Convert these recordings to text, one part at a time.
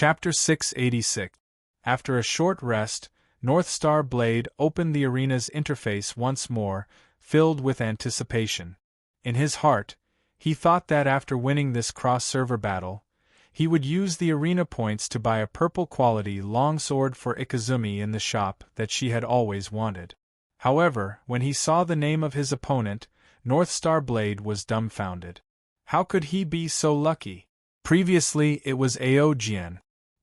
Chapter 686. After a short rest, Northstar Blade opened the arena's interface once more, filled with anticipation. In his heart, he thought that after winning this cross-server battle, he would use the arena points to buy a purple-quality longsword for Ikazumi in the shop that she had always wanted. However, when he saw the name of his opponent, Northstar Blade was dumbfounded. How could he be so lucky? Previously it was Aojian.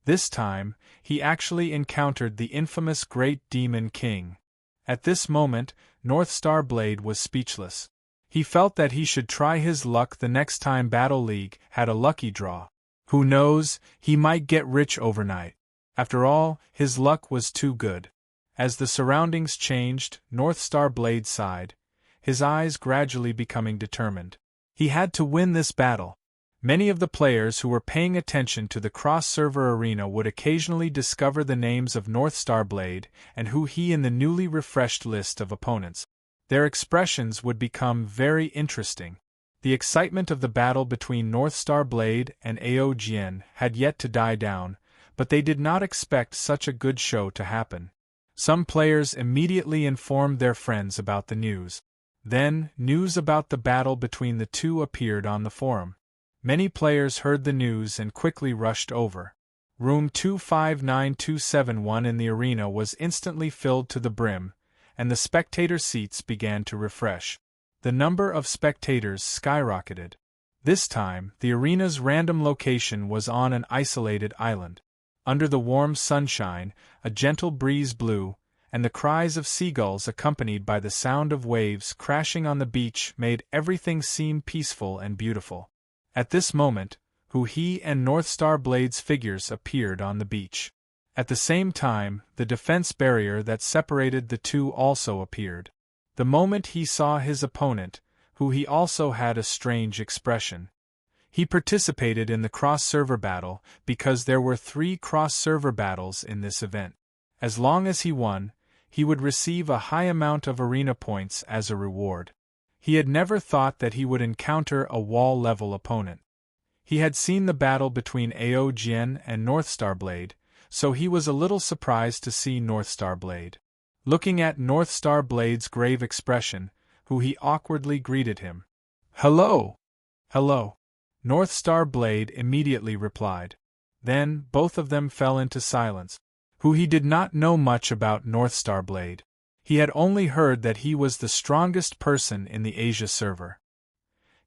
This time, he actually encountered the infamous Great Demon King. At this moment, Northstar Blade was speechless. He felt that he should try his luck the next time Battle League had a lucky draw. Who knows, he might get rich overnight. After all, his luck was too good. As the surroundings changed, Northstar Blade sighed, his eyes gradually becoming determined. He had to win this battle. Many of the players who were paying attention to the cross-server arena would occasionally discover the names of Northstar Blade and who he in the newly refreshed list of opponents. Their expressions would become very interesting. The excitement of the battle between Northstar Blade and Aojian had yet to die down, but they did not expect such a good show to happen. Some players immediately informed their friends about the news. Then, news about the battle between the two appeared on the forum. Many players heard the news and quickly rushed over. Room 259271 in the arena was instantly filled to the brim, and the spectator seats began to refresh. The number of spectators skyrocketed. This time, the arena's random location was on an isolated island. Under the warm sunshine, a gentle breeze blew, and the cries of seagulls accompanied by the sound of waves crashing on the beach made everything seem peaceful and beautiful. At this moment, Hu-He and Northstar Blade's figures appeared on the beach. At the same time, the defense barrier that separated the two also appeared. The moment he saw his opponent, Hu-He also had a strange expression. He participated in the cross-server battle because there were 3 cross-server battles in this event. As long as he won, he would receive a high amount of arena points as a reward. He had never thought that he would encounter a wall-level opponent. He had seen the battle between Aojian and Northstar Blade, so he was a little surprised to see Northstar Blade. Looking at Northstar Blade's grave expression, Hu-He awkwardly greeted him. "Hello!" "Hello!" Northstar Blade immediately replied. Then, both of them fell into silence. Hu-He did not know much about Northstar Blade. He had only heard that he was the strongest person in the Asia server.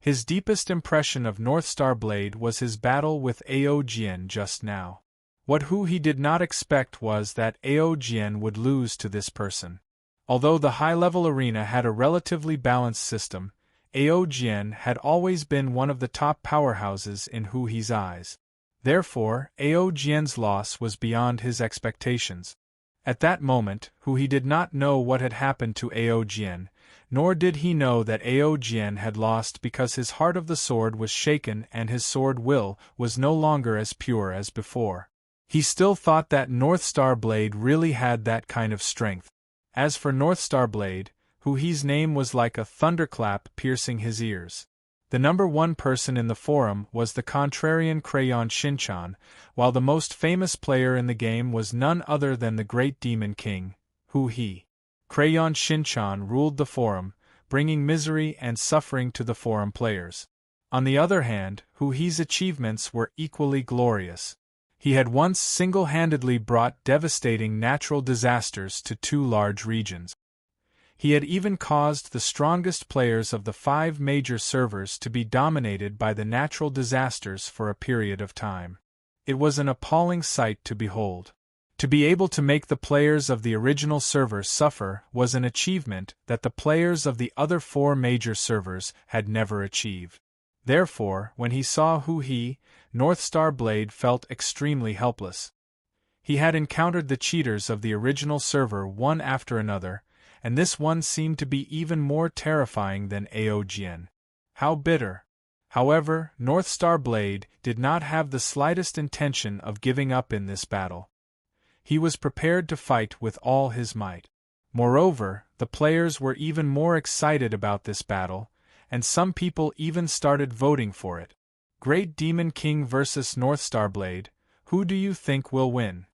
His deepest impression of Northstar Blade was his battle with Aojian just now. What Hu-He did not expect was that Aojian would lose to this person. Although the high-level arena had a relatively balanced system, Aojian had always been one of the top powerhouses in Hu-He's eyes. Therefore, Aojian's loss was beyond his expectations. At that moment, Hu-He did not know what had happened to Aojian, nor did he know that Aojian had lost because his heart of the sword was shaken and his sword will was no longer as pure as before. He still thought that Northstar Blade really had that kind of strength. As for Northstar Blade, Hu-He's name was like a thunderclap piercing his ears. The number 1 person in the forum was the contrarian Crayon Shinchan, while the most famous player in the game was none other than the Great Demon King, Hu-He. Crayon Shinchan ruled the forum, bringing misery and suffering to the forum players. On the other hand, Hu-He's achievements were equally glorious. He had once single-handedly brought devastating natural disasters to 2 large regions. He had even caused the strongest players of the 5 major servers to be dominated by the natural disasters for a period of time. It was an appalling sight to behold. To be able to make the players of the original server suffer was an achievement that the players of the other 4 major servers had never achieved. Therefore, when he saw Hu-He, Northstar Blade felt extremely helpless. He had encountered the cheaters of the original server one after another, and this one seemed to be even more terrifying than Aojian. How bitter! However, Northstar Blade did not have the slightest intention of giving up in this battle. He was prepared to fight with all his might. Moreover, the players were even more excited about this battle, and some people even started voting for it. Great Demon King vs. Northstar Blade, Who do you think will win?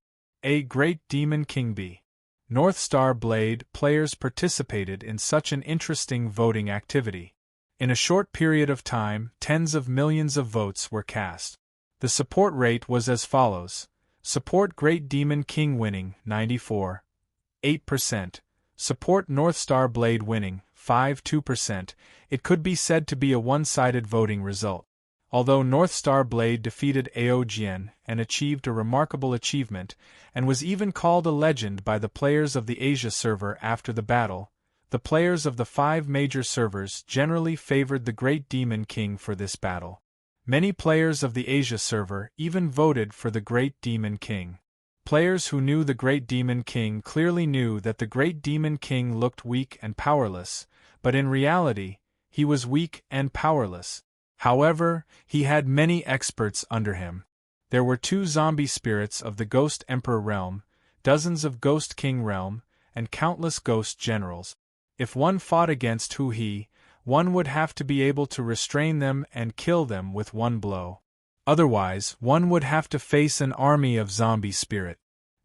A. Great Demon King. B. North Star Blade. Players participated in such an interesting voting activity. In a short period of time, tens of millions of votes were cast. The support rate was as follows. Support Great Demon King winning, 94.8%. Support North Star Blade winning, 5.2%. It could be said to be a one-sided voting result. Although North Star Blade defeated Aojian and achieved a remarkable achievement, and was even called a legend by the players of the Asia server after the battle, the players of the 5 major servers generally favored the Great Demon King for this battle. Many players of the Asia server even voted for the Great Demon King. Players who knew the Great Demon King clearly knew that the Great Demon King looked weak and powerless, but in reality, he was weak and powerless. However, he had many experts under him. There were 2 zombie spirits of the Ghost Emperor realm, dozens of Ghost King realm, and countless Ghost generals. If one fought against Hu-He, one would have to be able to restrain them and kill them with one blow. Otherwise, one would have to face an army of zombie spirit.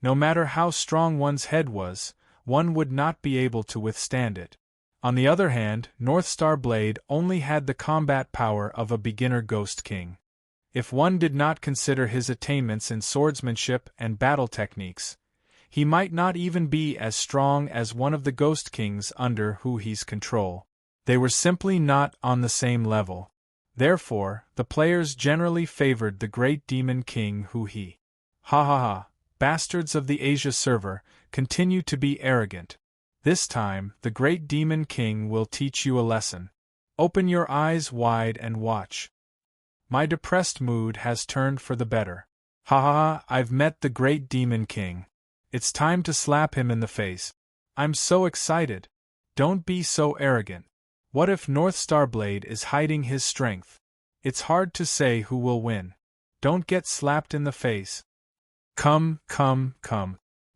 No matter how strong one's head was, one would not be able to withstand it. On the other hand, North Star Blade only had the combat power of a beginner Ghost King. If one did not consider his attainments in swordsmanship and battle techniques, he might not even be as strong as one of the Ghost Kings under Hu-He's control. They were simply not on the same level. Therefore, the players generally favored the Great Demon King Hu-He. Ha ha ha, bastards of the Asia server, continue to be arrogant. This time, the Great Demon King will teach you a lesson. Open your eyes wide and watch. My depressed mood has turned for the better. Ha ha ha, I've met the Great Demon King. It's time to slap him in the face. I'm so excited. Don't be so arrogant. What if North Star Blade is hiding his strength? It's hard to say who will win. Don't get slapped in the face. Come.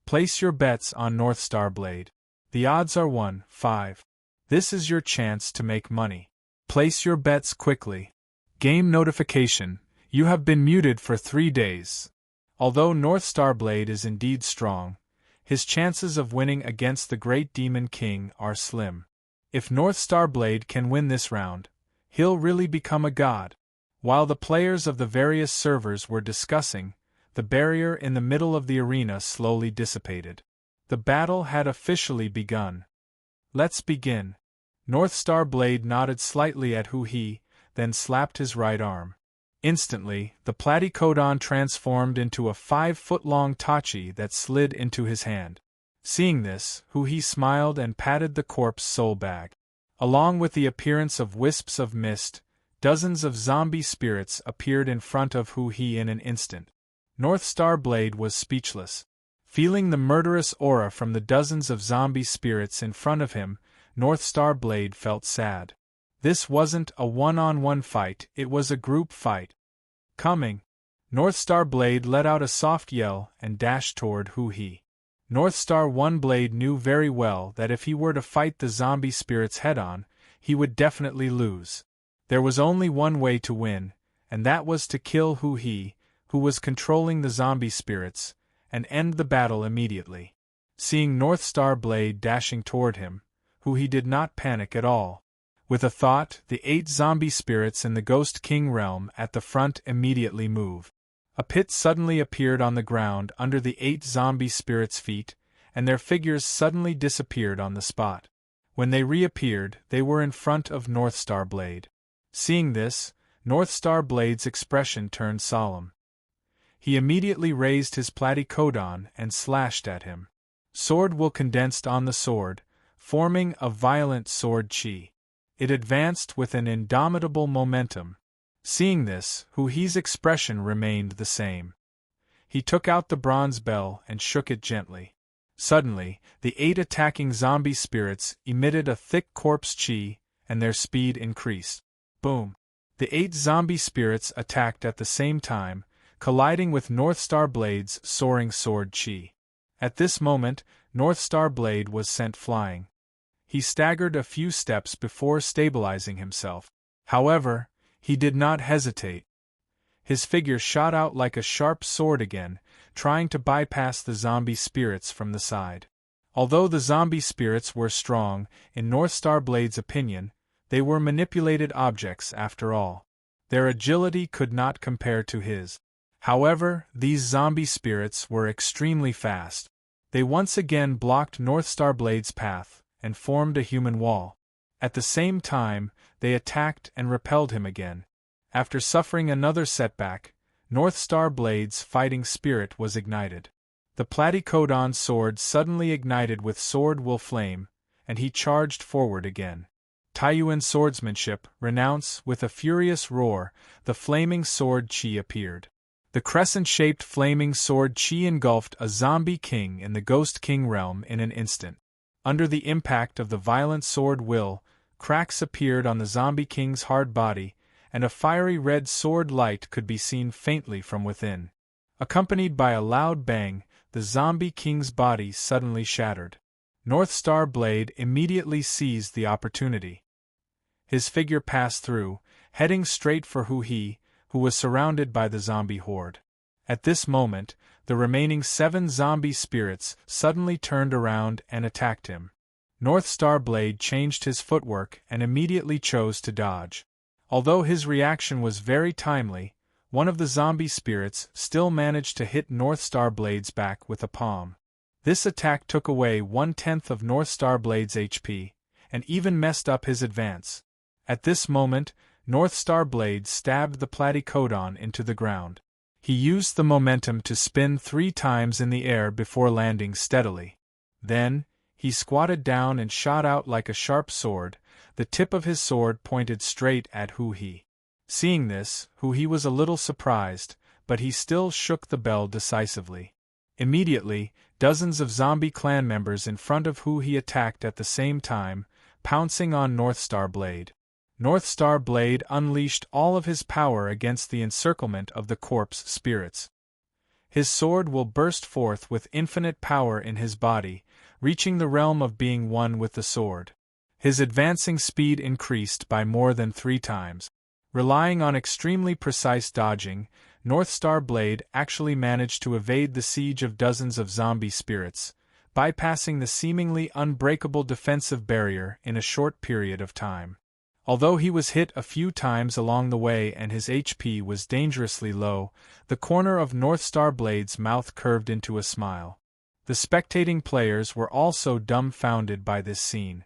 Place your bets on North Star Blade. The odds are 1-5. This is your chance to make money. Place your bets quickly. Game notification: you have been muted for 3 days. Although North Star Blade is indeed strong, his chances of winning against the Great Demon King are slim. If North Star Blade can win this round, he'll really become a god. While the players of the various servers were discussing, the barrier in the middle of the arena slowly dissipated. The battle had officially begun. Let's begin. North Star Blade nodded slightly at Hu-He, then slapped his right arm. Instantly, the platycodon transformed into a 5-foot-long tachi that slid into his hand. Seeing this, Hu-He smiled and patted the corpse soul bag. Along with the appearance of wisps of mist, dozens of zombie spirits appeared in front of Hu-He in an instant. North Star Blade was speechless. Feeling the murderous aura from the dozens of zombie spirits in front of him, North Star Blade felt sad. This wasn't a one-on-one fight, it was a group fight. Coming! North Star Blade let out a soft yell and dashed toward Hu-He. North Star One Blade knew very well that if he were to fight the zombie spirits head-on, he would definitely lose. There was only one way to win, and that was to kill Hu-He, who was controlling the zombie spirits, and end the battle immediately. Seeing North Star Blade dashing toward him, Hu-He did not panic at all. With a thought, the 8 zombie spirits in the Ghost King realm at the front immediately moved. A pit suddenly appeared on the ground under the 8 zombie spirits' feet, and their figures suddenly disappeared on the spot. When they reappeared, they were in front of North Star Blade. Seeing this, North Star Blade's expression turned solemn. He immediately raised his platycodon and slashed at him. Sword will condensed on the sword, forming a violent sword chi. It advanced with an indomitable momentum. Seeing this, Hu-He's expression remained the same. He took out the bronze bell and shook it gently. Suddenly, the 8 attacking zombie spirits emitted a thick corpse chi, and their speed increased. Boom! The 8 zombie spirits attacked at the same time, colliding with North Star Blade's soaring sword chi. At this moment, North Star Blade was sent flying. He staggered a few steps before stabilizing himself. However, he did not hesitate. His figure shot out like a sharp sword again, trying to bypass the zombie spirits from the side. Although the zombie spirits were strong, in Northstar Blade's opinion, they were manipulated objects after all. Their agility could not compare to his. However, these zombie spirits were extremely fast. They once again blocked Northstar Blade's path, and formed a human wall. At the same time, they attacked and repelled him again. After suffering another setback, Northstar Blade's fighting spirit was ignited. The Platycodon sword suddenly ignited with sword will flame, and he charged forward again. Taiyuan swordsmanship, renounce, with a furious roar, the flaming sword chi appeared. The crescent-shaped flaming sword chi engulfed a zombie king in the Ghost King realm in an instant. Under the impact of the violent sword will, cracks appeared on the zombie king's hard body, and a fiery red sword light could be seen faintly from within. Accompanied by a loud bang, the zombie king's body suddenly shattered. Northstar Blade immediately seized the opportunity. His figure passed through, heading straight for who was surrounded by the zombie horde. At this moment, the remaining 7 zombie spirits suddenly turned around and attacked him. Northstar Blade changed his footwork and immediately chose to dodge. Although his reaction was very timely, one of the zombie spirits still managed to hit Northstar Blade's back with a palm. This attack took away 1/10 of Northstar Blade's HP, and even messed up his advance. At this moment, Northstar Blade stabbed the Platycodon into the ground. He used the momentum to spin 3 times in the air before landing steadily. Then, he squatted down and shot out like a sharp sword. The tip of his sword pointed straight at Hu-He. Seeing this, Hu-He was a little surprised, but he still shook the bell decisively. Immediately, dozens of zombie clan members in front of Hu-He attacked at the same time, pouncing on Northstar Blade. Northstar Blade unleashed all of his power against the encirclement of the corpse spirits. His sword will burst forth with infinite power in his body, reaching the realm of being one with the sword. His advancing speed increased by more than 3 times. Relying on extremely precise dodging, Northstar Blade actually managed to evade the siege of dozens of zombie spirits, bypassing the seemingly unbreakable defensive barrier in a short period of time. Although he was hit a few times along the way and his HP was dangerously low, the corner of Northstar Blade's mouth curved into a smile. The spectating players were also dumbfounded by this scene.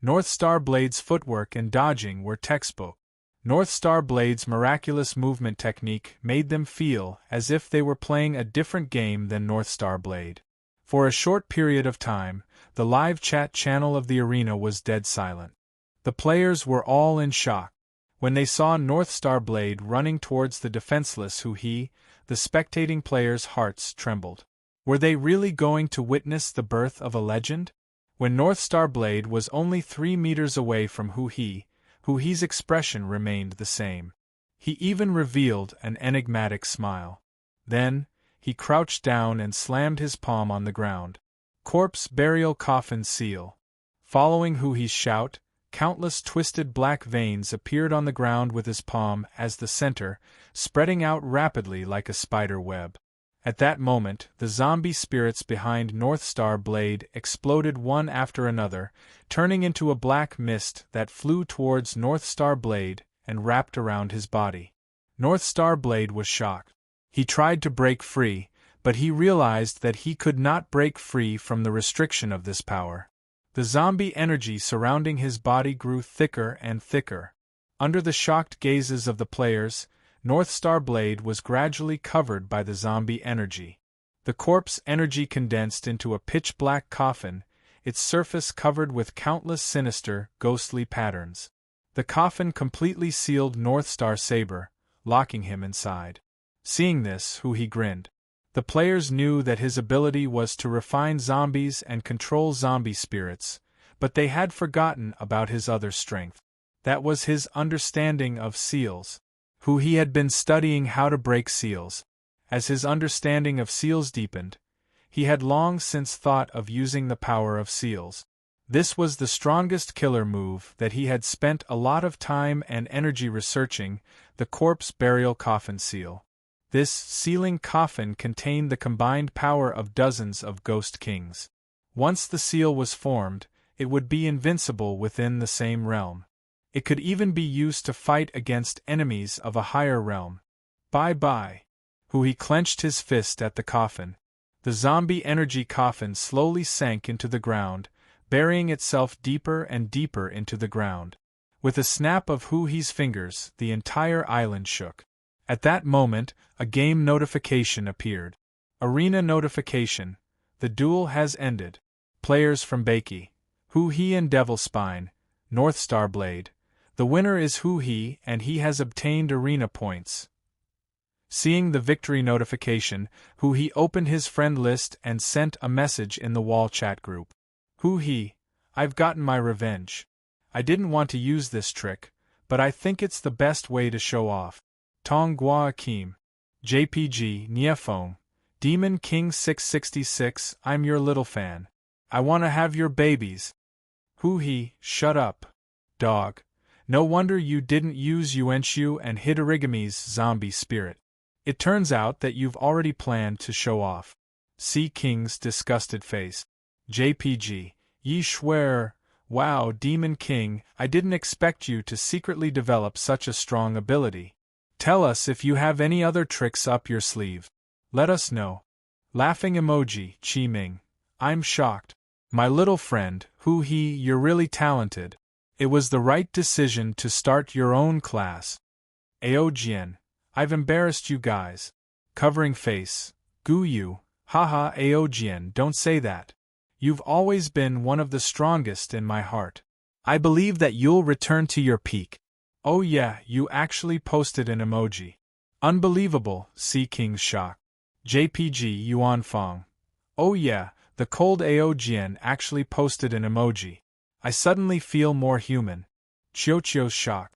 Northstar Blade's footwork and dodging were textbook. Northstar Blade's miraculous movement technique made them feel as if they were playing a different game than Northstar Blade. For a short period of time, the live chat channel of the arena was dead silent. The players were all in shock. When they saw Northstar Blade running towards the defenseless Hu-He, the spectating players' hearts trembled. Were they really going to witness the birth of a legend? When Northstar Blade was only 3 meters away from Hu-He, Hu-He's expression remained the same. He even revealed an enigmatic smile. Then, he crouched down and slammed his palm on the ground. Corpse burial coffin seal. Following Hu-He's shout, countless twisted black veins appeared on the ground with his palm as the center, spreading out rapidly like a spider web. At that moment, the zombie spirits behind Northstar Blade exploded one after another, turning into a black mist that flew towards Northstar Blade and wrapped around his body. Northstar Blade was shocked. He tried to break free, but he realized that he could not break free from the restriction of this power. The zombie energy surrounding his body grew thicker and thicker. Under the shocked gazes of the players, Northstar Blade was gradually covered by the zombie energy. The corpse energy condensed into a pitch-black coffin, its surface covered with countless sinister, ghostly patterns. The coffin completely sealed Northstar Saber, locking him inside. Seeing this, Hu-He grinned. The players knew that his ability was to refine zombies and control zombie spirits, but they had forgotten about his other strength. That was his understanding of seals. Hu-He had been studying how to break seals. As his understanding of seals deepened, he had long since thought of using the power of seals. This was the strongest killer move that he had spent a lot of time and energy researching, the corpse burial coffin seal. This sealing coffin contained the combined power of dozens of ghost kings. Once the seal was formed, it would be invincible within the same realm. It could even be used to fight against enemies of a higher realm. Bye-bye. He clenched his fist at the coffin. The zombie energy coffin slowly sank into the ground, burying itself deeper and deeper into the ground. With a snap of He's fingers, the entire island shook. At that moment, a game notification appeared. Arena notification. The duel has ended. Players from Bakey, He and Devil Spine, North Star Blade. The winner is He and he has obtained arena points. Seeing the victory notification, he opened his friend list and sent a message in the wall chat group. I've gotten my revenge. I didn't want to use this trick, but I think it's the best way to show off. Tong Gua Akim. JPG Niafong. Demon King 666, I'm your little fan. I wanna have your babies. Shut up. Dog. No wonder you didn't use Yuenshu and Hidorigami's zombie spirit. It turns out that you've already planned to show off. Sea King's disgusted face. JPG. Yi swear. Wow, Demon King, I didn't expect you to secretly develop such a strong ability. Tell us if you have any other tricks up your sleeve. Let us know. Laughing emoji, Chi Ming. I'm shocked. My little friend, you're really talented. It was the right decision to start your own class. Aojian. I've embarrassed you guys. Covering face. Guyu. Haha Aojian, don't say that. You've always been one of the strongest in my heart. I believe that you'll return to your peak. Oh yeah, you actually posted an emoji. Unbelievable, Sea King's shock. JPG Yuan Fong. Oh yeah, the cold Aojian actually posted an emoji. I suddenly feel more human. Chiochio's shock.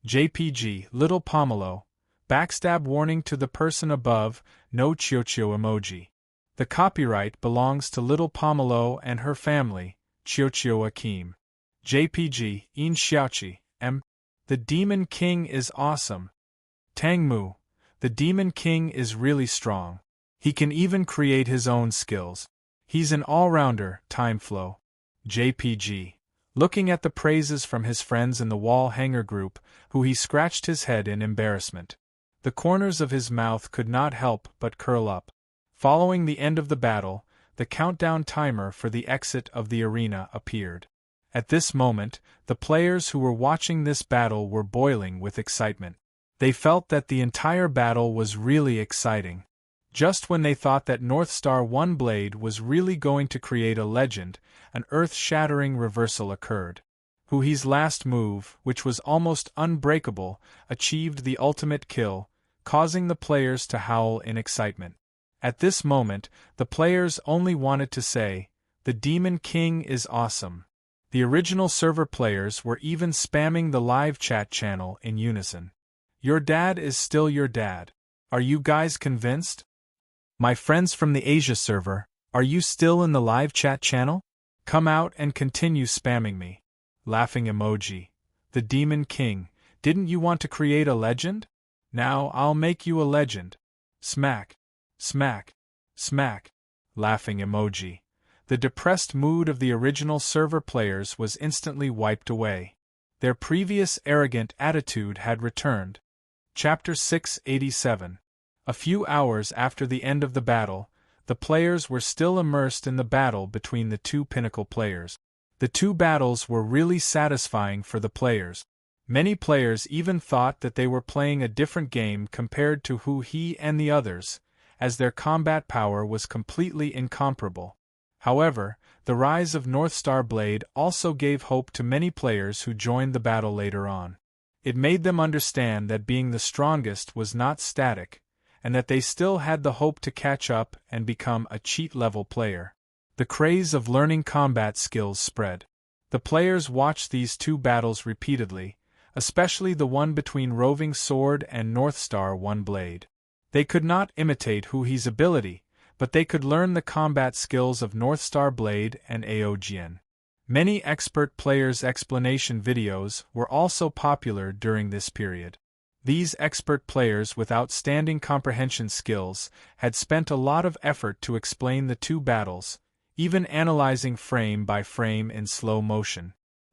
JPG Little Pomelo. Backstab warning to the person above, no Chiochio emoji. The copyright belongs to Little Pomelo and her family, Chiochio Akim. JPG In Xiaoqi, M. The Demon King is awesome. Tangmu. The Demon King is really strong. He can even create his own skills. He's an all-rounder, Timeflow. JPG. Looking at the praises from his friends in the wall hanger group, he scratched his head in embarrassment. The corners of his mouth could not help but curl up. Following the end of the battle, the countdown timer for the exit of the arena appeared. At this moment, the players who were watching this battle were boiling with excitement. They felt that the entire battle was really exciting. Just when they thought that North Star One Blade was really going to create a legend, an earth-shattering reversal occurred. He's last move, which was almost unbreakable, achieved the ultimate kill, causing the players to howl in excitement. At this moment, the players only wanted to say, "The Demon King is awesome." The original server players were even spamming the live chat channel in unison. Your dad is still your dad. Are you guys convinced? My friends from the Asia server, are you still in the live chat channel? Come out and continue spamming me. Laughing emoji. The Demon King, didn't you want to create a legend? Now I'll make you a legend. Smack. Smack. Smack. Laughing emoji. The depressed mood of the original server players was instantly wiped away. Their previous arrogant attitude had returned. Chapter 687. A few hours after the end of the battle, the players were still immersed in the battle between the two pinnacle players. The two battles were really satisfying for the players. Many players even thought that they were playing a different game compared to he and the others, as their combat power was completely incomparable. However, the rise of North Star Blade also gave hope to many players who joined the battle later on. It made them understand that being the strongest was not static, and that they still had the hope to catch up and become a cheat-level player. The craze of learning combat skills spread. The players watched these two battles repeatedly, especially the one between Roving Sword and North Star One Blade. They could not imitate he's ability, but they could learn the combat skills of North Star Blade and Aojian. Many expert players' explanation videos were also popular during this period. These expert players with outstanding comprehension skills had spent a lot of effort to explain the two battles, even analyzing frame by frame in slow motion.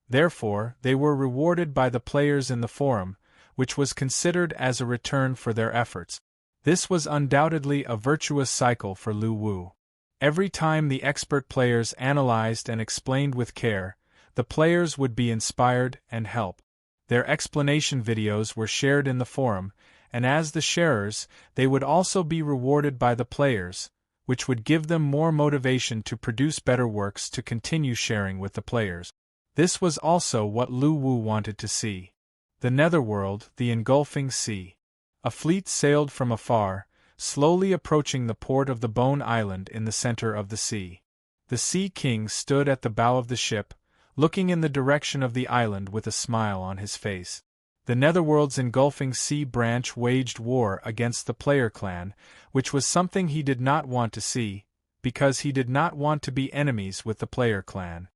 Therefore, they were rewarded by the players in the forum, which was considered as a return for their efforts. This was undoubtedly a virtuous cycle for Lu Wu. Every time the expert players analyzed and explained with care, the players would be inspired and help. Their explanation videos were shared in the forum, and as the sharers, they would also be rewarded by the players, which would give them more motivation to produce better works to continue sharing with the players. This was also what Lu Wu wanted to see. The Netherworld, the engulfing sea. A fleet sailed from afar, slowly approaching the port of the Bone Island in the center of the sea. The Sea King stood at the bow of the ship, looking in the direction of the island with a smile on his face. The Netherworld's engulfing sea branch waged war against the player clan, which was something he did not want to see, because he did not want to be enemies with the player clan.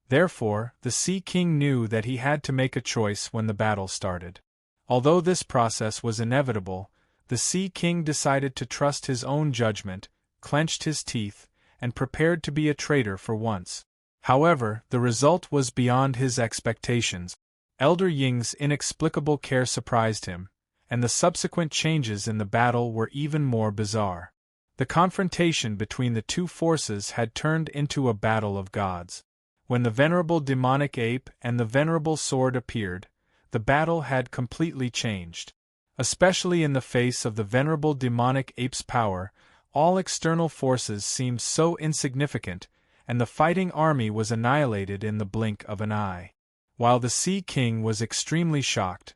Therefore, the Sea King knew that he had to make a choice when the battle started. Although this process was inevitable, the Sea King decided to trust his own judgment, clenched his teeth, and prepared to be a traitor for once. However, the result was beyond his expectations. Elder Ying's inexplicable care surprised him, and the subsequent changes in the battle were even more bizarre. The confrontation between the two forces had turned into a battle of gods. When the venerable demonic ape and the venerable sword appeared, the battle had completely changed. Especially in the face of the venerable demonic ape's power, all external forces seemed so insignificant, and the fighting army was annihilated in the blink of an eye. While the Sea King was extremely shocked,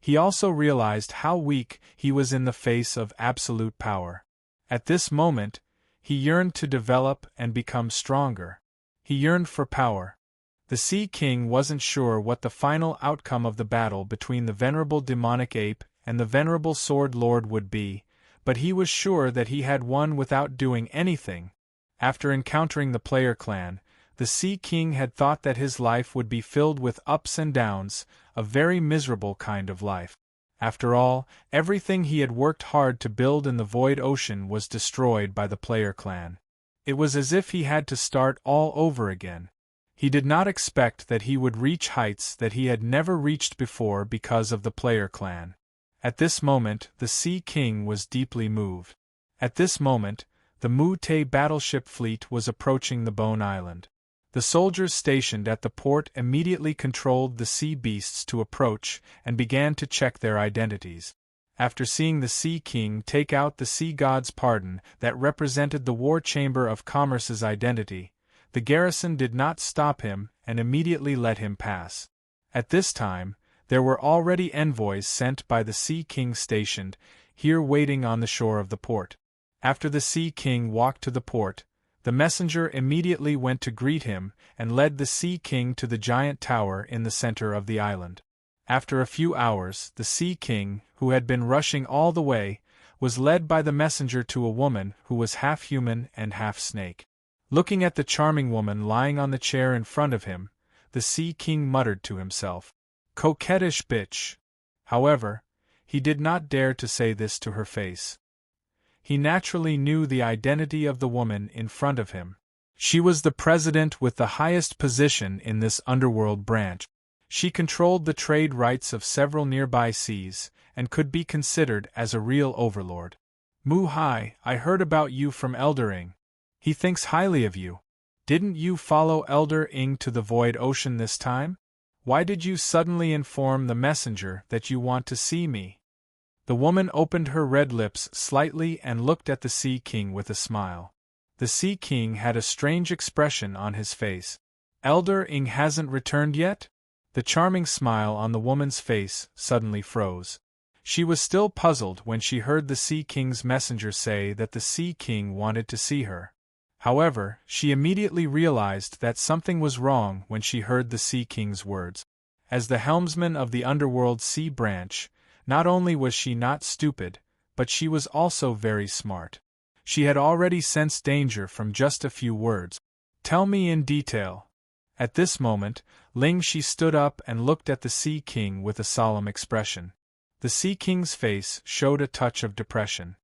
he also realized how weak he was in the face of absolute power. At this moment, he yearned to develop and become stronger. He yearned for power. The Sea King wasn't sure what the final outcome of the battle between the venerable demonic ape and the venerable sword lord would be, but he was sure that he had won without doing anything. After encountering the player clan, the Sea King had thought that his life would be filled with ups and downs, a very miserable kind of life. After all, everything he had worked hard to build in the Void Ocean was destroyed by the player clan. It was as if he had to start all over again. He did not expect that he would reach heights that he had never reached before because of the player clan. At this moment, the Sea King was deeply moved. At this moment, the Mu-Te battleship fleet was approaching the Bone Island. The soldiers stationed at the port immediately controlled the sea beasts to approach and began to check their identities. After seeing the Sea King take out the sea god's pardon that represented the War Chamber of Commerce's identity, the garrison did not stop him and immediately let him pass. At this time, there were already envoys sent by the Sea King stationed here waiting on the shore of the port. After the Sea King walked to the port, the messenger immediately went to greet him and led the Sea King to the giant tower in the center of the island. After a few hours, the Sea King, who had been rushing all the way, was led by the messenger to a woman who was half human and half snake. Looking at the charming woman lying on the chair in front of him, the Sea King muttered to himself, "Coquettish bitch." However, he did not dare to say this to her face. He naturally knew the identity of the woman in front of him. She was the president with the highest position in this underworld branch. She controlled the trade rights of several nearby seas, and could be considered as a real overlord. "Mu-Hai, I heard about you from Elder Ing. He thinks highly of you. Didn't you follow Elder Ing to the Void Ocean this time? Why did you suddenly inform the messenger that you want to see me?" The woman opened her red lips slightly and looked at the Sea King with a smile. The Sea King had a strange expression on his face. "Elder Ing hasn't returned yet?" The charming smile on the woman's face suddenly froze. She was still puzzled when she heard the Sea King's messenger say that the Sea King wanted to see her. However, she immediately realized that something was wrong when she heard the Sea King's words. As the helmsman of the Underworld Sea Branch, not only was she not stupid, but she was also very smart. She had already sensed danger from just a few words. "Tell me in detail." At this moment, Ling Shi stood up and looked at the Sea King with a solemn expression. The Sea King's face showed a touch of depression.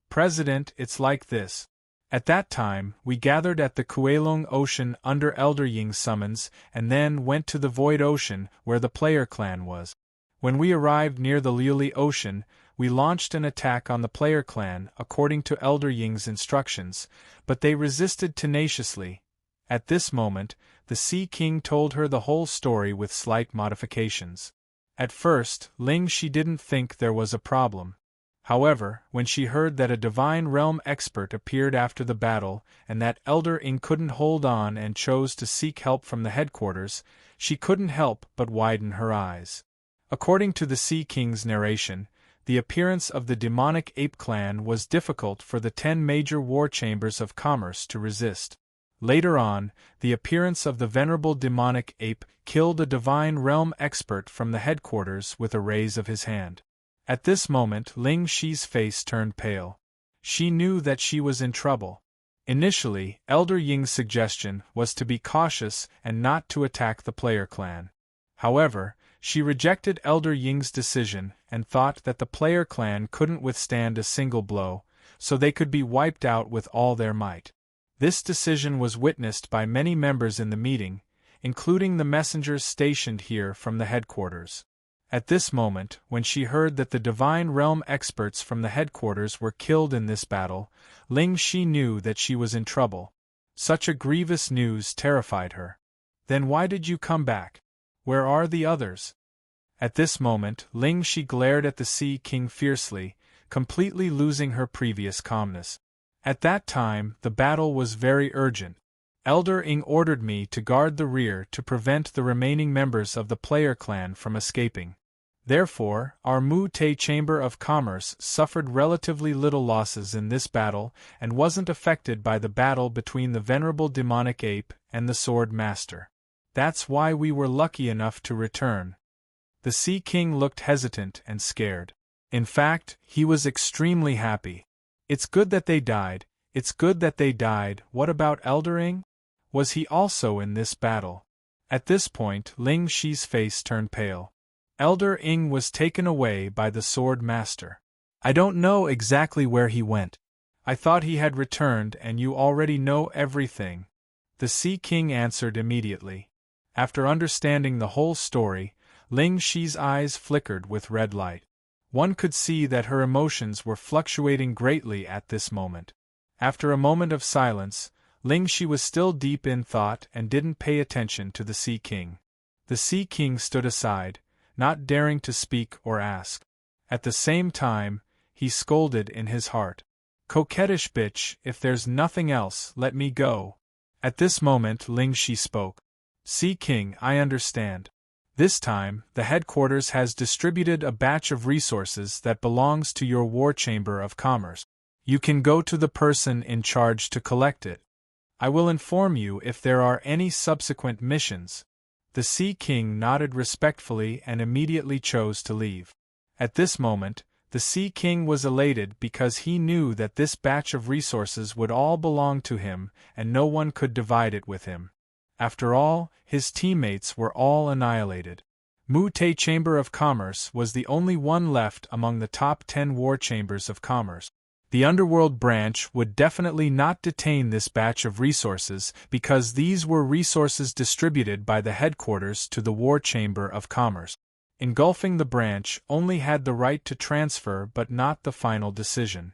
President, it's like this. At that time, we gathered at the Kuelung Ocean under Elder Ying's summons and then went to the Void Ocean where the player clan was. When we arrived near the Liuli Ocean, we launched an attack on the player clan according to Elder Ying's instructions, but they resisted tenaciously. At this moment, the Sea King told her the whole story with slight modifications. At first, Ling Shi didn't think there was a problem. However, when she heard that a Divine Realm expert appeared after the battle and that Elder Ying couldn't hold on and chose to seek help from the headquarters, she couldn't help but widen her eyes. According to the Sea King's narration, the appearance of the demonic ape clan was difficult for the 10 major war chambers of commerce to resist. Later on, the appearance of the venerable demonic ape killed a Divine Realm expert from the headquarters with a raise of his hand. At this moment, Ling Shi's face turned pale. She knew that she was in trouble. Initially, Elder Ying's suggestion was to be cautious and not to attack the player clan. However, she rejected Elder Ying's decision and thought that the player clan couldn't withstand a single blow, so they could be wiped out with all their might. This decision was witnessed by many members in the meeting, including the messengers stationed here from the headquarters. At this moment, when she heard that the Divine Realm experts from the headquarters were killed in this battle, Ling Shi knew that she was in trouble. Such a grievous news terrified her. Then why did you come back? Where are the others? At this moment, Ling Shi glared at the Sea King fiercely, completely losing her previous calmness. At that time, the battle was very urgent. Elder Ying ordered me to guard the rear to prevent the remaining members of the player clan from escaping. Therefore, our Mu Te Chamber of Commerce suffered relatively little losses in this battle and wasn't affected by the battle between the venerable demonic ape and the Sword Master. That's why we were lucky enough to return. The Sea King looked hesitant and scared. In fact, he was extremely happy. It's good that they died. It's good that they died. What about Elder Ying? Was he also in this battle? At this point, Ling Shi's face turned pale. Elder Ying was taken away by the Sword Master. I don't know exactly where he went. I thought he had returned and you already know everything. The Sea King answered immediately. After understanding the whole story, Ling Shi's eyes flickered with red light. One could see that her emotions were fluctuating greatly at this moment. After a moment of silence, Ling Shi was still deep in thought and didn't pay attention to the Sea King. The Sea King stood aside, not daring to speak or ask. At the same time, he scolded in his heart. Coquettish bitch, if there's nothing else, let me go. At this moment Ling Shi spoke. Sea King, I understand. This time, the headquarters has distributed a batch of resources that belongs to your War Chamber of Commerce. You can go to the person in charge to collect it. I will inform you if there are any subsequent missions. The Sea King nodded respectfully and immediately chose to leave. At this moment, the Sea King was elated because he knew that this batch of resources would all belong to him and no one could divide it with him. After all, his teammates were all annihilated. Mu Te Chamber of Commerce was the only one left among the top 10 war chambers of commerce. The Underworld branch would definitely not detain this batch of resources because these were resources distributed by the headquarters to the War Chamber of Commerce. Engulfing the branch only had the right to transfer but not the final decision.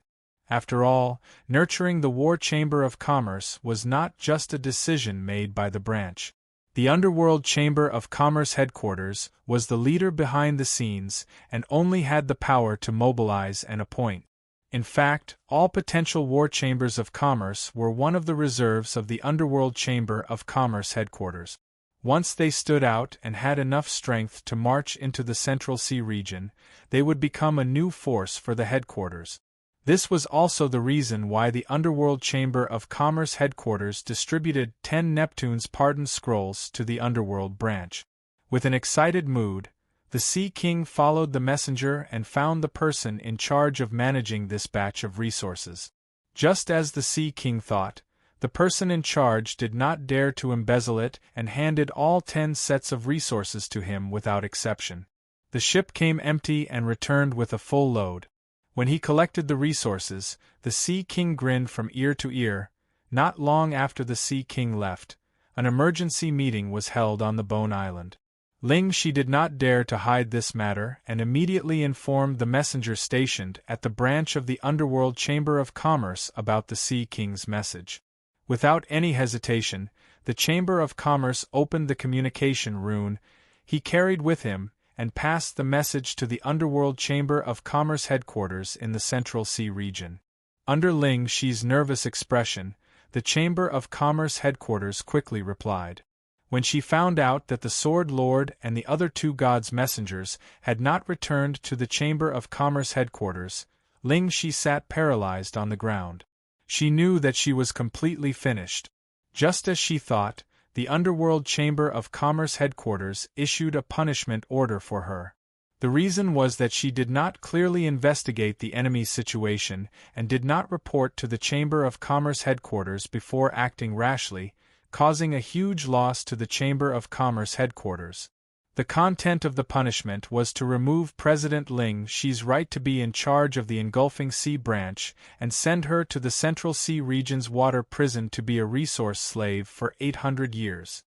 After all, nurturing the War Chamber of Commerce was not just a decision made by the branch. The Underworld Chamber of Commerce headquarters was the leader behind the scenes and only had the power to mobilize and appoint. In fact, all potential war chambers of commerce were one of the reserves of the Underworld Chamber of Commerce headquarters. Once they stood out and had enough strength to march into the Central Sea region, they would become a new force for the headquarters. This was also the reason why the Underworld Chamber of Commerce headquarters distributed 10 Neptune's Pardon Scrolls to the Underworld branch. With an excited mood, the Sea King followed the messenger and found the person in charge of managing this batch of resources. Just as the Sea King thought, the person in charge did not dare to embezzle it and handed all 10 sets of resources to him without exception. The ship came empty and returned with a full load. When he collected the resources, the Sea King grinned from ear to ear. Not long after the Sea King left, an emergency meeting was held on the Bone Island. Ling Shi did not dare to hide this matter and immediately informed the messenger stationed at the branch of the Underworld Chamber of Commerce about the Sea King's message. Without any hesitation, the Chamber of Commerce opened the communication rune he carried with him and passed the message to the Underworld Chamber of Commerce headquarters in the Central Sea region. Under Ling Shi's nervous expression, the Chamber of Commerce headquarters quickly replied. When she found out that the Sword Lord and the other two gods' messengers had not returned to the Chamber of Commerce headquarters, Ling Shi sat paralyzed on the ground. She knew that she was completely finished. Just as she thought, the Underworld Chamber of Commerce headquarters issued a punishment order for her. The reason was that she did not clearly investigate the enemy's situation and did not report to the Chamber of Commerce headquarters before acting rashly, causing a huge loss to the Chamber of Commerce headquarters. The content of the punishment was to remove President Ling Shi's right to be in charge of the Engulfing Sea branch and send her to the Central Sea region's water prison to be a resource slave for 800 years.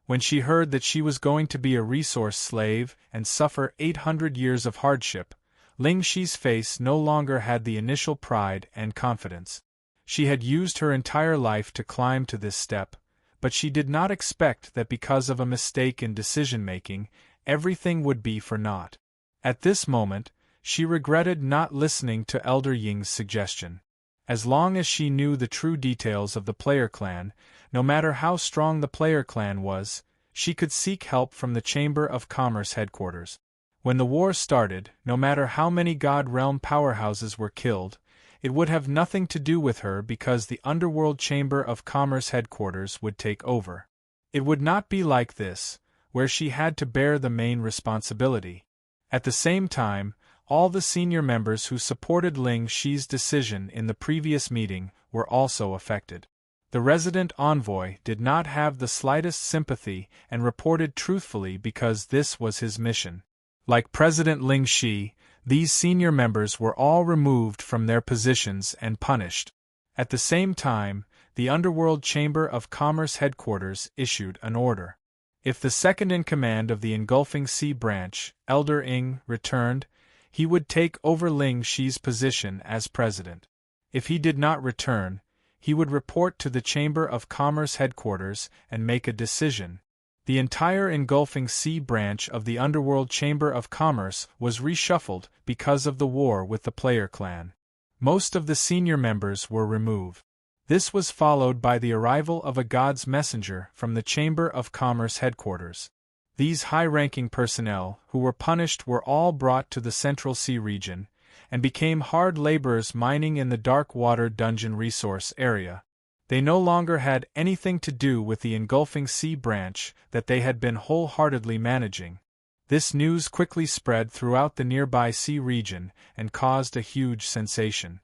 When she heard that she was going to be a resource slave and suffer 800 years of hardship, Ling Shi's face no longer had the initial pride and confidence. She had used her entire life to climb to this step, but she did not expect that because of a mistake in decision-making, everything would be for naught. At this moment, she regretted not listening to Elder Ying's suggestion. As long as she knew the true details of the player clan, no matter how strong the player clan was, she could seek help from the Chamber of Commerce headquarters. When the war started, no matter how many God Realm powerhouses were killed, it would have nothing to do with her because the Underworld Chamber of Commerce headquarters would take over. It would not be like this, where she had to bear the main responsibility. At the same time, all the senior members who supported Ling Shi's decision in the previous meeting were also affected. The resident envoy did not have the slightest sympathy and reported truthfully because this was his mission. Like President Ling Shi, these senior members were all removed from their positions and punished. At the same time, the Underworld Chamber of Commerce headquarters issued an order. If the second-in-command of the Engulfing Sea branch, Elder Ing, returned, he would take over Ling Shi's position as president. If he did not return, he would report to the Chamber of Commerce headquarters and make a decision. The entire Engulfing Sea branch of the Underworld Chamber of Commerce was reshuffled because of the war with the player clan. Most of the senior members were removed. This was followed by the arrival of a god's messenger from the Chamber of Commerce headquarters. These high-ranking personnel who were punished were all brought to the Central Sea region and became hard laborers mining in the Dark Water Dungeon resource area. They no longer had anything to do with the Engulfing Sea branch that they had been wholeheartedly managing. This news quickly spread throughout the nearby sea region and caused a huge sensation.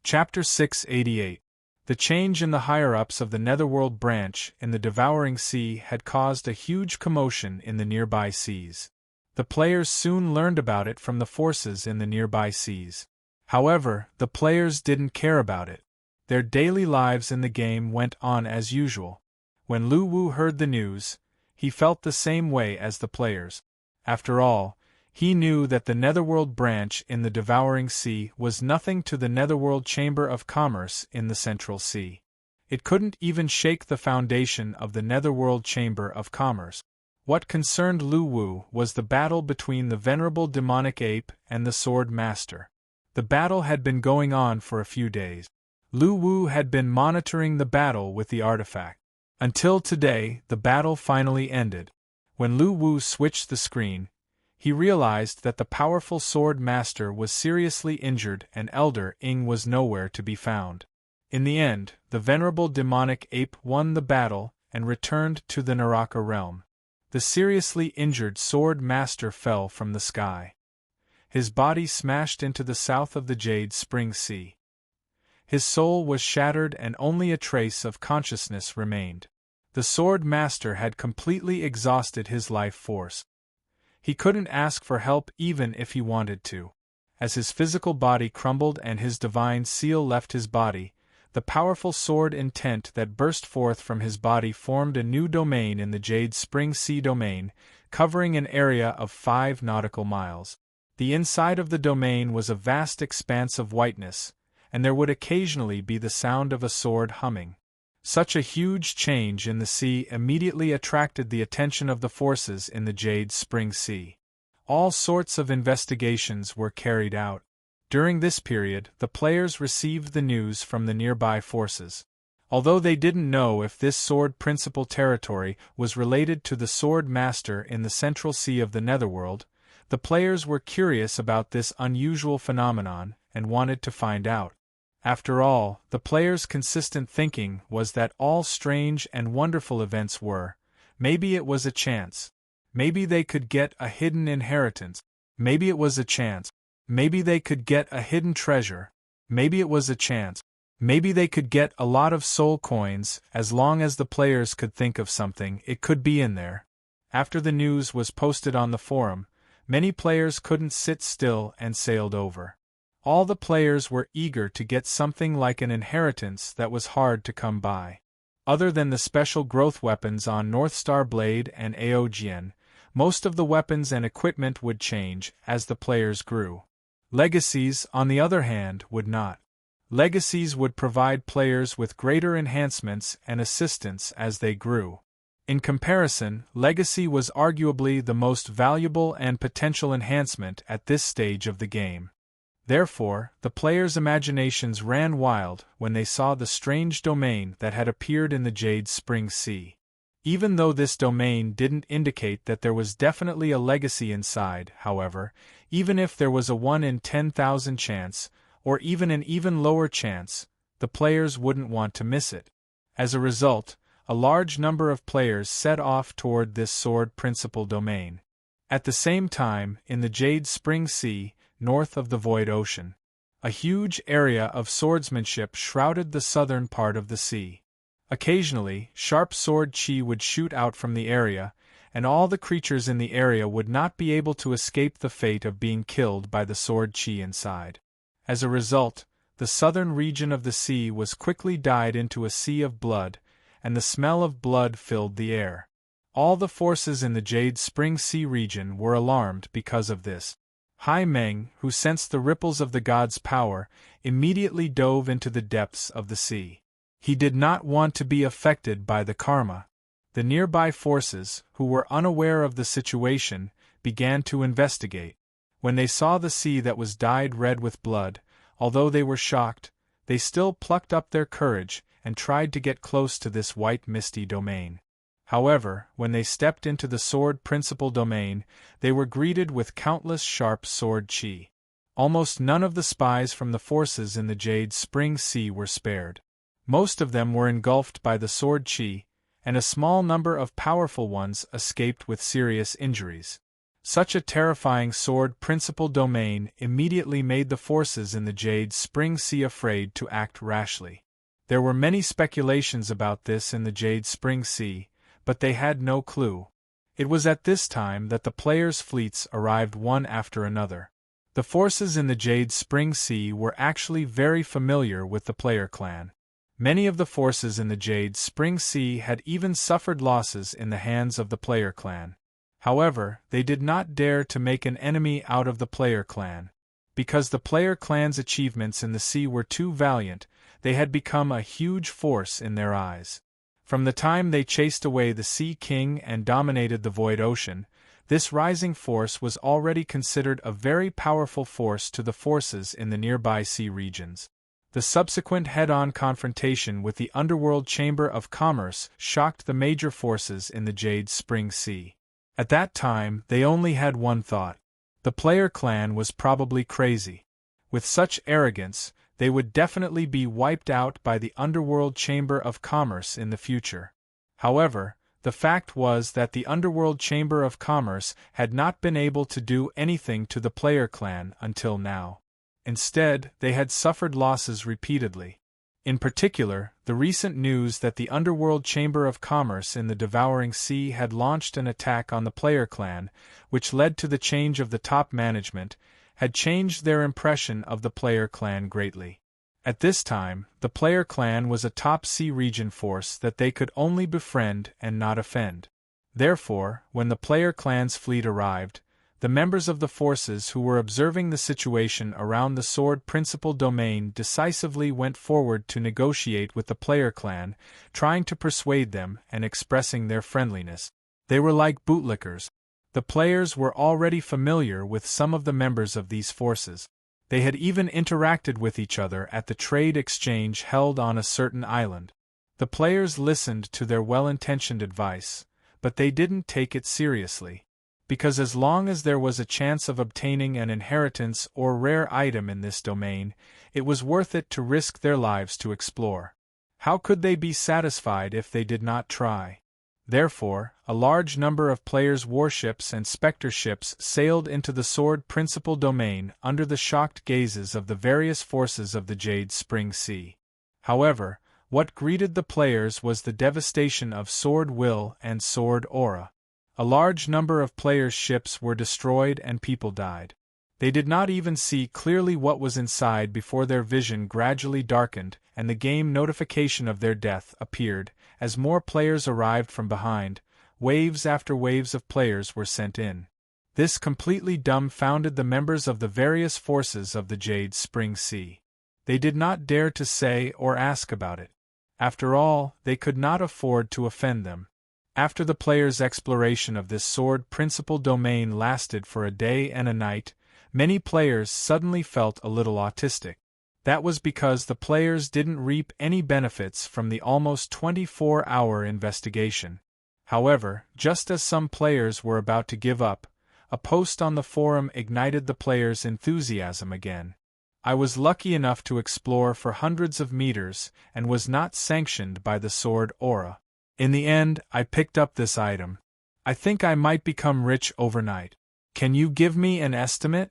Chapter 688. The change in the higher-ups of the Netherworld branch in the Devouring Sea had caused a huge commotion in the nearby seas. The players soon learned about it from the forces in the nearby seas. However, the players didn't care about it. Their daily lives in the game went on as usual. When Lu Wu heard the news, he felt the same way as the players. After all, he knew that the Netherworld branch in the Devouring Sea was nothing to the Netherworld Chamber of Commerce in the Central Sea. It couldn't even shake the foundation of the Netherworld Chamber of Commerce. What concerned Lu Wu was the battle between the venerable demonic ape and the Sword Master. The battle had been going on for a few days. Lu Wu had been monitoring the battle with the artifact. Until today, the battle finally ended. When Lu Wu switched the screen, he realized that the powerful Sword Master was seriously injured and Elder Ing was nowhere to be found. In the end, the venerable demonic ape won the battle and returned to the Naraka realm. The seriously injured Sword Master fell from the sky. His body smashed into the south of the Jade Spring Sea. His soul was shattered and only a trace of consciousness remained. The Sword Master had completely exhausted his life force. He couldn't ask for help even if he wanted to. As his physical body crumbled and his divine seal left his body, the powerful sword intent that burst forth from his body formed a new domain in the Jade Spring Sea domain, covering an area of 5 nautical miles. The inside of the domain was a vast expanse of whiteness, and there would occasionally be the sound of a sword humming. Such a huge change in the sea immediately attracted the attention of the forces in the Jade Spring Sea. All sorts of investigations were carried out. During this period, the players received the news from the nearby forces. Although they didn't know if this sword principal territory was related to the Sword Master in the Central Sea of the Netherworld, the players were curious about this unusual phenomenon and wanted to find out. After all, the players' consistent thinking was that all strange and wonderful events were, maybe it was a chance. Maybe they could get a hidden inheritance. Maybe it was a chance. Maybe they could get a hidden treasure. Maybe it was a chance. Maybe they could get a lot of soul coins. As long as the players could think of something, it could be in there. After the news was posted on the forum, many players couldn't sit still and sailed over. All the players were eager to get something like an inheritance that was hard to come by. Other than the special growth weapons on Northstar Blade and Aogian, most of the weapons and equipment would change as the players grew. Legacies, on the other hand, would not. Legacies would provide players with greater enhancements and assistance as they grew. In comparison, Legacy was arguably the most valuable and potential enhancement at this stage of the game. Therefore, the players' imaginations ran wild when they saw the strange domain that had appeared in the Jade Spring Sea. Even though this domain didn't indicate that there was definitely a legacy inside, however, even if there was a 1 in 10,000 chance, or even an even lower chance, the players wouldn't want to miss it. As a result, a large number of players set off toward this sword principal domain. At the same time, in the Jade Spring Sea, north of the Void Ocean, a huge area of swordsmanship shrouded the southern part of the sea. Occasionally, sharp sword chi would shoot out from the area, and all the creatures in the area would not be able to escape the fate of being killed by the sword chi inside. As a result, the southern region of the sea was quickly dyed into a sea of blood, and the smell of blood filled the air. All the forces in the Jade Spring Sea region were alarmed because of this. Hai Meng, who sensed the ripples of the god's power, immediately dove into the depths of the sea. He did not want to be affected by the karma. The nearby forces, who were unaware of the situation, began to investigate. When they saw the sea that was dyed red with blood, although they were shocked, they still plucked up their courage and tried to get close to this white misty domain. However, when they stepped into the sword principal domain, they were greeted with countless sharp sword chi. Almost none of the spies from the forces in the Jade Spring Sea were spared. Most of them were engulfed by the sword chi, and a small number of powerful ones escaped with serious injuries. Such a terrifying sword principal domain immediately made the forces in the Jade Spring Sea afraid to act rashly. There were many speculations about this in the Jade Spring Sea, but they had no clue. It was at this time that the players' fleets arrived one after another. The forces in the Jade Spring Sea were actually very familiar with the player clan. Many of the forces in the Jade Spring Sea had even suffered losses in the hands of the player clan. However, they did not dare to make an enemy out of the player clan. Because the player clan's achievements in the sea were too valiant, they had become a huge force in their eyes. From the time they chased away the Sea King and dominated the Void Ocean, this rising force was already considered a very powerful force to the forces in the nearby sea regions. The subsequent head-on confrontation with the Underworld Chamber of Commerce shocked the major forces in the Jade Spring Sea. At that time, they only had one thought. The player clan was probably crazy. With such arrogance, they would definitely be wiped out by the Underworld Chamber of Commerce in the future. However, the fact was that the Underworld Chamber of Commerce had not been able to do anything to the player clan until now. Instead, they had suffered losses repeatedly. In particular, the recent news that the Underworld Chamber of Commerce in the Devouring Sea had launched an attack on the player clan, which led to the change of the top management, had changed their impression of the player clan greatly. At this time, the player clan was a top sea region force that they could only befriend and not offend. Therefore, when the player clan's fleet arrived, the members of the forces who were observing the situation around the Sword Principal domain decisively went forward to negotiate with the player clan, trying to persuade them and expressing their friendliness. They were like bootlickers. The players were already familiar with some of the members of these forces. They had even interacted with each other at the trade exchange held on a certain island. The players listened to their well-intentioned advice, but they didn't take it seriously. Because as long as there was a chance of obtaining an inheritance or rare item in this domain, it was worth it to risk their lives to explore. How could they be satisfied if they did not try? Therefore, a large number of players' warships and spectre ships sailed into the Sword Principal domain under the shocked gazes of the various forces of the Jade Spring Sea. However, what greeted the players was the devastation of Sword Will and Sword Aura. A large number of players' ships were destroyed and people died. They did not even see clearly what was inside before their vision gradually darkened and the game notification of their death appeared. As more players arrived from behind, waves after waves of players were sent in. This completely dumbfounded the members of the various forces of the Jade Spring Sea. They did not dare to say or ask about it. After all, they could not afford to offend them. After the players' exploration of this Sword Principal domain lasted for a day and a night, many players suddenly felt a little autistic. That was because the players didn't reap any benefits from the almost 24-hour investigation. However, just as some players were about to give up, a post on the forum ignited the players' enthusiasm again. I was lucky enough to explore for hundreds of meters and was not sanctioned by the Sword Aura. In the end, I picked up this item. I think I might become rich overnight. Can you give me an estimate?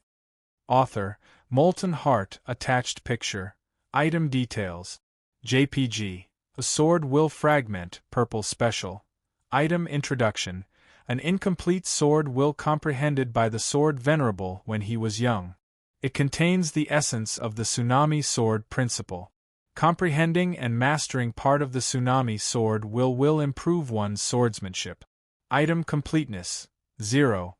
Author, Molten Heart, attached picture. Item details. JPG. A Sword Will Fragment, purple special. Item introduction. An incomplete sword will comprehended by the Sword Venerable when he was young. It contains the essence of the Tsunami Sword Principle. Comprehending and mastering part of the Tsunami Sword will improve one's swordsmanship. Item completeness. 0.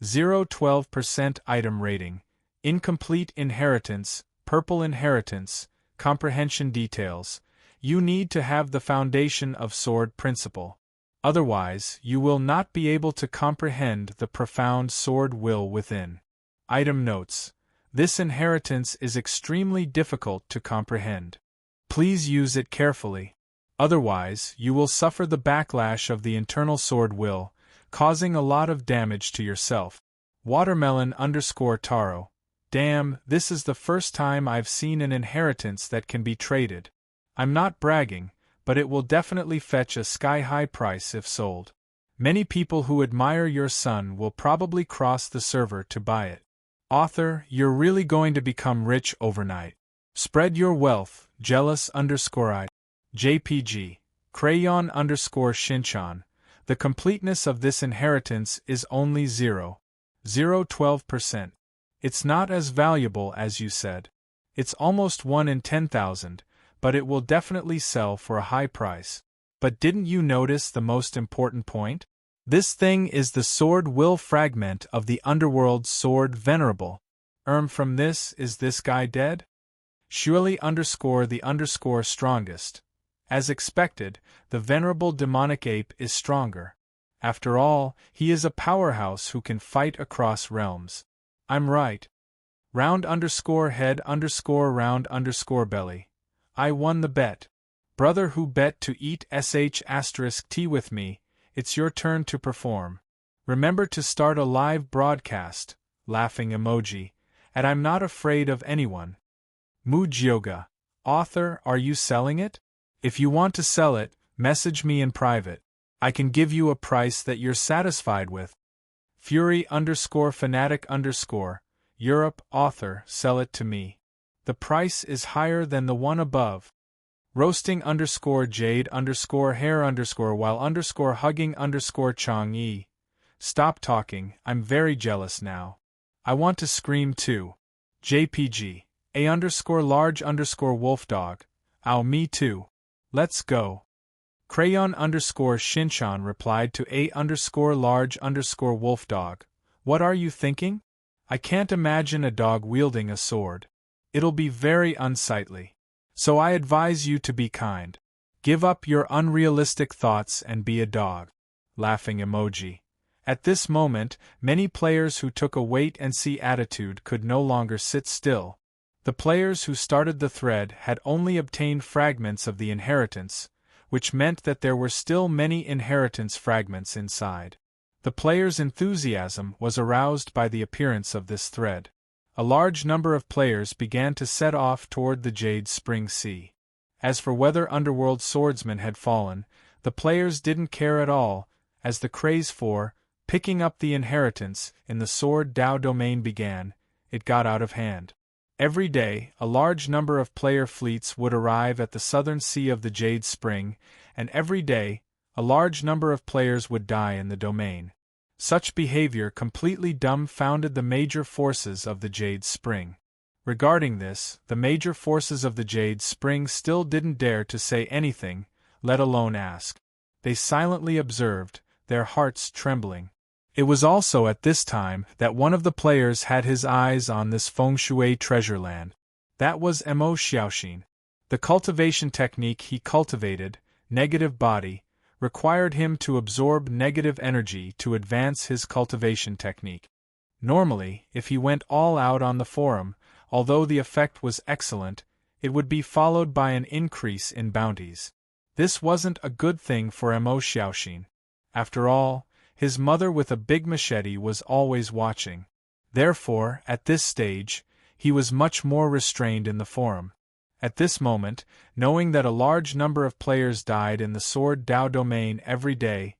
0.12% item rating. Incomplete inheritance, purple inheritance, comprehension details. You need to have the foundation of Sword Principle. Otherwise, you will not be able to comprehend the profound sword will within. Item notes. This inheritance is extremely difficult to comprehend. Please use it carefully. Otherwise, you will suffer the backlash of the internal sword will, causing a lot of damage to yourself. Watermelon_Taro. Damn, this is the first time I've seen an inheritance that can be traded. I'm not bragging, but it will definitely fetch a sky-high price if sold. Many people who admire your son will probably cross the server to buy it. Author, you're really going to become rich overnight. Spread your wealth, jealous_I. JPG. Crayon_Shinchan. The completeness of this inheritance is only 0.012%. It's not as valuable as you said. It's almost 1 in 10,000, but it will definitely sell for a high price. But didn't you notice the most important point? This thing is the Sword Will fragment of the Underworld Sword Venerable. From this, is this guy dead? Surely_the_strongest. As expected, the Venerable Demonic Ape is stronger. After all, he is a powerhouse who can fight across realms. I'm right. Round_head_round_belly. I won the bet. Brother who bet to eat sh*t with me, it's your turn to perform. Remember to start a live broadcast, laughing emoji, and I'm not afraid of anyone. Mujyoga. Author, are you selling it? If you want to sell it, message me in private. I can give you a price that you're satisfied with. Fury_fanatic_ Europe. Author, sell it to me. The price is higher than the one above. roasting underscore jade underscore hair underscore while underscore hugging underscore chong e. Stop talking, I'm very jealous now. I want to scream too. JPG. A underscore large underscore wolf dog. Ow, me too. Let's go. Crayon underscore Shinchan replied to A underscore large underscore wolf dog. What are you thinking? I can't imagine a dog wielding a sword. It'll be very unsightly. So I advise you to be kind. Give up your unrealistic thoughts and be a dog. Laughing emoji. At this moment, many players who took a wait-and-see attitude could no longer sit still. The players who started the thread had only obtained fragments of the inheritance, which meant that there were still many inheritance fragments inside. The players' enthusiasm was aroused by the appearance of this thread. A large number of players began to set off toward the Jade Spring Sea. As for whether Underworld swordsmen had fallen, the players didn't care at all, as the craze for picking up the inheritance in the Sword Dao domain began. It got out of hand. Every day, a large number of player fleets would arrive at the southern sea of the Jade Spring, and every day, a large number of players would die in the domain. Such behavior completely dumbfounded the major forces of the Jade Spring. Regarding this, the major forces of the Jade Spring still didn't dare to say anything, let alone ask. They silently observed, their hearts trembling. It was also at this time that one of the players had his eyes on this feng shui treasure land. That was Mo Xiaoxin. The cultivation technique he cultivated, negative body, required him to absorb negative energy to advance his cultivation technique. Normally, if he went all out on the forum, although the effect was excellent, it would be followed by an increase in bounties. This wasn't a good thing for Mo Xiaoxin. After all, his mother with a big machete was always watching. Therefore, at this stage, he was much more restrained in the forum. At this moment, knowing that a large number of players died in the Sword Dao domain every day,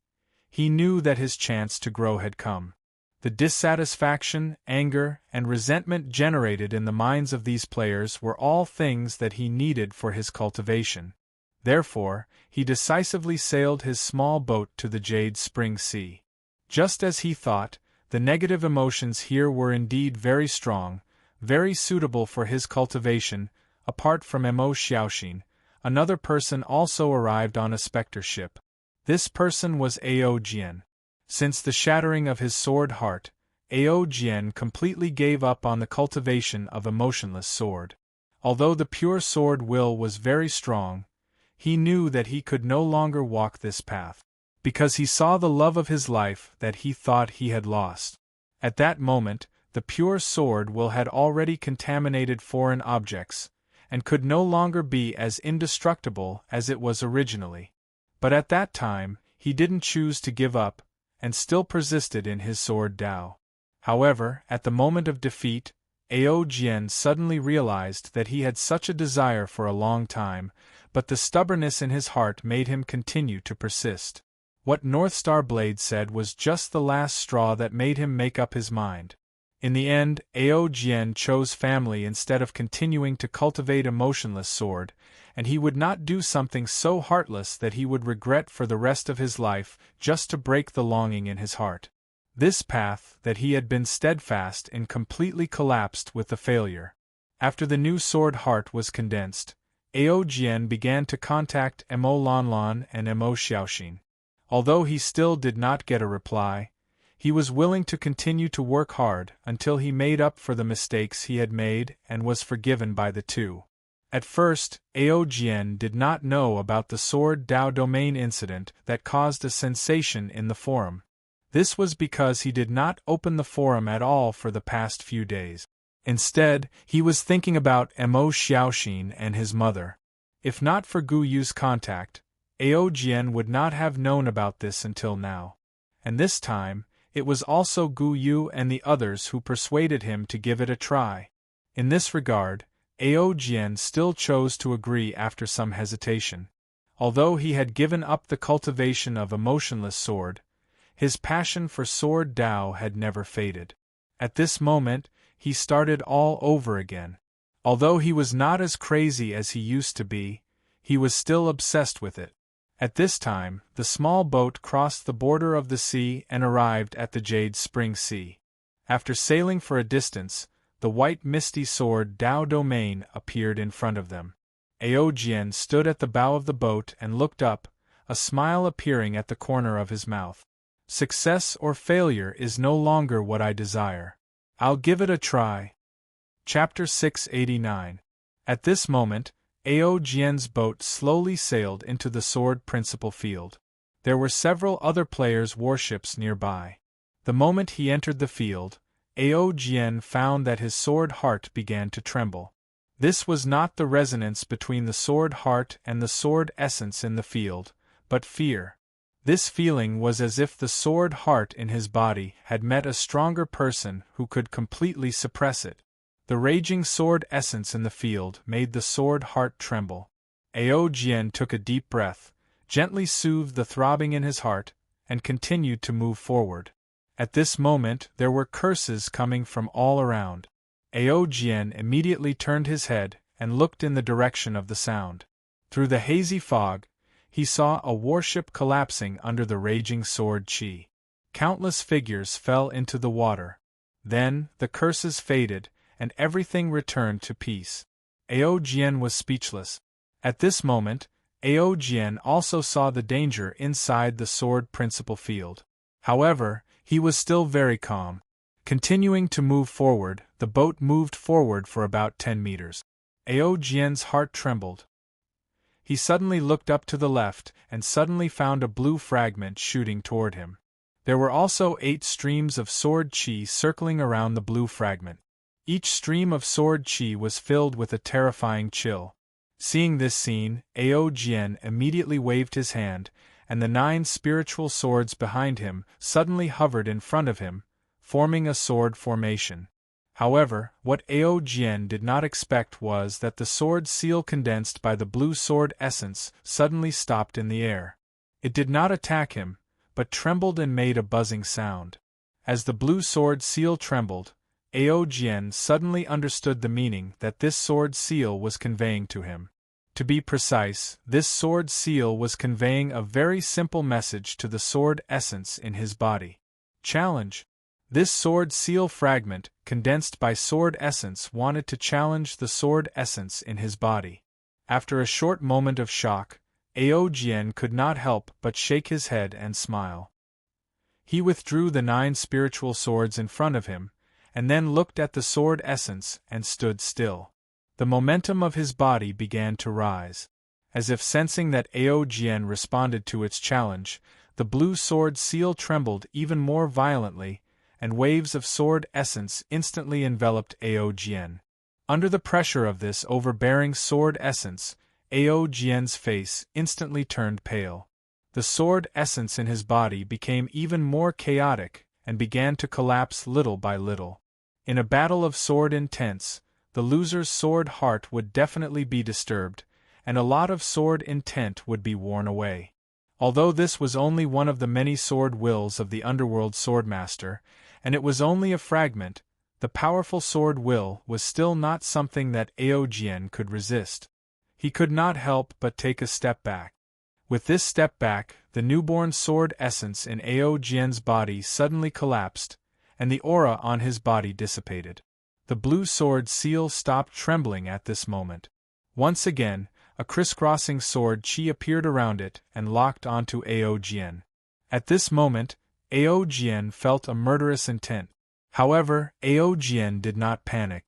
he knew that his chance to grow had come. The dissatisfaction, anger, and resentment generated in the minds of these players were all things that he needed for his cultivation. Therefore, he decisively sailed his small boat to the Jade Spring Sea. Just as he thought, the negative emotions here were indeed very strong, very suitable for his cultivation. Apart from Mo Xiaoxin, another person also arrived on a specter ship. This person was Ao Jian. Since the shattering of his sword heart, Ao Jian completely gave up on the cultivation of a motionless sword. Although the pure sword will was very strong, he knew that he could no longer walk this path, because he saw the love of his life that he thought he had lost. At that moment, the pure sword will had already contaminated foreign objects, and could no longer be as indestructible as it was originally. But at that time, he didn't choose to give up, and still persisted in his Sword Dao. However, at the moment of defeat, Ao Jian suddenly realized that he had such a desire for a long time, but the stubbornness in his heart made him continue to persist. What North Star Blade said was just the last straw that made him make up his mind. In the end, Ao Jian chose family instead of continuing to cultivate a motionless sword, and he would not do something so heartless that he would regret for the rest of his life just to break the longing in his heart. This path that he had been steadfast in completely collapsed with the failure. After the new sword heart was condensed, Ao Jian began to contact Mo Lanlan and Mo Xiaoxin. Although he still did not get a reply, he was willing to continue to work hard until he made up for the mistakes he had made and was forgiven by the two. At first, Ao Jian did not know about the Sword Dao domain incident that caused a sensation in the forum. This was because he did not open the forum at all for the past few days. Instead, he was thinking about Mo Xiaoxin and his mother. If not for Gu Yu's contact, Ao Jian would not have known about this until now. And this time, it was also Gu Yu and the others who persuaded him to give it a try. In this regard, Ao Jian still chose to agree after some hesitation. Although he had given up the cultivation of a motionless sword, his passion for Sword Dao had never faded. At this moment, he started all over again. Although he was not as crazy as he used to be, He was still obsessed with it. At this time, the small boat crossed the border of the sea and arrived at the Jade Spring Sea. After sailing for a distance, the white misty sword Dao Domain appeared in front of them. Aojian stood at the bow of the boat and looked up, a smile appearing at the corner of his mouth. Success or failure is no longer what I desire. I'll give it a try. Chapter 689. At this moment, Aojian's boat slowly sailed into the sword principal field. There were several other players' warships nearby. The moment he entered the field, Aojian found that his sword heart began to tremble. This was not the resonance between the sword heart and the sword essence in the field, but fear. This feeling was as if the sword heart in his body had met a stronger person who could completely suppress it. The raging sword essence in the field made the sword heart tremble. Aojian took a deep breath, gently soothed the throbbing in his heart, and continued to move forward. At this moment there were curses coming from all around. Aojian immediately turned his head and looked in the direction of the sound. Through the hazy fog, he saw a warship collapsing under the raging sword chi. Countless figures fell into the water. Then, the curses faded, and everything returned to peace. Aojian was speechless. At this moment, Aojian also saw the danger inside the sword principal field. However, he was still very calm. Continuing to move forward, the boat moved forward for about 10 meters. Aojian's heart trembled. He suddenly looked up to the left and suddenly found a blue fragment shooting toward him. There were also 8 streams of sword chi circling around the blue fragment. Each stream of sword chi was filled with a terrifying chill. Seeing this scene, Aojian immediately waved his hand, and the 9 spiritual swords behind him suddenly hovered in front of him, forming a sword formation. However, what Aojian did not expect was that the sword seal condensed by the blue sword essence suddenly stopped in the air. It did not attack him, but trembled and made a buzzing sound. As the blue sword seal trembled, Aojian suddenly understood the meaning that this sword seal was conveying to him. To be precise, this sword seal was conveying a very simple message to the sword essence in his body. Challenge. This sword seal fragment, condensed by sword essence, wanted to challenge the sword essence in his body. After a short moment of shock, Aojian could not help but shake his head and smile. He withdrew the 9 spiritual swords in front of him, and then looked at the sword essence and stood still. The momentum of his body began to rise. As if sensing that Aojian responded to its challenge, the blue sword seal trembled even more violently, and waves of sword essence instantly enveloped Aojian. Under the pressure of this overbearing sword essence, Aojian's face instantly turned pale. The sword essence in his body became even more chaotic and began to collapse little by little. In a battle of sword intents, the loser's sword heart would definitely be disturbed, and a lot of sword intent would be worn away. Although this was only one of the many sword wills of the underworld swordmaster, and it was only a fragment, the powerful sword will was still not something that Aojian could resist. He could not help but take a step back. With this step back, the newborn sword essence in Aojian's body suddenly collapsed, and the aura on his body dissipated. The blue sword seal stopped trembling at this moment. Once again, a crisscrossing sword chi appeared around it and locked onto Aojian. At this moment, Aojian felt a murderous intent. However, Aojian did not panic.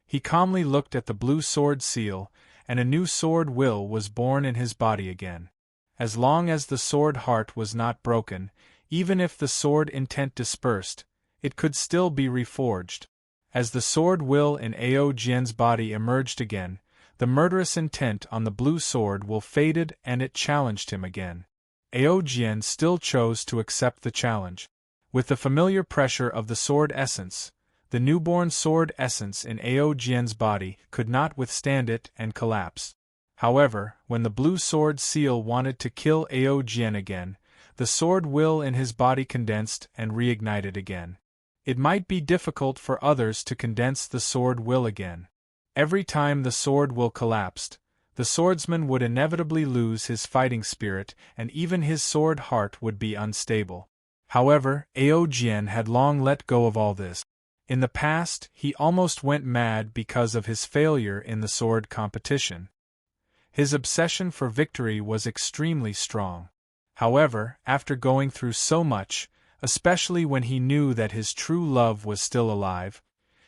He calmly looked at the blue sword seal, and a new sword will was born in his body again. As long as the sword heart was not broken, even if the sword intent dispersed, it could still be reforged. As the sword will in Aojian's body emerged again, the murderous intent on the blue sword will faded and it challenged him again. Aojian still chose to accept the challenge. With the familiar pressure of the sword essence, the newborn sword essence in Aojian's body could not withstand it and collapsed. However, when the blue sword seal wanted to kill Aojian again, the sword will in his body condensed and reignited again. It might be difficult for others to condense the sword will again. Every time the sword will collapsed, the swordsman would inevitably lose his fighting spirit and even his sword heart would be unstable. However, Aojian had long let go of all this. In the past, he almost went mad because of his failure in the sword competition. His obsession for victory was extremely strong. However, after going through so much, especially when he knew that his true love was still alive,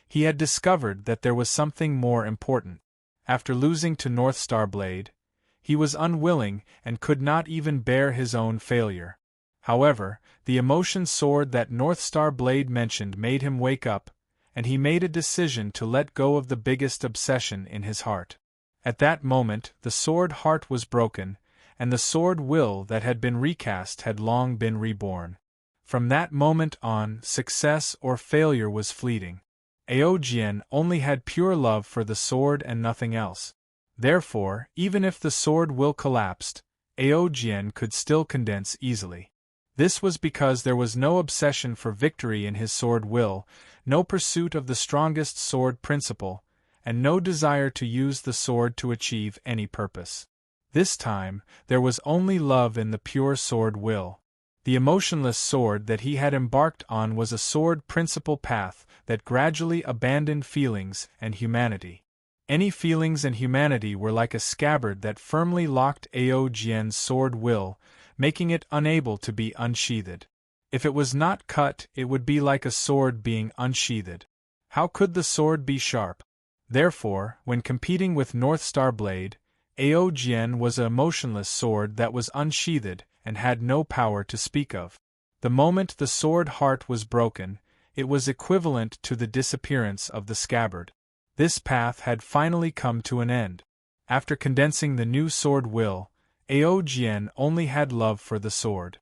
he had discovered that there was something more important. After losing to North Star Blade, he was unwilling and could not even bear his own failure. However, the emotion sword that North Star Blade mentioned made him wake up, and he made a decision to let go of the biggest obsession in his heart. At that moment, the sword heart was broken, and the sword will that had been recast had long been reborn. From that moment on, success or failure was fleeting. Aojian only had pure love for the sword and nothing else. Therefore, even if the sword will collapsed, Aojian could still condense easily. This was because there was no obsession for victory in his sword will, no pursuit of the strongest sword principle, and no desire to use the sword to achieve any purpose. This time, there was only love in the pure sword will. The emotionless sword that he had embarked on was a sword principle path that gradually abandoned feelings and humanity. Any feelings and humanity were like a scabbard that firmly locked Aojian's sword will, making it unable to be unsheathed. If it was not cut, it would be like a sword being unsheathed. How could the sword be sharp? Therefore, when competing with North Star Blade, Aojian was a emotionless sword that was unsheathed and had no power to speak of. The moment the sword heart was broken, it was equivalent to the disappearance of the scabbard. This path had finally come to an end. After condensing the new sword will, Aojian only had love for the sword.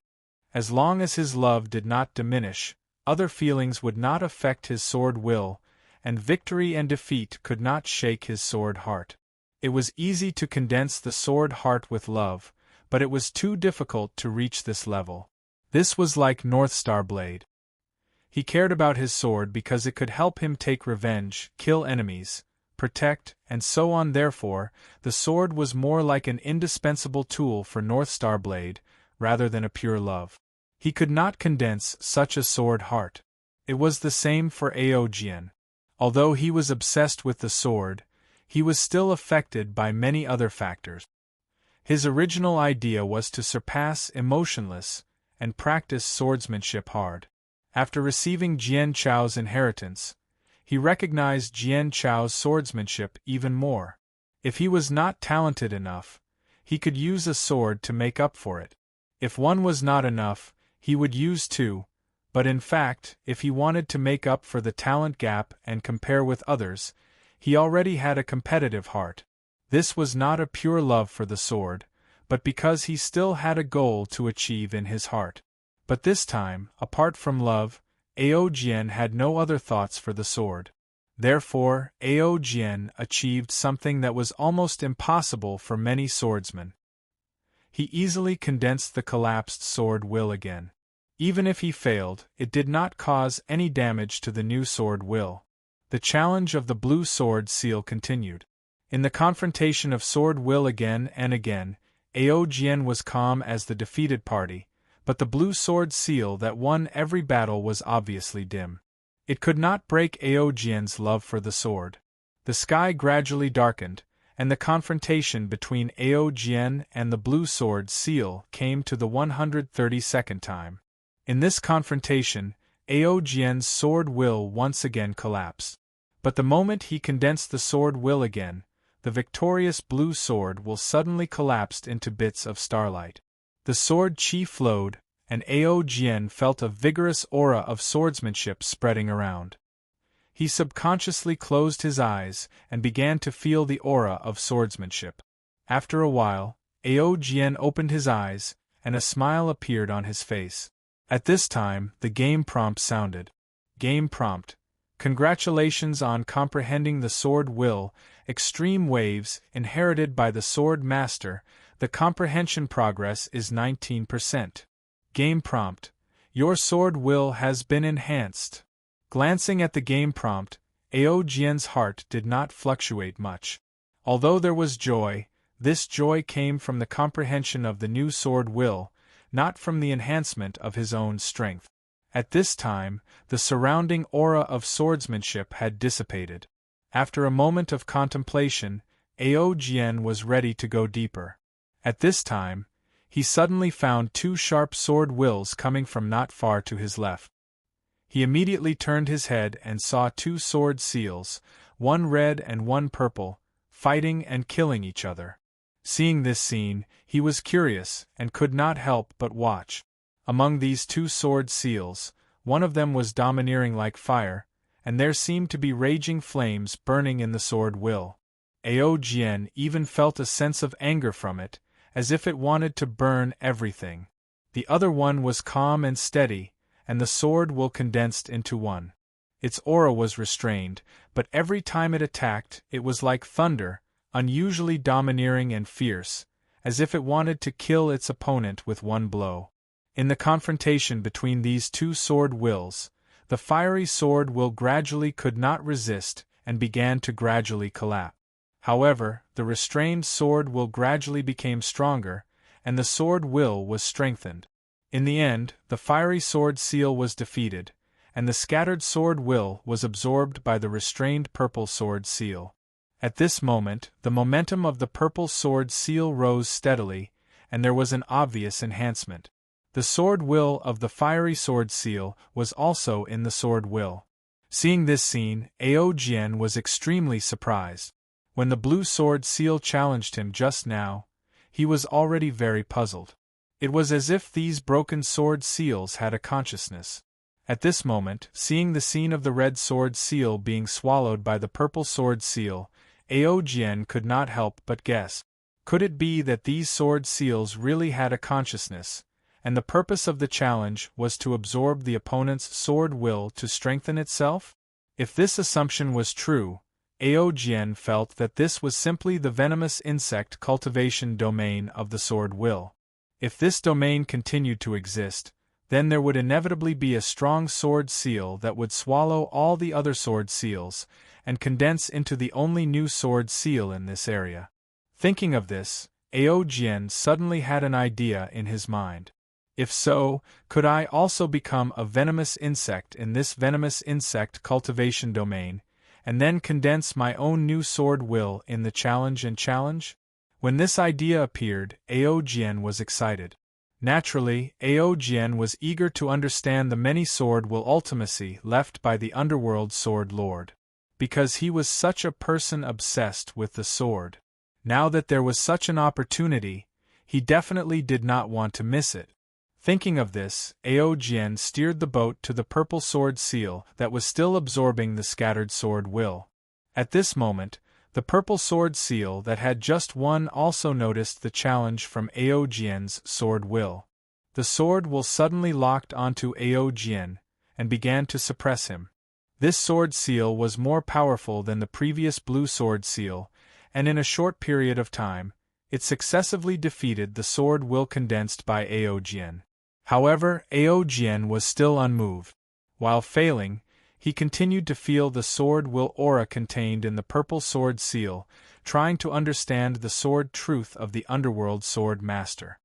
As long as his love did not diminish, other feelings would not affect his sword will, and victory and defeat could not shake his sword heart. It was easy to condense the sword heart with love, but it was too difficult to reach this level. This was like North Star Blade. He cared about his sword because it could help him take revenge, kill enemies, protect, and so on. Therefore, the sword was more like an indispensable tool for North Star Blade, rather than a pure love. He could not condense such a sword heart. It was the same for Aojian. Although he was obsessed with the sword, he was still affected by many other factors. His original idea was to surpass emotionless and practice swordsmanship hard. After receiving Jian Chao's inheritance, he recognized Jian Chao's swordsmanship even more. If he was not talented enough, he could use a sword to make up for it. If one was not enough, he would use two, but in fact, if he wanted to make up for the talent gap and compare with others, he already had a competitive heart. This was not a pure love for the sword, but because he still had a goal to achieve in his heart. But this time, apart from love, Aojian had no other thoughts for the sword. Therefore, Aojian achieved something that was almost impossible for many swordsmen. He easily condensed the collapsed sword will again. Even if he failed, it did not cause any damage to the new sword will. The challenge of the blue sword seal continued. In the confrontation of sword will again and again, Aojian was calm as the defeated party, but the blue sword seal that won every battle was obviously dim. It could not break Aojian's love for the sword. The sky gradually darkened, and the confrontation between Aojian and the blue sword seal came to the 132nd time. In this confrontation, Aojian's sword will once again collapse. But the moment he condensed the sword will again, the victorious blue sword will suddenly collapsed into bits of starlight. The sword chi flowed, and Aojian felt a vigorous aura of swordsmanship spreading around. He subconsciously closed his eyes and began to feel the aura of swordsmanship. After a while, Aojian opened his eyes, and a smile appeared on his face. At this time, the game prompt sounded. Game prompt. Congratulations on comprehending the sword will, extreme waves, inherited by the sword master. The comprehension progress is 19%. Game prompt. Your sword will has been enhanced. Glancing at the game prompt, Aojian's heart did not fluctuate much. Although there was joy, This joy came from the comprehension of the new sword will, not from the enhancement of his own strength. At this time, the surrounding aura of swordsmanship had dissipated. After a moment of contemplation, Aojian was ready to go deeper. At this time, he suddenly found two sharp sword wills coming from not far to his left. He immediately turned his head and saw two sword seals, one red and one purple, fighting and killing each other. Seeing this scene, he was curious and could not help but watch. Among these two sword seals, one of them was domineering like fire, and there seemed to be raging flames burning in the sword will. Aojian even felt a sense of anger from it, as if it wanted to burn everything. The other one was calm and steady, and the sword will condensed into one. Its aura was restrained, but every time it attacked, it was like thunder, unusually domineering and fierce, as if it wanted to kill its opponent with one blow. In the confrontation between these two sword wills, the fiery sword will gradually could not resist and began to gradually collapse. However, the restrained sword will gradually became stronger, and the sword will was strengthened. In the end, the fiery sword seal was defeated, and the scattered sword will was absorbed by the restrained purple sword seal. At this moment, the momentum of the purple sword seal rose steadily, and there was an obvious enhancement. The sword will of the fiery sword seal was also in the sword will. Seeing this scene, Aojian was extremely surprised. When the blue sword seal challenged him just now, he was already very puzzled. It was as if these broken sword seals had a consciousness. At this moment, seeing the scene of the red sword seal being swallowed by the purple sword seal, Aojian could not help but guess. Could it be that these sword seals really had a consciousness, and the purpose of the challenge was to absorb the opponent's sword will to strengthen itself? If this assumption was true, Aojian felt that this was simply the venomous insect cultivation domain of the sword will. If this domain continued to exist, then there would inevitably be a strong sword seal that would swallow all the other sword seals, and condense into the only new sword seal in this area. Thinking of this, Aojian suddenly had an idea in his mind. If so, could I also become a venomous insect in this venomous insect cultivation domain, and then condense my own new sword will in the challenge? When this idea appeared, Aojian was excited. Naturally, Aojian was eager to understand the many sword will ultimacy left by the underworld sword lord. Because he was such a person obsessed with the sword. Now that there was such an opportunity, he definitely did not want to miss it. Thinking of this, Aojian steered the boat to the purple sword seal that was still absorbing the scattered sword will. At this moment, the purple sword seal that had just won also noticed the challenge from Aojian's sword will. The sword will suddenly locked onto Aojian, and began to suppress him. This sword seal was more powerful than the previous blue sword seal, and in a short period of time, it successively defeated the sword will condensed by Aojian. However, Aojian was still unmoved. While failing, he continued to feel the sword will aura contained in the purple sword seal, trying to understand the sword truth of the underworld sword master.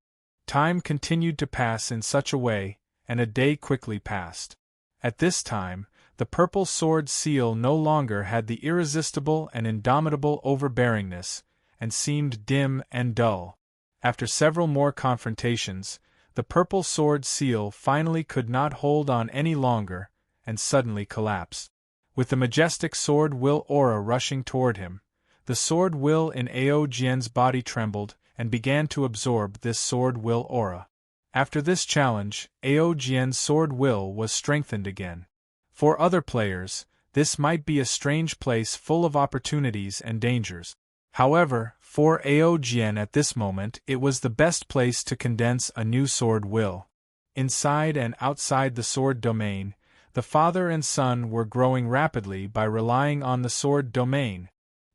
Time continued to pass in such a way, and a day quickly passed. At this time, the purple sword seal no longer had the irresistible and indomitable overbearingness, and seemed dim and dull. After several more confrontations, the purple sword seal finally could not hold on any longer, and suddenly collapsed. With the majestic sword will aura rushing toward him, the sword will in Aojian's body trembled and began to absorb this sword will aura. After this challenge, Aojian's sword will was strengthened again. For other players, this might be a strange place full of opportunities and dangers. However, for Aojian at this moment it was the best place to condense a new sword will. Inside and outside the sword domain, the father and son were growing rapidly by relying on the sword domain.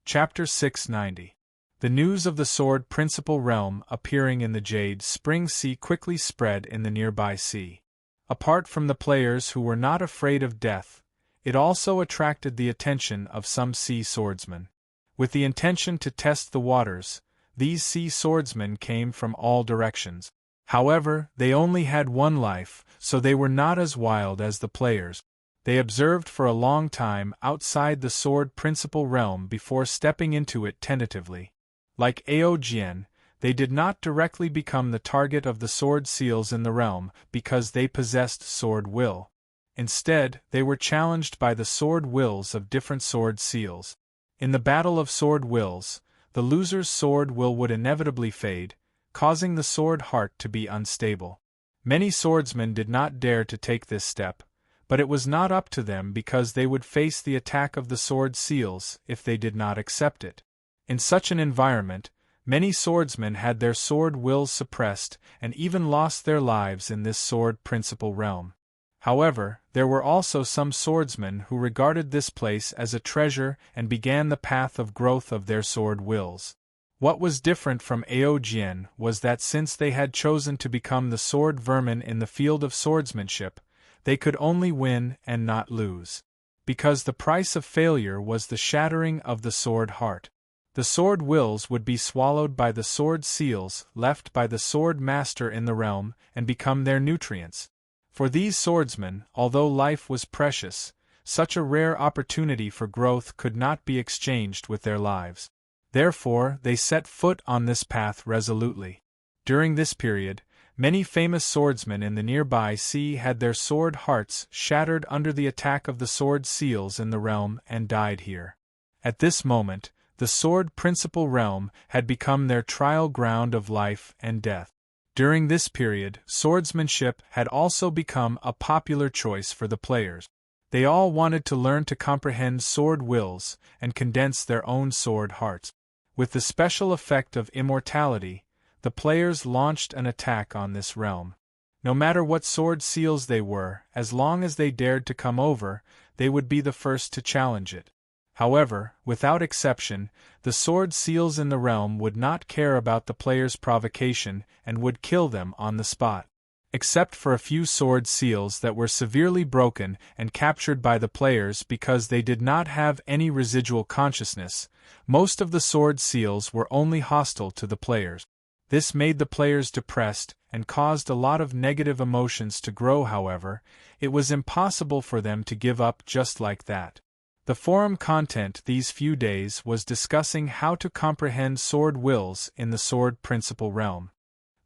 Chapter 690. The news of the sword principal realm appearing in the Jade Spring Sea quickly spread in the nearby sea. Apart from the players who were not afraid of death, it also attracted the attention of some sea swordsmen. With the intention to test the waters, these sea swordsmen came from all directions. However, they only had one life, so they were not as wild as the players. They observed for a long time outside the sword principal realm before stepping into it tentatively. Like Aojian, they did not directly become the target of the sword seals in the realm because they possessed sword will. Instead, they were challenged by the sword wills of different sword seals. In the battle of sword wills, the loser's sword will would inevitably fade, causing the sword heart to be unstable. Many swordsmen did not dare to take this step, but it was not up to them because they would face the attack of the sword seals if they did not accept it. In such an environment, many swordsmen had their sword wills suppressed and even lost their lives in this sword principal realm. However, there were also some swordsmen who regarded this place as a treasure and began the path of growth of their sword wills. What was different from Aojian was that since they had chosen to become the sword vermin in the field of swordsmanship, they could only win and not lose. Because the price of failure was the shattering of the sword heart. The sword wills would be swallowed by the sword seals left by the sword master in the realm and become their nutrients. For these swordsmen, although life was precious, such a rare opportunity for growth could not be exchanged with their lives. Therefore, they set foot on this path resolutely. During this period, many famous swordsmen in the nearby sea had their sword hearts shattered under the attack of the sword seals in the realm and died here. At this moment, the sword principal realm had become their trial ground of life and death. During this period, swordsmanship had also become a popular choice for the players. They all wanted to learn to comprehend sword wills and condense their own sword hearts. With the special effect of immortality, the players launched an attack on this realm. No matter what sword seals they were, as long as they dared to come over, they would be the first to challenge it. However, without exception, the sword seals in the realm would not care about the players' provocation and would kill them on the spot. Except for a few sword seals that were severely broken and captured by the players because they did not have any residual consciousness, most of the sword seals were only hostile to the players. This made the players depressed and caused a lot of negative emotions to grow. However, it was impossible for them to give up just like that. The forum content these few days was discussing how to comprehend sword wills in the sword principal realm.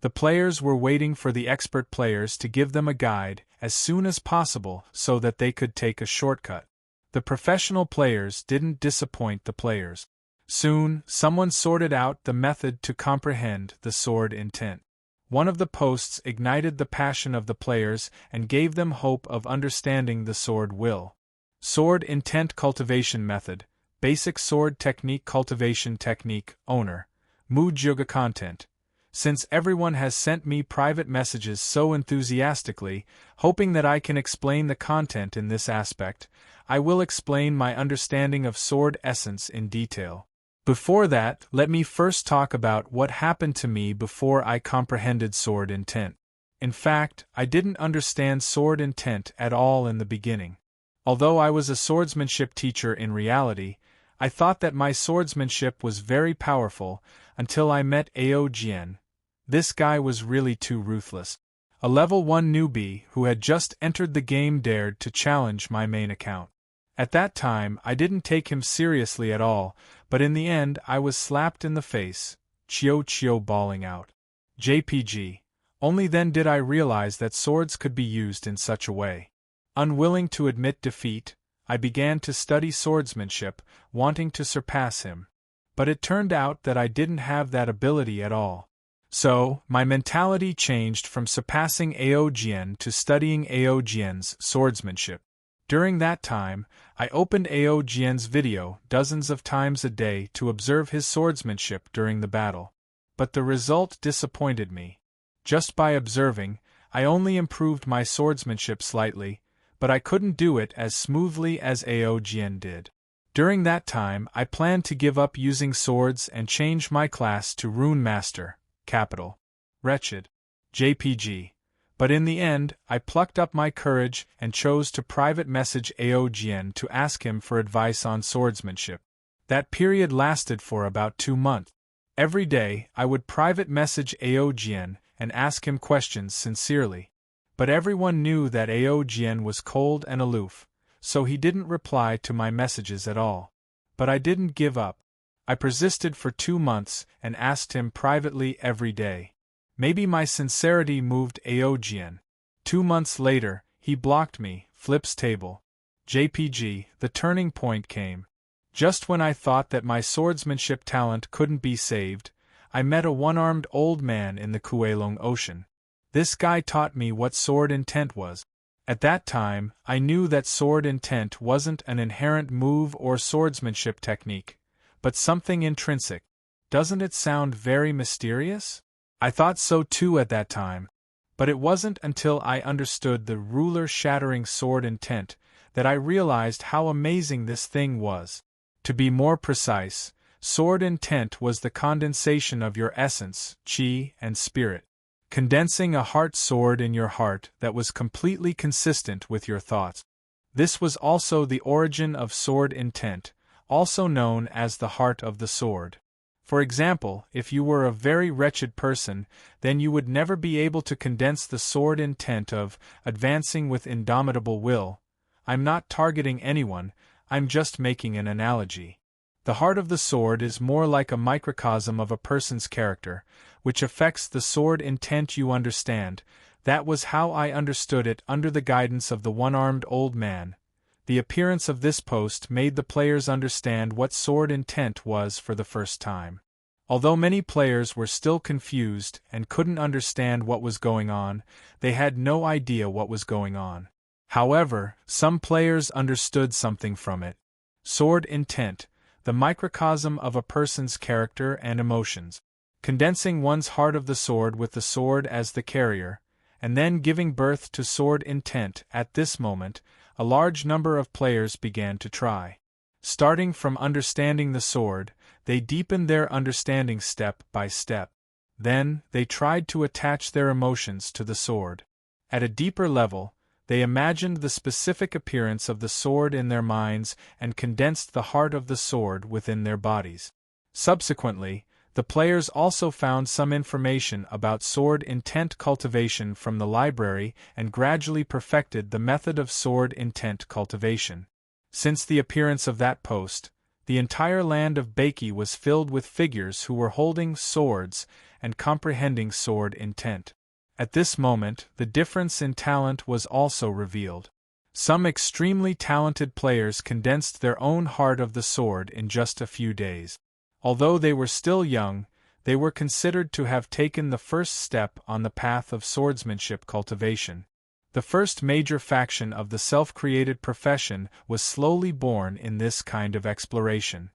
The players were waiting for the expert players to give them a guide as soon as possible so that they could take a shortcut. The professional players didn't disappoint the players. Soon, someone sorted out the method to comprehend the sword intent. One of the posts ignited the passion of the players and gave them hope of understanding the sword will. Sword intent cultivation method, basic sword technique cultivation technique, owner, mood yoga content. Since everyone has sent me private messages so enthusiastically, hoping that I can explain the content in this aspect, I will explain my understanding of sword essence in detail. Before that, let me first talk about what happened to me before I comprehended sword intent. In fact, I didn't understand sword intent at all in the beginning. Although I was a swordsmanship teacher in reality, I thought that my swordsmanship was very powerful until I met Aojian. This guy was really too ruthless. A level 1 newbie who had just entered the game dared to challenge my main account. At that time, I didn't take him seriously at all, but in the end I was slapped in the face, Chio bawling out. JPG. Only then did I realize that swords could be used in such a way. Unwilling to admit defeat, I began to study swordsmanship, wanting to surpass him. But it turned out that I didn't have that ability at all. So, my mentality changed from surpassing Aojian to studying Aojian's swordsmanship. During that time, I opened Aojian's video dozens of times a day to observe his swordsmanship during the battle. But the result disappointed me. Just by observing, I only improved my swordsmanship slightly, but I couldn't do it as smoothly as Aojian did. During that time, I planned to give up using swords and change my class to Rune Master, capital. Wretched. JPG. But in the end, I plucked up my courage and chose to private message Aojian to ask him for advice on swordsmanship. That period lasted for about 2 months. Every day, I would private message Aojian and ask him questions sincerely. But everyone knew that Aojian was cold and aloof, so he didn't reply to my messages at all. But I didn't give up. I persisted for 2 months and asked him privately every day. Maybe my sincerity moved Aojian. 2 months later, he blocked me. Flips table. JPG, the turning point came. Just when I thought that my swordsmanship talent couldn't be saved, I met a one-armed old man in the Kuelong Ocean. This guy taught me what sword intent was. At that time, I knew that sword intent wasn't an inherent move or swordsmanship technique, but something intrinsic. Doesn't it sound very mysterious? I thought so too at that time. But it wasn't until I understood the ruler-shattering sword intent that I realized how amazing this thing was. To be more precise, sword intent was the condensation of your essence, chi, and spirit. Condensing a heart sword in your heart that was completely consistent with your thoughts. This was also the origin of sword intent, also known as the heart of the sword. For example, if you were a very wretched person, then you would never be able to condense the sword intent of advancing with indomitable will. I'm not targeting anyone, I'm just making an analogy. The heart of the sword is more like a microcosm of a person's character, which affects the sword intent you understand. That was how I understood it under the guidance of the one-armed old man. The appearance of this post made the players understand what sword intent was for the first time. Although many players were still confused and couldn't understand what was going on, they had no idea what was going on. However, some players understood something from it. Sword intent, the microcosm of a person's character and emotions. Condensing one's heart of the sword with the sword as the carrier, and then giving birth to sword intent. At this moment, a large number of players began to try. Starting from understanding the sword, they deepened their understanding step by step. Then, they tried to attach their emotions to the sword. At a deeper level, they imagined the specific appearance of the sword in their minds and condensed the heart of the sword within their bodies. Subsequently, the players also found some information about sword intent cultivation from the library and gradually perfected the method of sword intent cultivation. Since the appearance of that post, the entire land of Baiki was filled with figures who were holding swords and comprehending sword intent. At this moment, the difference in talent was also revealed. Some extremely talented players condensed their own heart of the sword in just a few days. Although they were still young, they were considered to have taken the first step on the path of swordsmanship cultivation. The first major faction of the self-created profession was slowly born in this kind of exploration.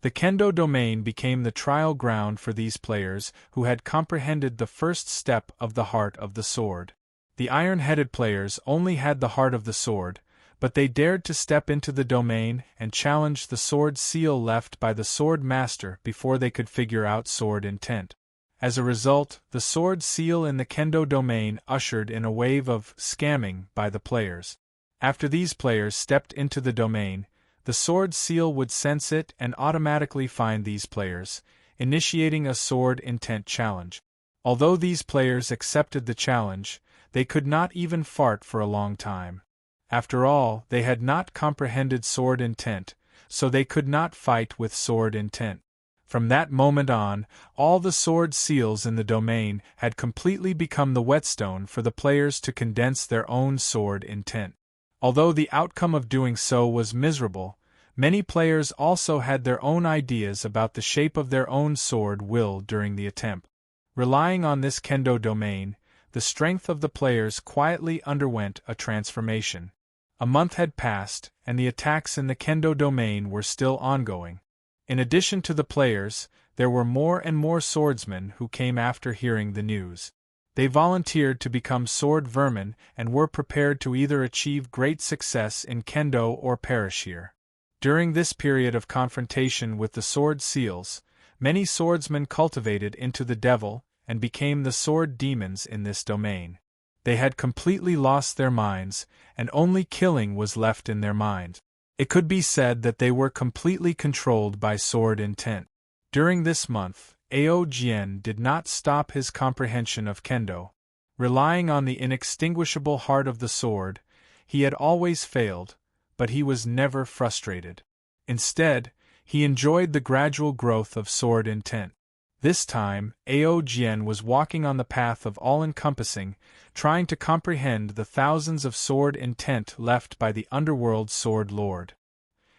The Kendo domain became the trial ground for these players who had comprehended the first step of the heart of the sword. The iron-headed players only had the heart of the sword, but they dared to step into the domain and challenge the sword seal left by the sword master before they could figure out sword intent. As a result, the sword seal in the Kendo domain ushered in a wave of scamming by the players. After these players stepped into the domain, the sword seal would sense it and automatically find these players, initiating a sword intent challenge. Although these players accepted the challenge, they could not even fart for a long time. After all, they had not comprehended sword intent, so they could not fight with sword intent. From that moment on, all the sword seals in the domain had completely become the whetstone for the players to condense their own sword intent. Although the outcome of doing so was miserable, many players also had their own ideas about the shape of their own sword will during the attempt. Relying on this Kendo domain, the strength of the players quietly underwent a transformation. A month had passed, and the attacks in the Kendo domain were still ongoing. In addition to the players, there were more and more swordsmen who came after hearing the news. They volunteered to become sword vermin and were prepared to either achieve great success in Kendo or perish here. During this period of confrontation with the sword seals, many swordsmen cultivated into the devil and became the sword demons in this domain. They had completely lost their minds, and only killing was left in their minds. It could be said that they were completely controlled by sword intent. During this month, Ao Jian did not stop his comprehension of kendo. Relying on the inextinguishable heart of the sword, he had always failed, but he was never frustrated. Instead, he enjoyed the gradual growth of sword intent. This time, Ao Jian was walking on the path of all-encompassing, trying to comprehend the thousands of sword intent left by the underworld sword lord.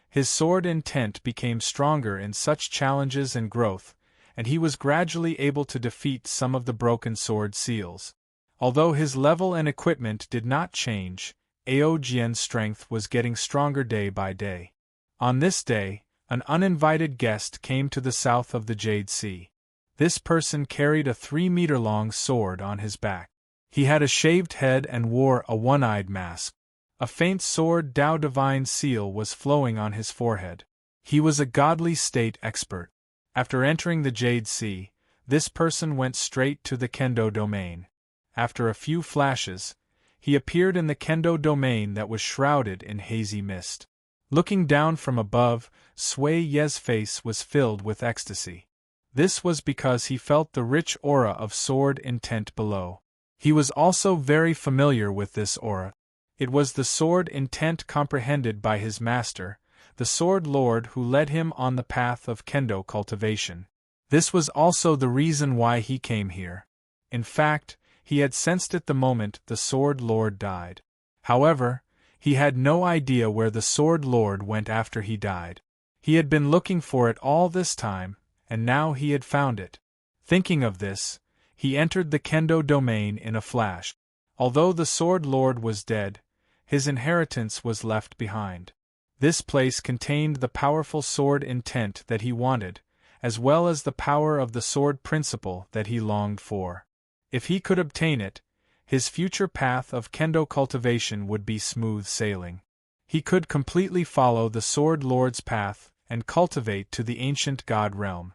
His sword intent became stronger in such challenges and growth, and he was gradually able to defeat some of the broken sword seals. Although his level and equipment did not change, Ao Jian's strength was getting stronger day by day. On this day, an uninvited guest came to the south of the Jade Sea. This person carried a 3-meter-long sword on his back. He had a shaved head and wore a one-eyed mask. A faint sword Dao divine seal was flowing on his forehead. He was a godly state expert. After entering the Jade Sea, this person went straight to the Kendo domain. After a few flashes, he appeared in the Kendo domain that was shrouded in hazy mist. Looking down from above, Sui Ye's face was filled with ecstasy. This was because he felt the rich aura of sword intent below. He was also very familiar with this aura. It was the sword intent comprehended by his master, the sword lord who led him on the path of kendo cultivation. This was also the reason why he came here. In fact, he had sensed it the moment the sword lord died. However, he had no idea where the sword lord went after he died. He had been looking for it all this time, and now he had found it. Thinking of this, he entered the kendo domain in a flash. Although the sword lord was dead, his inheritance was left behind. This place contained the powerful sword intent that he wanted, as well as the power of the sword principle that he longed for. If he could obtain it, his future path of kendo cultivation would be smooth sailing. He could completely follow the sword lord's path and cultivate to the ancient god realm.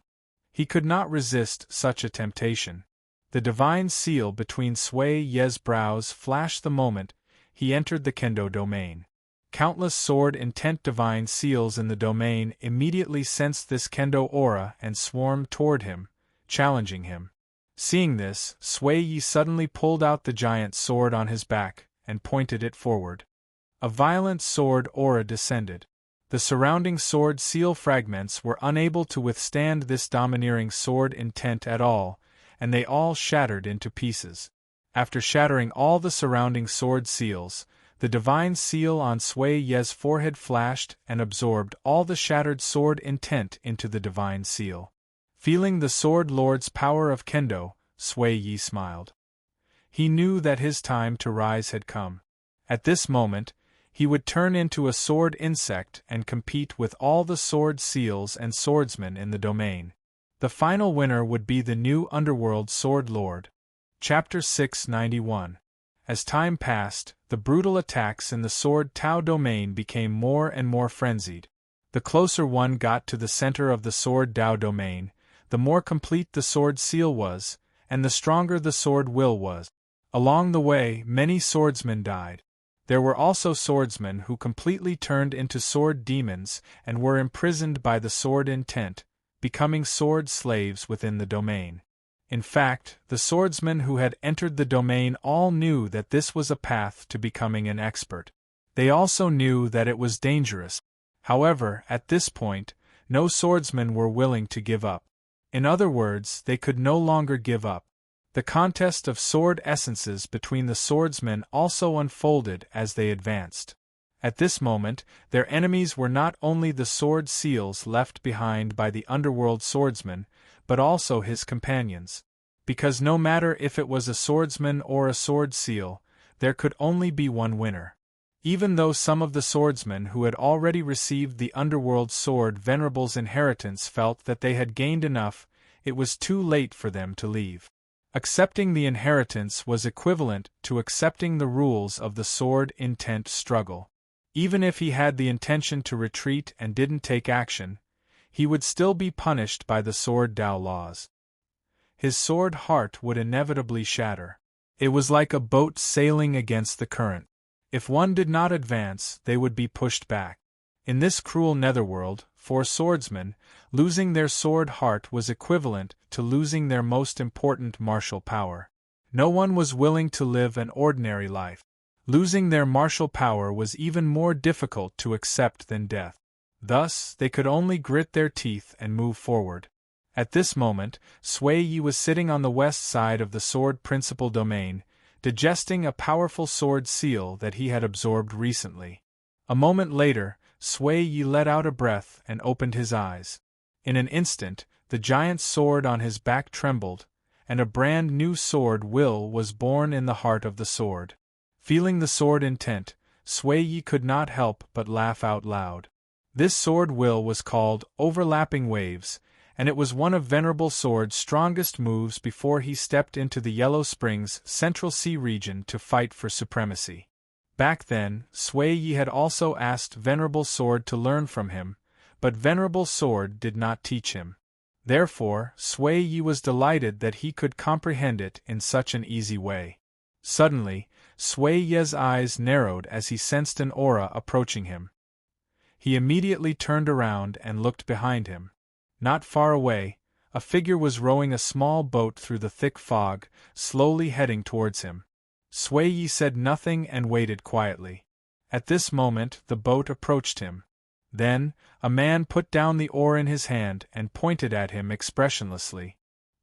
He could not resist such a temptation. The divine seal between Sui Ye's brows flashed the moment he entered the kendo domain. Countless sword intent divine seals in the domain immediately sensed this kendo aura and swarmed toward him, challenging him. Seeing this, Sui Ye suddenly pulled out the giant sword on his back and pointed it forward. A violent sword aura descended. The surrounding sword seal fragments were unable to withstand this domineering sword intent at all, and they all shattered into pieces. After shattering all the surrounding sword seals, the divine seal on Sui Ye's forehead flashed and absorbed all the shattered sword intent into the divine seal. Feeling the sword lord's power of kendo, Sui Ye smiled. He knew that his time to rise had come. At this moment, he would turn into a sword insect and compete with all the sword seals and swordsmen in the domain. The final winner would be the new underworld sword lord. Chapter 691. As time passed, the brutal attacks in the sword Tao domain became more and more frenzied. The closer one got to the center of the sword Dao domain, the more complete the sword seal was, and the stronger the sword will was. Along the way, many swordsmen died. There were also swordsmen who completely turned into sword demons and were imprisoned by the sword intent, becoming sword slaves within the domain. In fact, the swordsmen who had entered the domain all knew that this was a path to becoming an expert. They also knew that it was dangerous. However, at this point, no swordsmen were willing to give up. In other words, they could no longer give up. The contest of sword essences between the swordsmen also unfolded as they advanced. At this moment, their enemies were not only the sword seals left behind by the underworld swordsman, but also his companions. Because no matter if it was a swordsman or a sword seal, there could only be one winner. Even though some of the swordsmen who had already received the underworld sword venerable's inheritance felt that they had gained enough, it was too late for them to leave. Accepting the inheritance was equivalent to accepting the rules of the sword intent struggle. Even if he had the intention to retreat and didn't take action, he would still be punished by the sword Dao laws. His sword heart would inevitably shatter. It was like a boat sailing against the current. If one did not advance, they would be pushed back. In this cruel netherworld, For swordsmen, losing their sword heart was equivalent to losing their most important martial power. No one was willing to live an ordinary life. Losing their martial power was even more difficult to accept than death. Thus, they could only grit their teeth and move forward. At this moment, Sui Yi was sitting on the west side of the sword principal domain, digesting a powerful sword seal that he had absorbed recently. A moment later, Sui Yi let out a breath and opened his eyes. In an instant, the giant sword on his back trembled, and a brand new sword will was born in the heart of the sword. Feeling the sword intent, Sui Yi could not help but laugh out loud. This sword will was called Overlapping Waves, and it was one of Venerable Sword's strongest moves before he stepped into the Yellow Springs Central Sea region to fight for supremacy. Back then, Sui Yi had also asked Venerable Sword to learn from him, but Venerable Sword did not teach him. Therefore, Sui Yi was delighted that he could comprehend it in such an easy way. Suddenly, Sui Yi's eyes narrowed as he sensed an aura approaching him. He immediately turned around and looked behind him. Not far away, a figure was rowing a small boat through the thick fog, slowly heading towards him. Sui Yi said nothing and waited quietly. At this moment, the boat approached him. Then, a man put down the oar in his hand and pointed at him expressionlessly.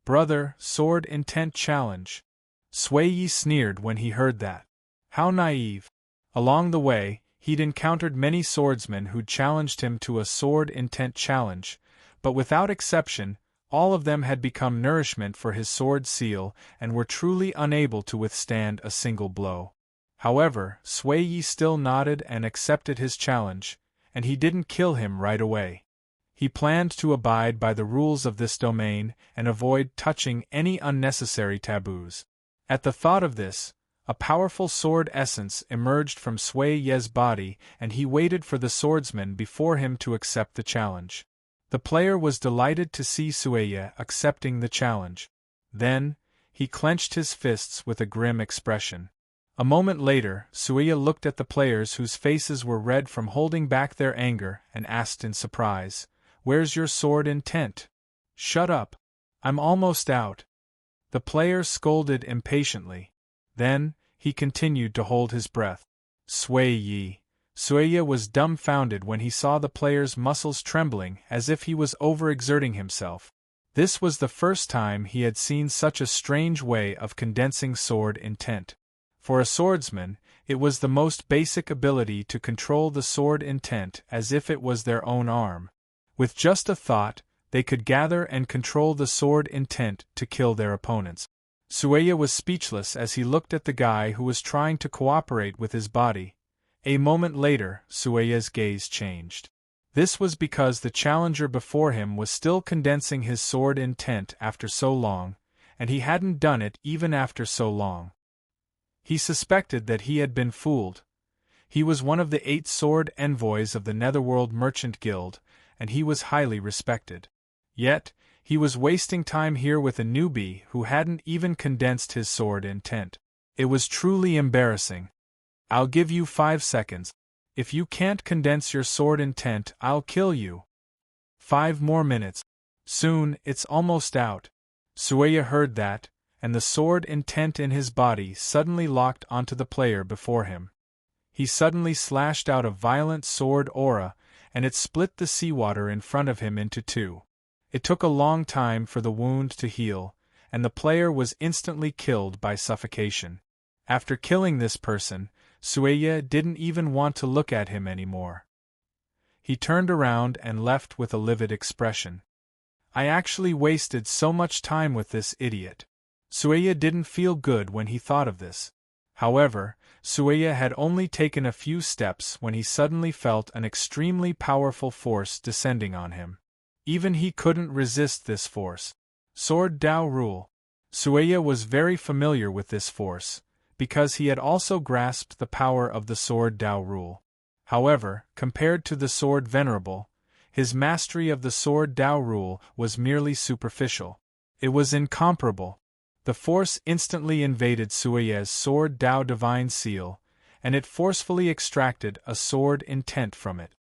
"Brother, sword intent challenge." Sui Yi sneered when he heard that. How naive! Along the way, he'd encountered many swordsmen who'd challenged him to a sword intent challenge, but without exception, all of them had become nourishment for his sword seal and were truly unable to withstand a single blow. However, Sui Yi still nodded and accepted his challenge, and he didn't kill him right away. He planned to abide by the rules of this domain and avoid touching any unnecessary taboos. At the thought of this, a powerful sword essence emerged from Sui Yi's body, and he waited for the swordsman before him to accept the challenge. The player was delighted to see Sui Yi accepting the challenge. Then, he clenched his fists with a grim expression. A moment later, Sui Yi looked at the players whose faces were red from holding back their anger and asked in surprise, "Where's your sword intent?" "Shut up. I'm almost out." The player scolded impatiently. Then, he continued to hold his breath. Sui Yi was dumbfounded when he saw the player's muscles trembling as if he was overexerting himself. This was the first time he had seen such a strange way of condensing sword intent. For a swordsman, it was the most basic ability to control the sword intent as if it was their own arm. With just a thought, they could gather and control the sword intent to kill their opponents. Sui Yi was speechless as he looked at the guy who was trying to cooperate with his body. A moment later, Sui Yi's gaze changed. This was because the challenger before him was still condensing his sword intent after so long, and he hadn't done it even after so long. He suspected that he had been fooled. He was one of the 8 sword envoys of the Netherworld Merchant Guild, and he was highly respected. Yet, he was wasting time here with a newbie who hadn't even condensed his sword intent. It was truly embarrassing. "I'll give you 5 seconds. If you can't condense your sword intent, I'll kill you." 5 more minutes. Soon, it's almost out. Sui Yi heard that, and the sword intent in his body suddenly locked onto the player before him. He suddenly slashed out a violent sword aura, and it split the seawater in front of him into 2. It took a long time for the wound to heal, and the player was instantly killed by suffocation. After killing this person, Sui Yi didn't even want to look at him anymore. He turned around and left with a livid expression. "I actually wasted so much time with this idiot." Sui Yi didn't feel good when he thought of this. However, Sui Yi had only taken a few steps when he suddenly felt an extremely powerful force descending on him. Even he couldn't resist this force. Sword Dao Rule. Sui Yi was very familiar with this force, because he had also grasped the power of the Sword Dao Rule. However, compared to the Sword Venerable, his mastery of the Sword Dao Rule was merely superficial. It was incomparable. The force instantly invaded Sui Yi's Sword Dao Divine Seal, and it forcefully extracted a sword intent from it.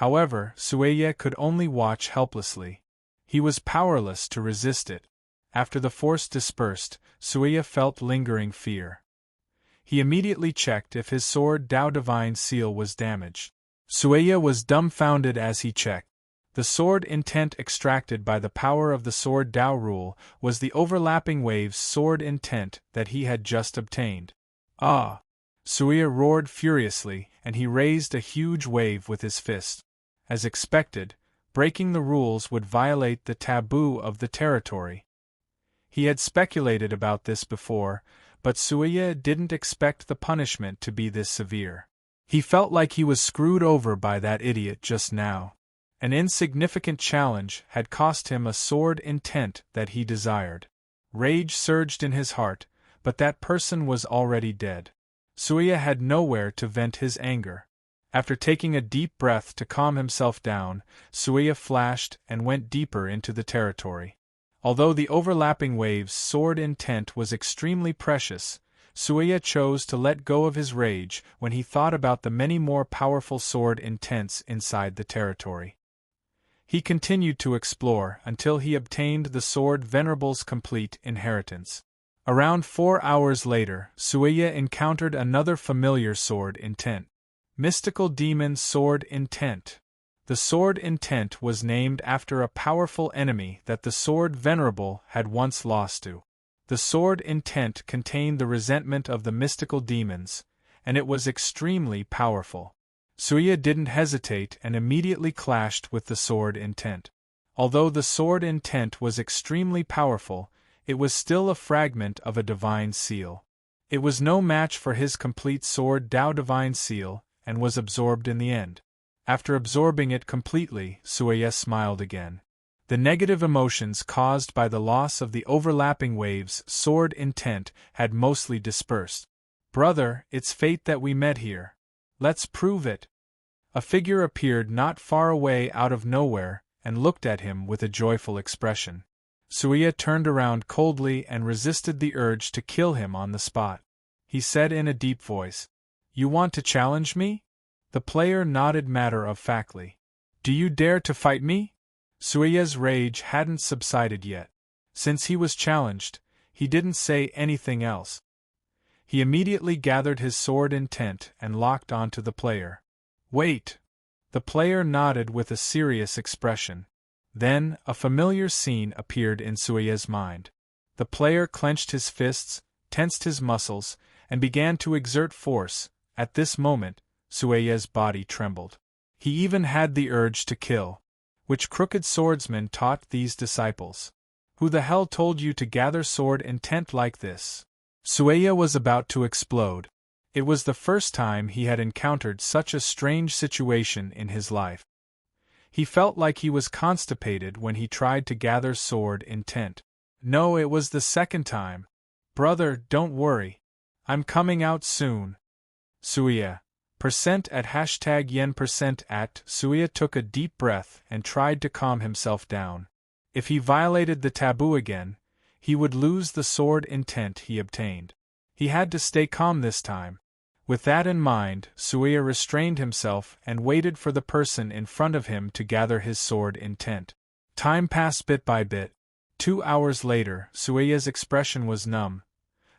However, Sueya could only watch helplessly. He was powerless to resist it. After the force dispersed, Sueya felt lingering fear. He immediately checked if his sword Dao Divine Seal was damaged. Sueya was dumbfounded as he checked. The sword intent extracted by the power of the sword Dao rule was the overlapping wave's sword intent that he had just obtained. Ah! Sueya roared furiously, and he raised a huge wave with his fist. As expected, breaking the rules would violate the taboo of the territory. He had speculated about this before, but Sueya didn't expect the punishment to be this severe. He felt like he was screwed over by that idiot just now. An insignificant challenge had cost him a sword intent that he desired. Rage surged in his heart, but that person was already dead. Sueya had nowhere to vent his anger. After taking a deep breath to calm himself down, Sueya flashed and went deeper into the territory. Although the overlapping wave's sword intent was extremely precious, Sueya chose to let go of his rage when he thought about the many more powerful sword intents inside the territory. He continued to explore until he obtained the sword Venerable's complete inheritance. Around 4 hours later, Sueya encountered another familiar sword intent. Mystical Demon Sword Intent. The sword intent was named after a powerful enemy that the sword Venerable had once lost to. The sword intent contained the resentment of the mystical demons, and it was extremely powerful. Sueya didn't hesitate and immediately clashed with the sword intent. Although the sword intent was extremely powerful, it was still a fragment of a divine seal. It was no match for his complete sword Dao Divine Seal, and was absorbed in the end. After absorbing it completely, Sueya smiled again. The negative emotions caused by the loss of the overlapping wave's sword intent had mostly dispersed. "Brother, it's fate that we met here. Let's prove it." A figure appeared not far away out of nowhere and looked at him with a joyful expression. Sueya turned around coldly and resisted the urge to kill him on the spot. He said in a deep voice, "You want to challenge me?" The player nodded matter-of-factly. "Do you dare to fight me?" Sueya's rage hadn't subsided yet. Since he was challenged, he didn't say anything else. He immediately gathered his sword intent and locked onto the player. "Wait!" The player nodded with a serious expression. Then, a familiar scene appeared in Sueya's mind. The player clenched his fists, tensed his muscles, and began to exert force. At this moment, Sueya's body trembled. He even had the urge to kill. Which crooked swordsman taught these disciples? Who the hell told you to gather sword intent like this? Sueya was about to explode. It was the first time he had encountered such a strange situation in his life. He felt like he was constipated when he tried to gather sword intent. No, it was the second time. "Brother, don't worry. I'm coming out soon." Sueya. %at #yen%at. Sueya took a deep breath and tried to calm himself down. If he violated the taboo again, he would lose the sword intent he obtained. He had to stay calm this time. With that in mind, Sueya restrained himself and waited for the person in front of him to gather his sword intent. Time passed bit by bit. 2 hours later, Sueya's expression was numb.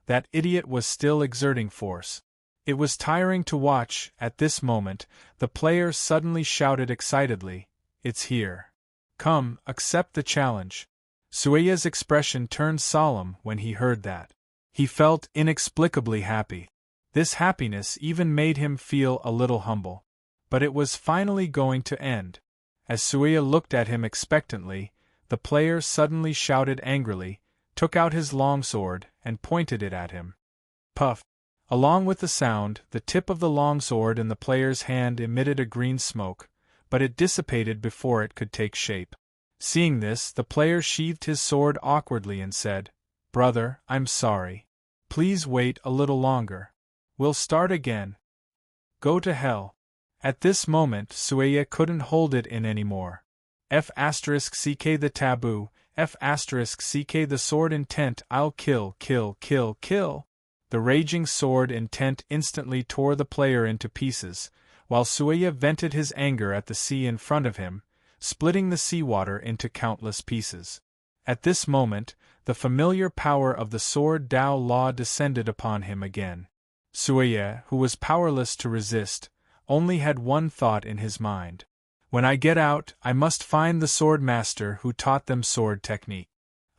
That idiot was still exerting force. It was tiring to watch. At this moment, the player suddenly shouted excitedly, "It's here. Come, accept the challenge." Sueya's expression turned solemn when he heard that. He felt inexplicably happy. This happiness even made him feel a little humble. But it was finally going to end. As Sueya looked at him expectantly, the player suddenly shouted angrily, took out his longsword, and pointed it at him. Puff! Along with the sound, the tip of the longsword in the player's hand emitted a green smoke, but it dissipated before it could take shape. Seeing this, the player sheathed his sword awkwardly and said, "Brother, I'm sorry. Please wait a little longer. We'll start again." Go to hell. At this moment, Sueya couldn't hold it in anymore. F*ck the taboo, F*ck the sword intent, I'll kill. The raging sword intent instantly tore the player into pieces, while Sueya vented his anger at the sea in front of him, splitting the seawater into countless pieces. At this moment, the familiar power of the sword Tao Law descended upon him again. Sueya, who was powerless to resist, only had one thought in his mind. When I get out, I must find the sword master who taught them sword technique.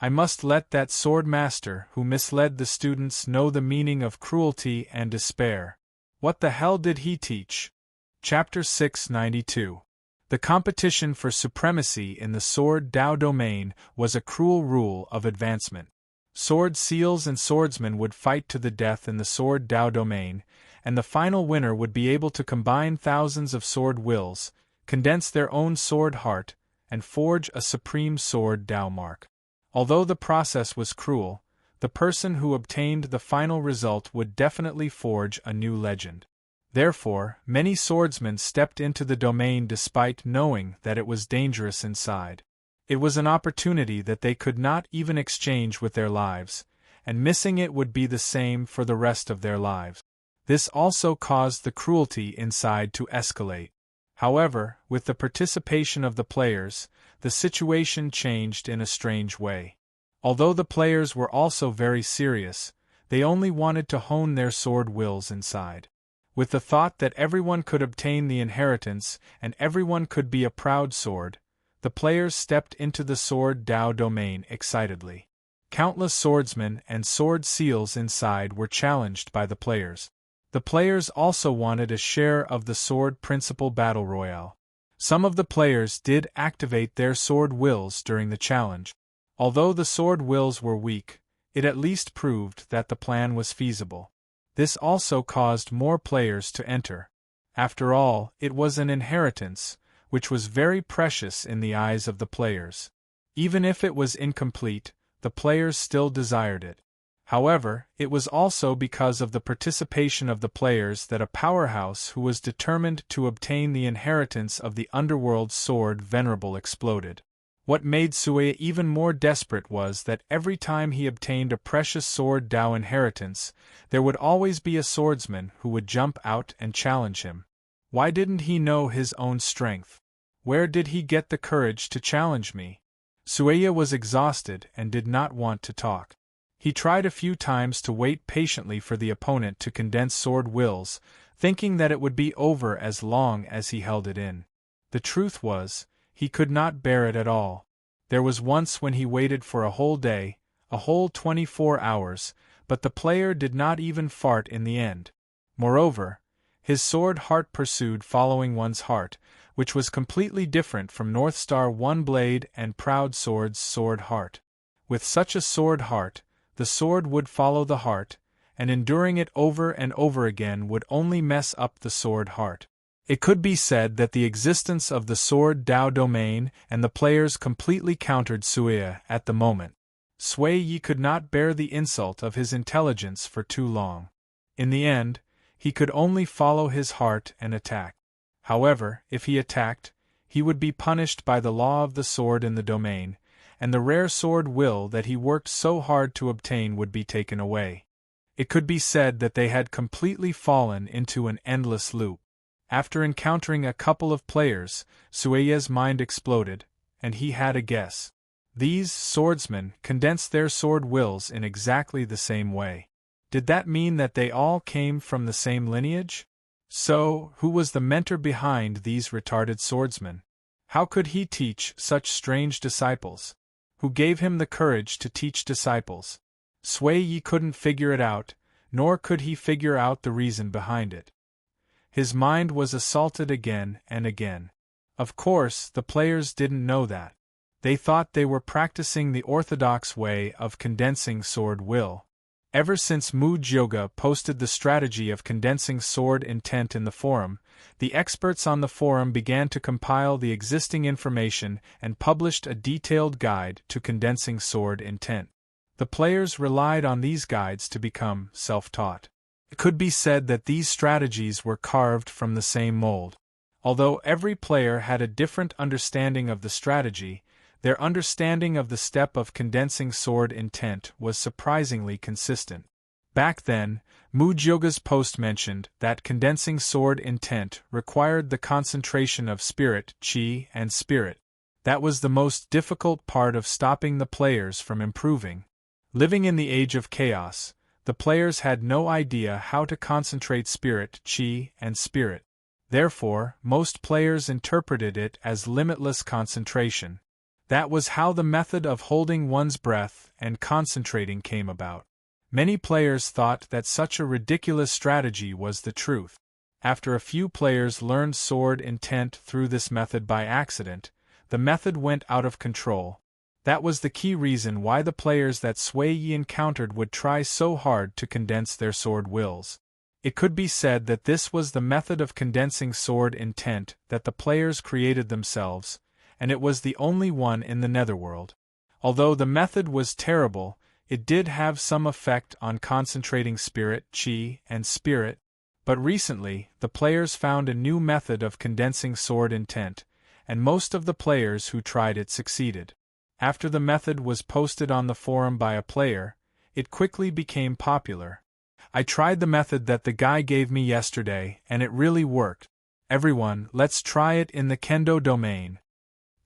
I must let that sword master who misled the students know the meaning of cruelty and despair. What the hell did he teach? Chapter 692. The competition for supremacy in the sword Tao domain was a cruel rule of advancement. Sword seals and swordsmen would fight to the death in the sword Tao domain, and the final winner would be able to combine thousands of sword wills, condense their own sword heart, and forge a supreme sword Tao mark. Although the process was cruel, the person who obtained the final result would definitely forge a new legend. Therefore, many swordsmen stepped into the domain despite knowing that it was dangerous inside. It was an opportunity that they could not even exchange with their lives, and missing it would be the same for the rest of their lives. This also caused the cruelty inside to escalate. However, with the participation of the players, the situation changed in a strange way. Although the players were also very serious, they only wanted to hone their sword wills inside. With the thought that everyone could obtain the inheritance and everyone could be a proud sword, the players stepped into the sword Tao domain excitedly. Countless swordsmen and sword seals inside were challenged by the players. The players also wanted a share of the sword principal battle royale. Some of the players did activate their sword wills during the challenge. Although the sword wills were weak, it at least proved that the plan was feasible. This also caused more players to enter. After all, it was an inheritance, which was very precious in the eyes of the players. Even if it was incomplete, the players still desired it. However, it was also because of the participation of the players that a powerhouse who was determined to obtain the inheritance of the underworld sword Venerable exploded. What made Sueya even more desperate was that every time he obtained a precious sword Tao inheritance, there would always be a swordsman who would jump out and challenge him. Why didn't he know his own strength? Where did he get the courage to challenge me? Sueya was exhausted and did not want to talk. He tried a few times to wait patiently for the opponent to condense sword wills, thinking that it would be over as long as he held it in. The truth was, he could not bear it at all. There was once when he waited for a whole day, a whole 24 hours, but the player did not even fart in the end. Moreover, his sword heart pursued following one's heart, which was completely different from North Star One Blade and Proud Sword's sword heart. With such a sword heart, the sword would follow the heart, and enduring it over and over again would only mess up the sword heart. It could be said that the existence of the sword Tao domain and the players completely countered Sueya at the moment. Sui Yi could not bear the insult of his intelligence for too long. In the end, he could only follow his heart and attack. However, if he attacked, he would be punished by the law of the sword in the domain, and the rare sword will that he worked so hard to obtain would be taken away. It could be said that they had completely fallen into an endless loop. After encountering a couple of players, Sueya's mind exploded, and he had a guess. These swordsmen condensed their sword wills in exactly the same way. Did that mean that they all came from the same lineage? So, who was the mentor behind these retarded swordsmen? How could he teach such strange disciples? Who gave him the courage to teach disciples? Sui Yi couldn't figure it out, nor could he figure out the reason behind it. His mind was assaulted again and again. Of course, the players didn't know that. They thought they were practicing the orthodox way of condensing sword will. Ever since Mu Jyoga posted the strategy of condensing sword intent in the forum, the experts on the forum began to compile the existing information and published a detailed guide to condensing sword intent. The players relied on these guides to become self-taught. It could be said that these strategies were carved from the same mold. Although every player had a different understanding of the strategy, their understanding of the step of condensing sword intent was surprisingly consistent. Back then, Mujyoga's post mentioned that condensing sword intent required the concentration of spirit, chi, and spirit. That was the most difficult part of stopping the players from improving. Living in the age of chaos, the players had no idea how to concentrate spirit, chi, and spirit. Therefore, most players interpreted it as limitless concentration. That was how the method of holding one's breath and concentrating came about. Many players thought that such a ridiculous strategy was the truth. After a few players learned sword intent through this method by accident, the method went out of control. That was the key reason why the players that Sui Yi encountered would try so hard to condense their sword wills. It could be said that this was the method of condensing sword intent that the players created themselves, and it was the only one in the netherworld. Although the method was terrible, it did have some effect on concentrating spirit, chi, and spirit. But recently, the players found a new method of condensing sword intent, and most of the players who tried it succeeded. After the method was posted on the forum by a player, it quickly became popular. I tried the method that the guy gave me yesterday, and it really worked. Everyone, let's try it in the Kendo domain.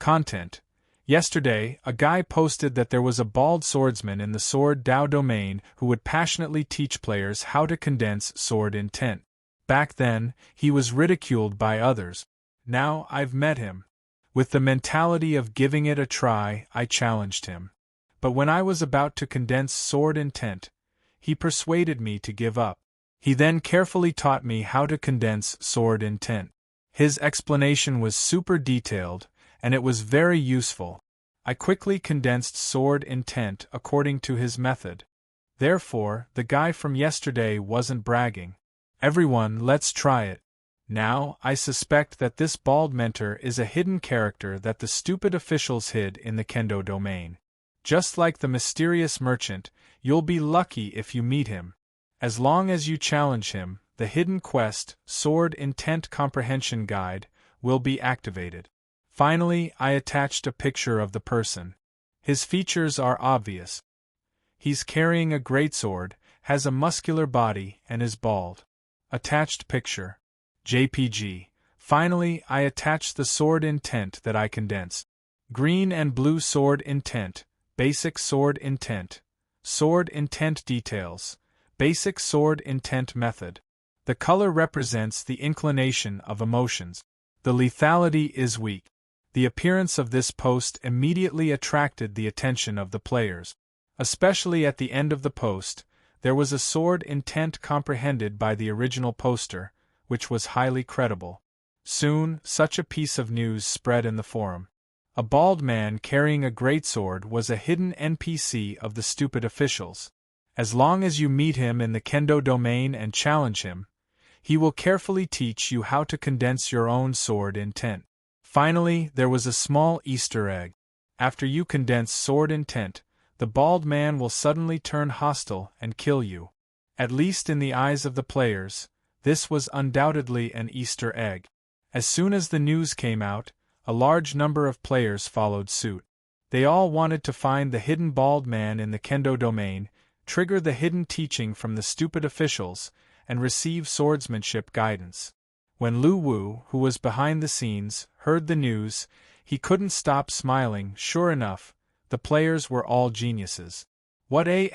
Content. Yesterday, a guy posted that there was a bald swordsman in the Sword Dao domain who would passionately teach players how to condense sword intent. Back then, he was ridiculed by others. Now I've met him. With the mentality of giving it a try, I challenged him. But when I was about to condense sword intent, he persuaded me to give up. He then carefully taught me how to condense sword intent. His explanation was super detailed, and it was very useful. I quickly condensed sword intent according to his method. Therefore, the guy from yesterday wasn't bragging. Everyone, let's try it. Now, I suspect that this bald mentor is a hidden character that the stupid officials hid in the Kendo domain. Just like the mysterious merchant, you'll be lucky if you meet him. As long as you challenge him, the hidden quest, Sword Intent Comprehension Guide, will be activated. Finally, I attached a picture of the person. His features are obvious. He's carrying a greatsword, has a muscular body, and is bald. Attached picture. JPG. Finally, I attached the sword intent that I condensed. Green and blue sword intent, basic sword intent details, basic sword intent method. The color represents the inclination of emotions. The lethality is weak. The appearance of this post immediately attracted the attention of the players. Especially at the end of the post, there was a sword intent comprehended by the original poster, which was highly credible. Soon, such a piece of news spread in the forum. A bald man carrying a greatsword was a hidden NPC of the stupid officials. As long as you meet him in the Kendo domain and challenge him, he will carefully teach you how to condense your own sword intent. Finally, there was a small Easter egg. After you condense sword intent, the bald man will suddenly turn hostile and kill you. At least in the eyes of the players, this was undoubtedly an Easter egg. As soon as the news came out, a large number of players followed suit. They all wanted to find the hidden bald man in the Kendo domain, trigger the hidden teaching from the stupid officials, and receive swordsmanship guidance. When Lu Wu, who was behind the scenes, heard the news, he couldn't stop smiling. Sure enough, the players were all geniuses. What a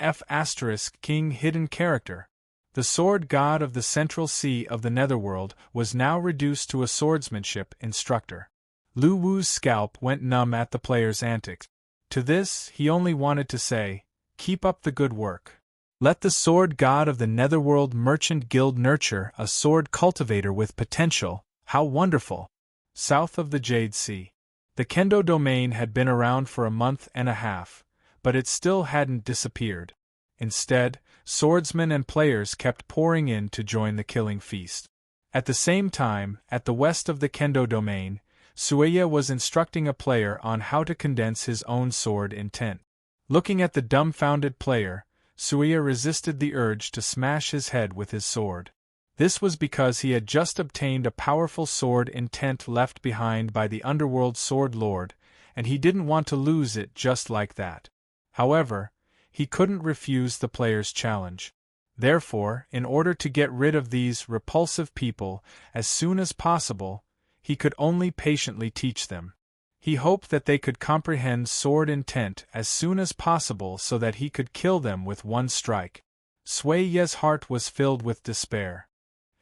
King hidden character! The sword god of the Central Sea of the Netherworld was now reduced to a swordsmanship instructor. Lu Wu's scalp went numb at the player's antics. To this, he only wanted to say, "Keep up the good work. Let the sword god of the Netherworld Merchant Guild nurture a sword cultivator with potential. How wonderful!" South of the Jade Sea. The Kendo domain had been around for a month and a half, but it still hadn't disappeared. Instead, swordsmen and players kept pouring in to join the killing feast. At the same time, at the west of the Kendo domain, Sueya was instructing a player on how to condense his own sword intent. Looking at the dumbfounded player, Sueya resisted the urge to smash his head with his sword. This was because he had just obtained a powerful sword intent left behind by the Underworld Sword Lord, and he didn't want to lose it just like that. However, he couldn't refuse the player's challenge. Therefore, in order to get rid of these repulsive people as soon as possible, he could only patiently teach them. He hoped that they could comprehend sword intent as soon as possible so that he could kill them with one strike. Sui Ye's heart was filled with despair.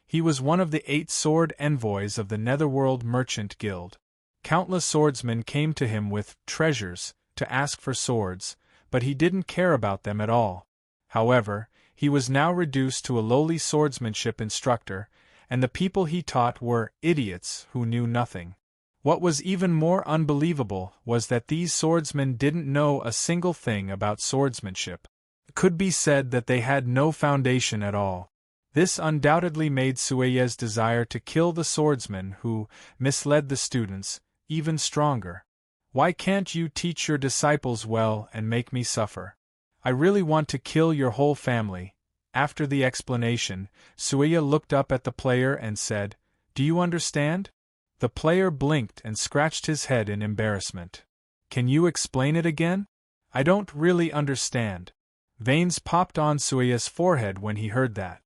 He was one of the 8 sword envoys of the Netherworld Merchant Guild. Countless swordsmen came to him with treasures to ask for swords, but he didn't care about them at all. However, he was now reduced to a lowly swordsmanship instructor, and the people he taught were idiots who knew nothing. What was even more unbelievable was that these swordsmen didn't know a single thing about swordsmanship. It could be said that they had no foundation at all. This undoubtedly made Sui Ye's desire to kill the swordsmen who misled the students even stronger. Why can't you teach your disciples well and make me suffer? I really want to kill your whole family. After the explanation, Sui Ye looked up at the player and said, "Do you understand?" The player blinked and scratched his head in embarrassment. "Can you explain it again?" "I don't really understand." Veins popped on Sui Ye's forehead when he heard that.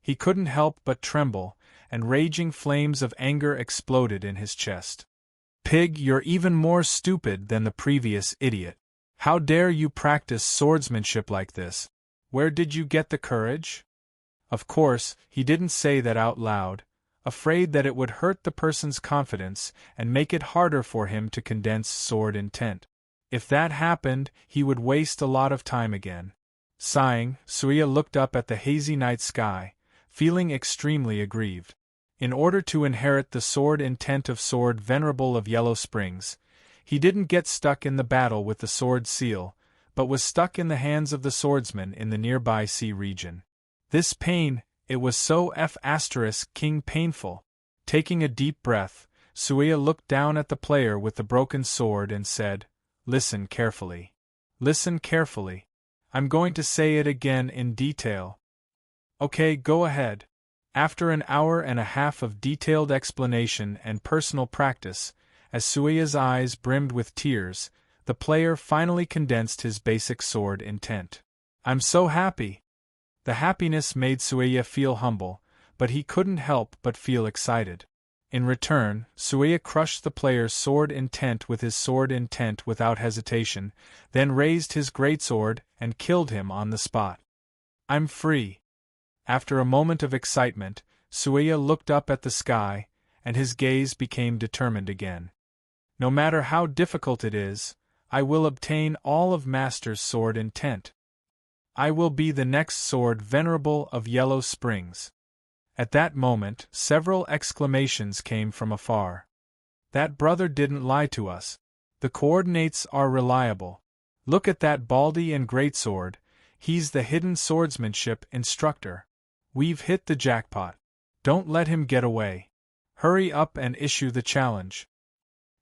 He couldn't help but tremble, and raging flames of anger exploded in his chest. "Pig, you're even more stupid than the previous idiot. How dare you practice swordsmanship like this? Where did you get the courage?" Of course, he didn't say that out loud, afraid that it would hurt the person's confidence and make it harder for him to condense sword intent. If that happened, he would waste a lot of time again. Sighing, Sui Ye looked up at the hazy night sky, feeling extremely aggrieved. In order to inherit the sword intent of Sword Venerable of Yellow Springs, he didn't get stuck in the battle with the sword seal, but was stuck in the hands of the swordsman in the nearby sea region. This pain, it was so King painful. Taking a deep breath, Sui Ye looked down at the player with the broken sword and said, "Listen carefully. Listen carefully. I'm going to say it again in detail." "Okay, go ahead." After an hour and a half of detailed explanation and personal practice, as Sui Ye's eyes brimmed with tears, the player finally condensed his basic sword intent. "I'm so happy." The happiness made Sui Ye feel humble, but he couldn't help but feel excited. In return, Sui Ye crushed the player's sword intent with his sword intent without hesitation, then raised his greatsword and killed him on the spot. "I'm free." After a moment of excitement, Sui Ye looked up at the sky, and his gaze became determined again. "No matter how difficult it is, I will obtain all of Master's sword intent. I will be the next Sword Venerable of Yellow Springs." At that moment, several exclamations came from afar. "That brother didn't lie to us. The coordinates are reliable. Look at that Baldy and greatsword, he's the hidden swordsmanship instructor. We've hit the jackpot. Don't let him get away. Hurry up and issue the challenge."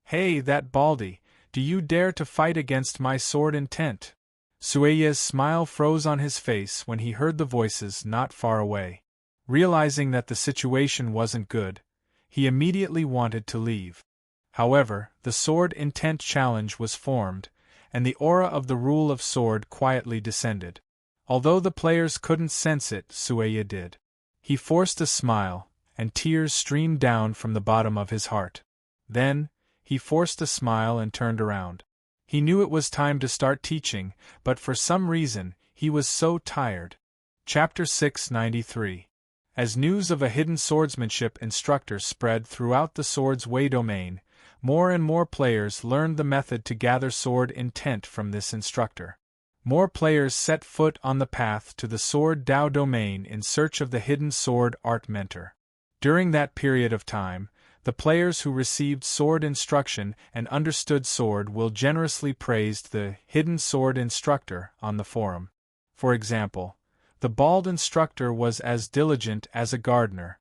"Hey, that Baldy, do you dare to fight against my sword intent?" Sui Ye's smile froze on his face when he heard the voices not far away. Realizing that the situation wasn't good, he immediately wanted to leave. However, the sword intent challenge was formed, and the aura of the rule of sword quietly descended. Although the players couldn't sense it, Sui Ye did. He forced a smile, and tears streamed down from the bottom of his heart. Then, he forced a smile and turned around. He knew it was time to start teaching, but for some reason, he was so tired. Chapter 693. As news of a hidden swordsmanship instructor spread throughout the Sword's Way domain, more and more players learned the method to gather sword intent from this instructor. More players set foot on the path to the Sword Dao domain in search of the hidden sword art mentor. During that period of time, the players who received sword instruction and understood sword will generously praise the hidden sword instructor on the forum. For example, the bald instructor was as diligent as a gardener.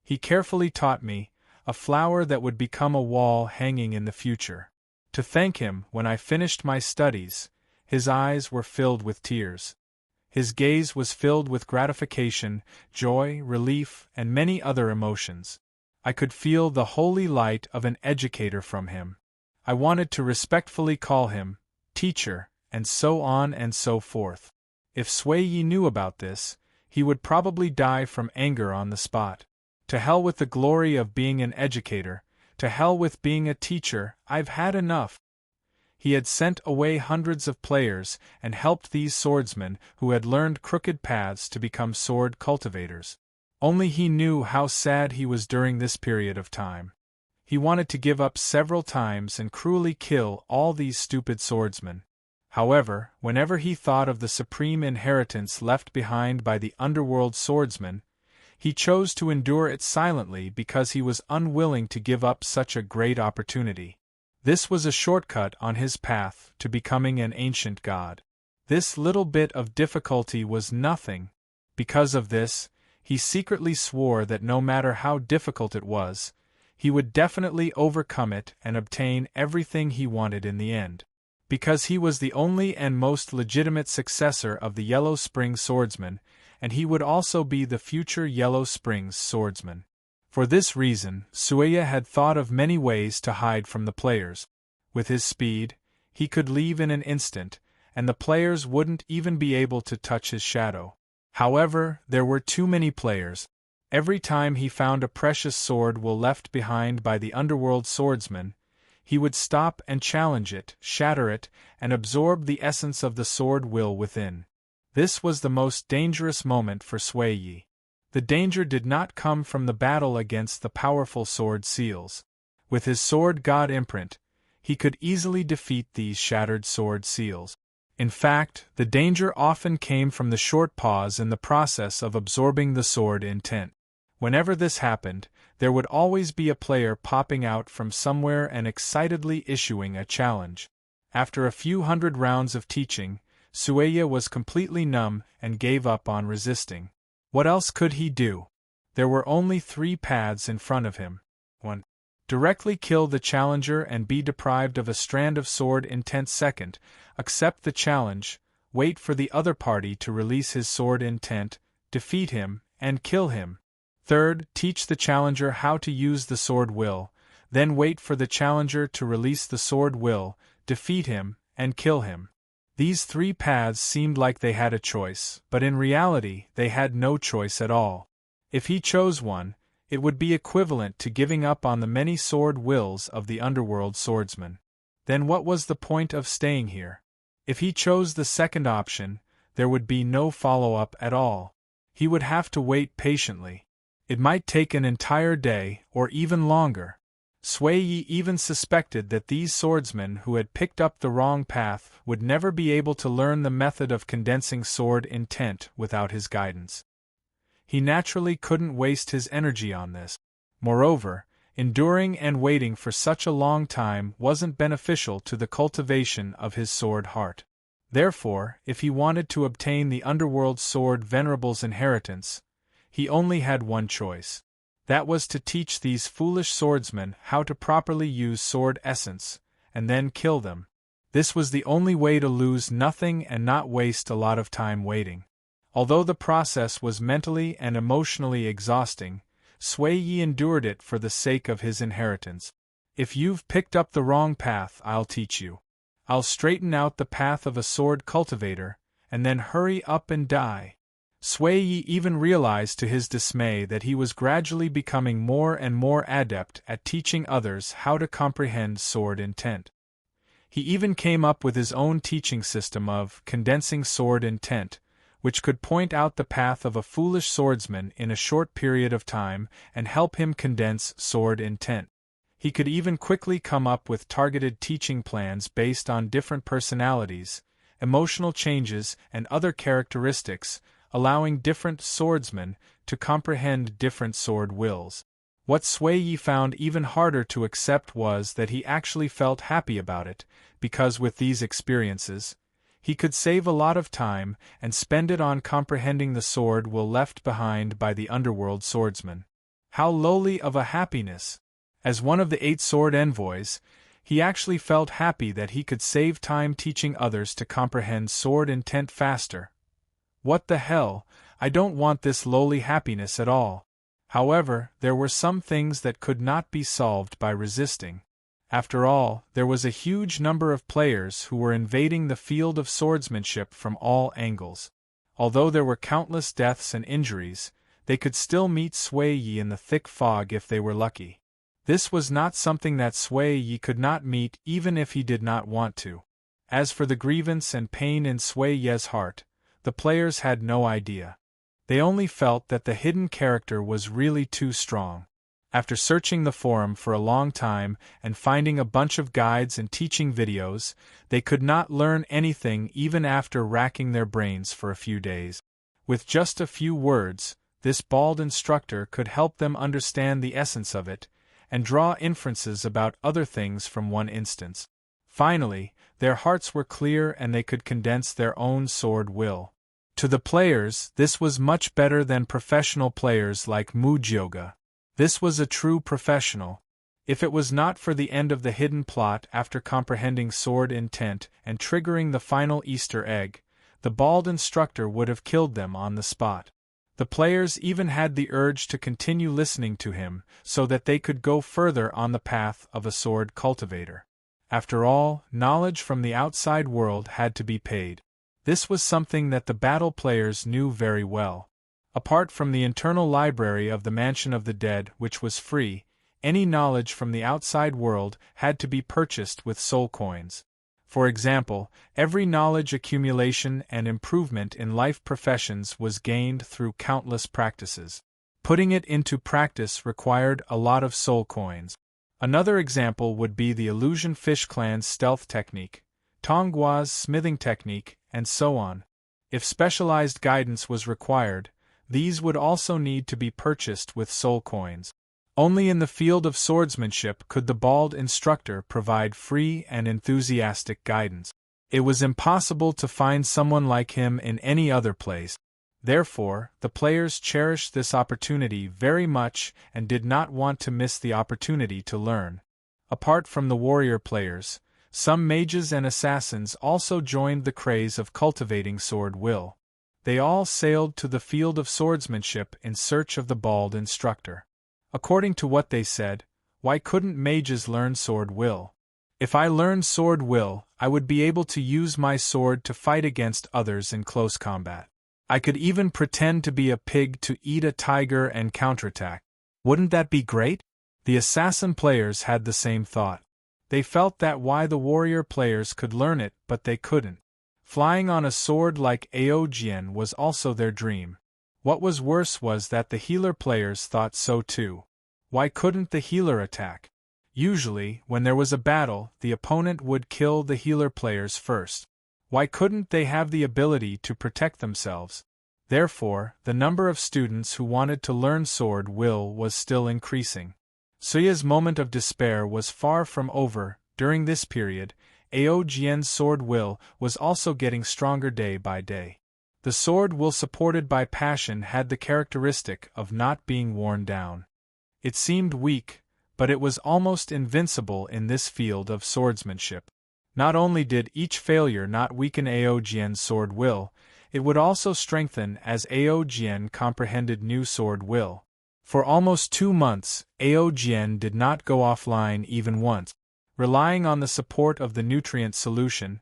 He carefully taught me a flower that would become a wall hanging in the future. To thank him when I finished my studies, his eyes were filled with tears. His gaze was filled with gratification, joy, relief, and many other emotions. I could feel the holy light of an educator from him. I wanted to respectfully call him teacher, and so on and so forth. If Sui Ye knew about this, he would probably die from anger on the spot. To hell with the glory of being an educator, to hell with being a teacher, I've had enough. He had sent away hundreds of players and helped these swordsmen who had learned crooked paths to become sword cultivators. Only he knew how sad he was during this period of time. He wanted to give up several times and cruelly kill all these stupid swordsmen. However, whenever he thought of the supreme inheritance left behind by the underworld swordsmen, he chose to endure it silently because he was unwilling to give up such a great opportunity. This was a shortcut on his path to becoming an ancient god. This little bit of difficulty was nothing. Because of this, he secretly swore that no matter how difficult it was, he would definitely overcome it and obtain everything he wanted in the end. Because he was the only and most legitimate successor of the Yellow Springs swordsman, and he would also be the future Yellow Springs swordsman. For this reason, Sueya had thought of many ways to hide from the players. With his speed, he could leave in an instant, and the players wouldn't even be able to touch his shadow. However, there were too many players. Every time he found a precious sword left behind by the underworld swordsman, he would stop and challenge it, shatter it, and absorb the essence of the sword will within. This was the most dangerous moment for Sueyi. The danger did not come from the battle against the powerful sword seals. With his sword god imprint, he could easily defeat these shattered sword seals. In fact, the danger often came from the short pause in the process of absorbing the sword intent. Whenever this happened, there would always be a player popping out from somewhere and excitedly issuing a challenge. After a few hundred rounds of teaching, Sueya was completely numb and gave up on resisting. What else could he do? There were only 3 paths in front of him. 1. Directly kill the challenger and be deprived of a strand of sword intent. 2. Accept the challenge, wait for the other party to release his sword intent, defeat him, and kill him. 3. Teach the challenger how to use the sword will, then wait for the challenger to release the sword will, defeat him, and kill him. These 3 paths seemed like they had a choice, but in reality they had no choice at all. If he chose one, it would be equivalent to giving up on the many sword wills of the underworld swordsman. Then what was the point of staying here? If he chose the second option, there would be no follow-up at all. He would have to wait patiently. It might take an entire day, or even longer. Sueyi even suspected that these swordsmen who had picked up the wrong path would never be able to learn the method of condensing sword intent without his guidance. He naturally couldn't waste his energy on this. Moreover, enduring and waiting for such a long time wasn't beneficial to the cultivation of his sword heart. Therefore, if he wanted to obtain the underworld sword venerable's inheritance, he only had one choice. That was to teach these foolish swordsmen how to properly use sword essence, and then kill them. This was the only way to lose nothing and not waste a lot of time waiting. Although the process was mentally and emotionally exhausting, Sueyi endured it for the sake of his inheritance. If you've picked up the wrong path, I'll teach you. I'll straighten out the path of a sword cultivator, and then hurry up and die. Sueyi even realized to his dismay that he was gradually becoming more and more adept at teaching others how to comprehend sword intent. He even came up with his own teaching system of condensing sword intent, which could point out the path of a foolish swordsman in a short period of time and help him condense sword intent. He could even quickly come up with targeted teaching plans based on different personalities, emotional changes, and other characteristics, allowing different swordsmen to comprehend different sword wills. What Sueyi found even harder to accept was that he actually felt happy about it, because with these experiences, he could save a lot of time and spend it on comprehending the sword will left behind by the underworld swordsman. How lowly of a happiness! As one of the 8 sword envoys, he actually felt happy that he could save time teaching others to comprehend sword intent faster. What the hell, I don't want this lowly happiness at all. However, there were some things that could not be solved by resisting. After all, there was a huge number of players who were invading the field of swordsmanship from all angles. Although there were countless deaths and injuries, they could still meet Sui Yi in the thick fog if they were lucky. This was not something that Sui Yi could not meet even if he did not want to. As for the grievance and pain in Sui Yi's heart, the players had no idea. They only felt that the hidden character was really too strong. After searching the forum for a long time and finding a bunch of guides and teaching videos, they could not learn anything even after racking their brains for a few days. With just a few words, this bald instructor could help them understand the essence of it, and draw inferences about other things from one instance. Finally, their hearts were clear and they could condense their own sword will. To the players, this was much better than professional players like Mujioga. This was a true professional. If it was not for the end of the hidden plot after comprehending sword intent and triggering the final Easter egg, the bald instructor would have killed them on the spot. The players even had the urge to continue listening to him so that they could go further on the path of a sword cultivator. After all, knowledge from the outside world had to be paid. This was something that the battle players knew very well. Apart from the internal library of the Mansion of the Dead, which was free, any knowledge from the outside world had to be purchased with soul coins. For example, every knowledge accumulation and improvement in life professions was gained through countless practices. Putting it into practice required a lot of soul coins. Another example would be the Illusion Fish Clan's stealth technique, Tonggua's smithing technique, and so on. If specialized guidance was required, these would also need to be purchased with soul coins. Only in the field of swordsmanship could the bald instructor provide free and enthusiastic guidance. It was impossible to find someone like him in any other place. Therefore, the players cherished this opportunity very much and did not want to miss the opportunity to learn. Apart from the warrior players, some mages and assassins also joined the craze of cultivating sword will. They all sailed to the field of swordsmanship in search of the bald instructor. According to what they said, why couldn't mages learn sword will? If I learned sword will, I would be able to use my sword to fight against others in close combat. I could even pretend to be a pig to eat a tiger and counterattack. Wouldn't that be great? The assassin players had the same thought. They felt that why the warrior players could learn it but they couldn't. Flying on a sword like Aojian was also their dream. What was worse was that the healer players thought so too. Why couldn't the healer attack? Usually, when there was a battle, the opponent would kill the healer players first. Why couldn't they have the ability to protect themselves? Therefore, the number of students who wanted to learn sword will was still increasing. Suya's moment of despair was far from over. During this period, Aojian's sword will was also getting stronger day by day. The sword will supported by passion had the characteristic of not being worn down. It seemed weak, but it was almost invincible in this field of swordsmanship. Not only did each failure not weaken Aojian's sword will, it would also strengthen as Aojian comprehended new sword will. For almost 2 months, Aojian did not go offline even once. Relying on the support of the nutrient solution,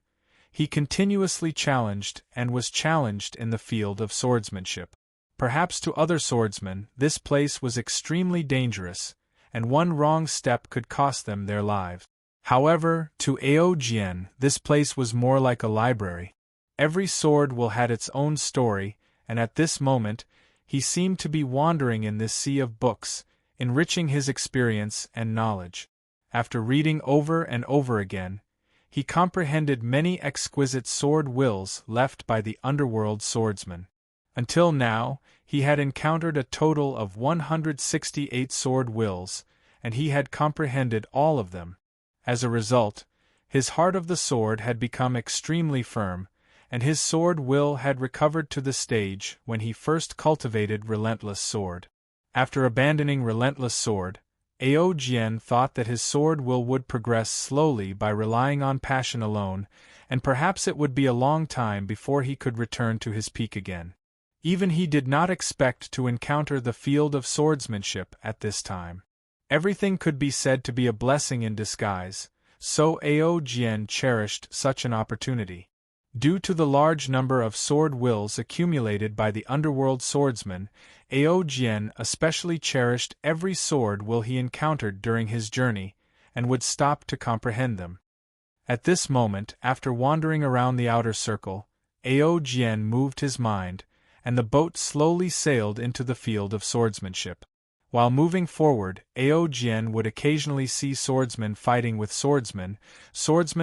he continuously challenged and was challenged in the field of swordsmanship. Perhaps to other swordsmen, this place was extremely dangerous, and one wrong step could cost them their lives. However, to Aojian, this place was more like a library. Every sword will had its own story, and at this moment, he seemed to be wandering in this sea of books, enriching his experience and knowledge. After reading over and over again, he comprehended many exquisite sword wills left by the underworld swordsmen. Until now, he had encountered a total of 168 sword wills, and he had comprehended all of them. As a result, his heart of the sword had become extremely firm, and his sword will had recovered to the stage when he first cultivated Relentless Sword. After abandoning Relentless Sword, Aojian thought that his sword will would progress slowly by relying on passion alone, and perhaps it would be a long time before he could return to his peak again. Even he did not expect to encounter the field of swordsmanship at this time. Everything could be said to be a blessing in disguise, so Aojian cherished such an opportunity. Due to the large number of sword wills accumulated by the underworld swordsman, Aojian especially cherished every sword will he encountered during his journey, and would stop to comprehend them. At this moment, after wandering around the outer circle, Aojian moved his mind, and the boat slowly sailed into the field of swordsmanship. While moving forward, Aojian would occasionally see swordsmen fighting with swordsmen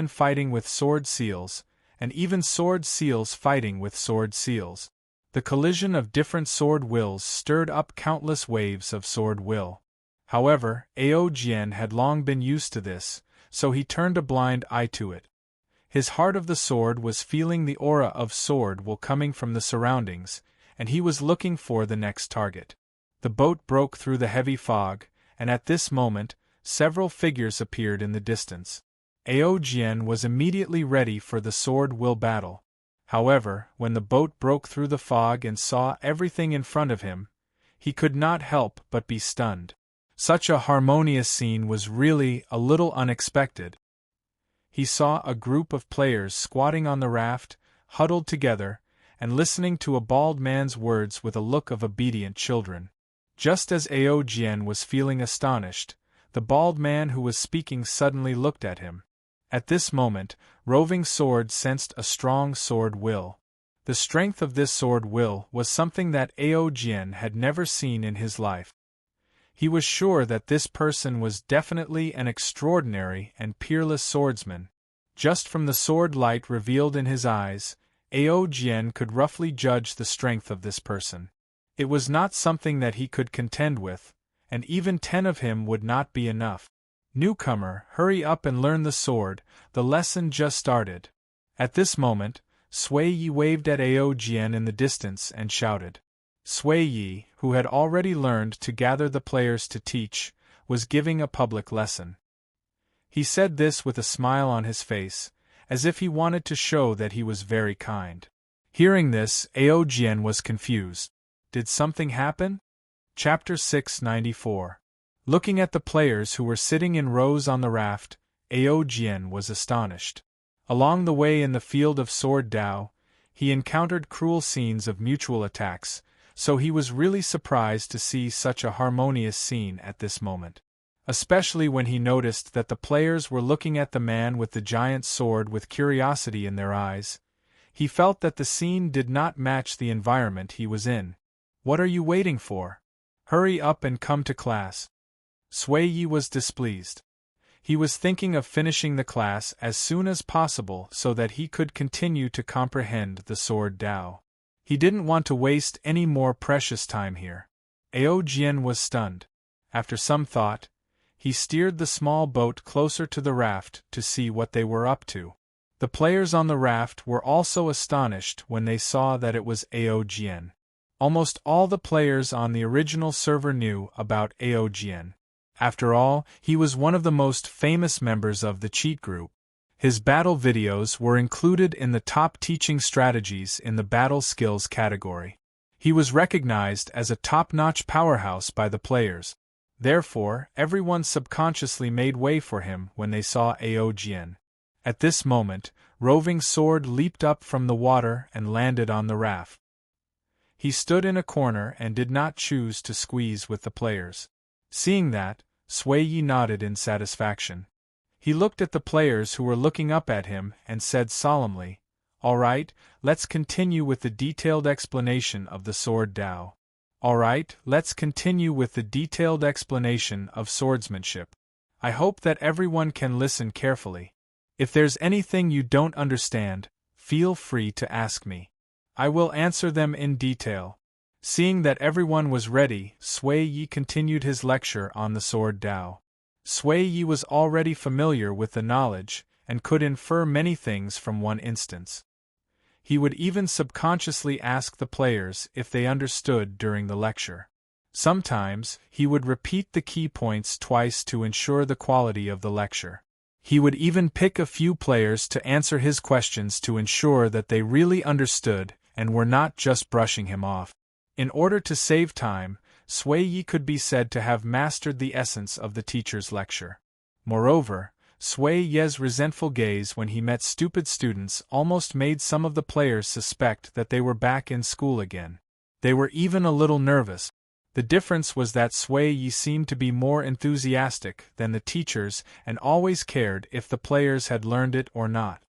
fighting with sword seals, and even sword seals fighting with sword seals. The collision of different sword wills stirred up countless waves of sword will. However, Aojian had long been used to this, so he turned a blind eye to it. His heart of the sword was feeling the aura of sword will coming from the surroundings, and he was looking for the next target. The boat broke through the heavy fog, and at this moment, several figures appeared in the distance. Aojian was immediately ready for the sword will battle. However, when the boat broke through the fog and saw everything in front of him, he could not help but be stunned. Such a harmonious scene was really a little unexpected. He saw a group of players squatting on the raft, huddled together, and listening to a bald man's words with a look of obedient children. Just as Aojian was feeling astonished, the bald man who was speaking suddenly looked at him. At this moment, Roving Sword sensed a strong sword will. The strength of this sword will was something that Aojian had never seen in his life. He was sure that this person was definitely an extraordinary and peerless swordsman. Just from the sword light revealed in his eyes, Aojian could roughly judge the strength of this person. It was not something that he could contend with, and even 10 of him would not be enough. Newcomer, hurry up and learn the sword, the lesson just started. At this moment, Sui Yi waved at Aojian in the distance and shouted. Sui Yi, who had already learned to gather the players to teach, was giving a public lesson. He said this with a smile on his face, as if he wanted to show that he was very kind. Hearing this, Aojian was confused. Did something happen? Chapter 694. Looking at the players who were sitting in rows on the raft, Aojian was astonished. Along the way in the field of sword Dao, he encountered cruel scenes of mutual attacks, so he was really surprised to see such a harmonious scene at this moment. Especially when he noticed that the players were looking at the man with the giant sword with curiosity in their eyes. He felt that the scene did not match the environment he was in. What are you waiting for? Hurry up and come to class. Sui Yi was displeased. He was thinking of finishing the class as soon as possible so that he could continue to comprehend the sword Dao. He didn't want to waste any more precious time here. Aojian was stunned. After some thought, he steered the small boat closer to the raft to see what they were up to. The players on the raft were also astonished when they saw that it was Aojian. Almost all the players on the original server knew about Aojian. After all, he was one of the most famous members of the cheat group. His battle videos were included in the top teaching strategies in the battle skills category. He was recognized as a top-notch powerhouse by the players. Therefore, everyone subconsciously made way for him when they saw Aojian. At this moment, Roving Sword leaped up from the water and landed on the raft. He stood in a corner and did not choose to squeeze with the players. Seeing that, Sui Yi nodded in satisfaction. He looked at the players who were looking up at him and said solemnly, "All right, let's continue with the detailed explanation of the sword Dao. All right, let's continue with the detailed explanation of swordsmanship. I hope that everyone can listen carefully. If there's anything you don't understand, feel free to ask me. I will answer them in detail." Seeing that everyone was ready, Sui Yi continued his lecture on the sword Dao. Sui Yi was already familiar with the knowledge, and could infer many things from one instance. He would even subconsciously ask the players if they understood during the lecture. Sometimes, he would repeat the key points twice to ensure the quality of the lecture. He would even pick a few players to answer his questions to ensure that they really understood and were not just brushing him off. In order to save time, Sui Yi could be said to have mastered the essence of the teacher's lecture. Moreover, Sui Ye's resentful gaze when he met stupid students almost made some of the players suspect that they were back in school again. They were even a little nervous. The difference was that Sui Ye seemed to be more enthusiastic than the teachers and always cared if the players had learned it or not.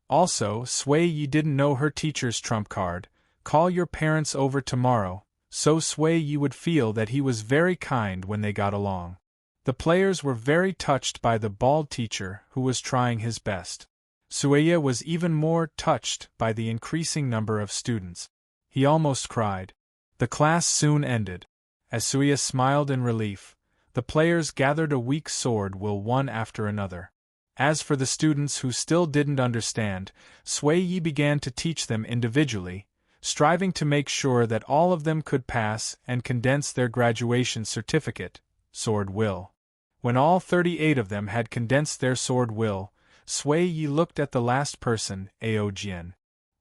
Also, Sui Ye didn't know her teacher's trump card, call your parents over tomorrow, so Sui Ye would feel that he was very kind when they got along. The players were very touched by the bald teacher who was trying his best. Suiya was even more touched by the increasing number of students. He almost cried. The class soon ended. As Suiya smiled in relief, the players gathered a weak sword will one after another. As for the students who still didn't understand, Sui Yi began to teach them individually, striving to make sure that all of them could pass and condense their graduation certificate, sword will. When all 38 of them had condensed their sword will, Sui Yi looked at the last person, Ao Jian.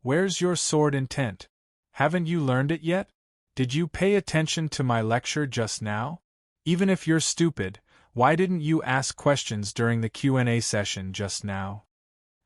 Where's your sword intent? Haven't you learned it yet? Did you pay attention to my lecture just now? Even if you're stupid, why didn't you ask questions during the Q&A session just now?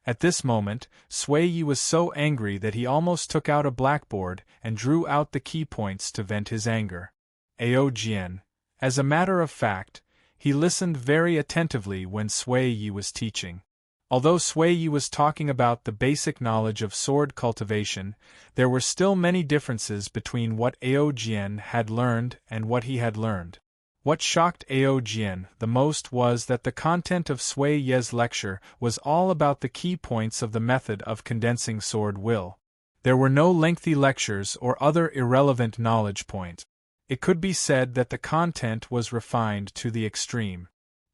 At this moment, Sui Yi was so angry that he almost took out a blackboard and drew out the key points to vent his anger. Ao Jian. As a matter of fact, he listened very attentively when Sui Yi was teaching. Although Sui Yi was talking about the basic knowledge of sword cultivation, there were still many differences between what Ao Jian had learned and what he had learned. What shocked Ao Jian the most was that the content of Sui Ye's lecture was all about the key points of the method of condensing sword will. There were no lengthy lectures or other irrelevant knowledge points. It could be said that the content was refined to the extreme.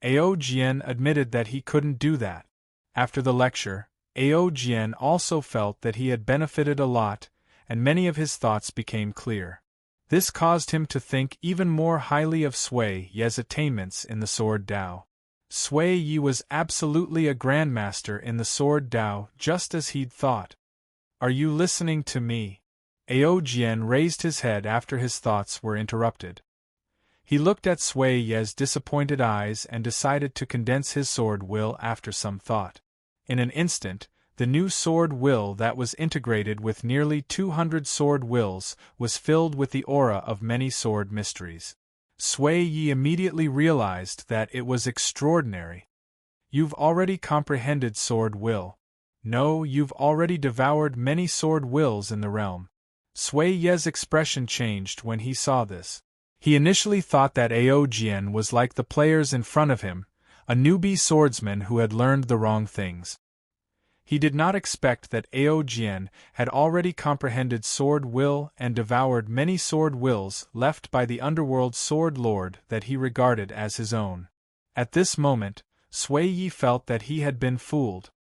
Ao Jian admitted that he couldn't do that. After the lecture, Ao Jian also felt that he had benefited a lot, and many of his thoughts became clear. This caused him to think even more highly of Sui Ye's attainments in the Sword Dao. Sui Ye was absolutely a grandmaster in the Sword Dao, just as he'd thought. Are you listening to me? Ao Jian raised his head after his thoughts were interrupted. He looked at Sui Ye's disappointed eyes and decided to condense his sword will after some thought. In an instant, the new sword will that was integrated with nearly 200 sword wills was filled with the aura of many sword mysteries. Sui Ye immediately realized that it was extraordinary. You've already comprehended sword will. No, you've already devoured many sword wills in the realm. Sui Ye's expression changed when he saw this. He initially thought that Ao Jian was like the players in front of him, a newbie swordsman who had learned the wrong things. He did not expect that Ao Jian had already comprehended sword will and devoured many sword wills left by the underworld sword lord that he regarded as his own. At this moment, Sui Yi felt that he had been fooled.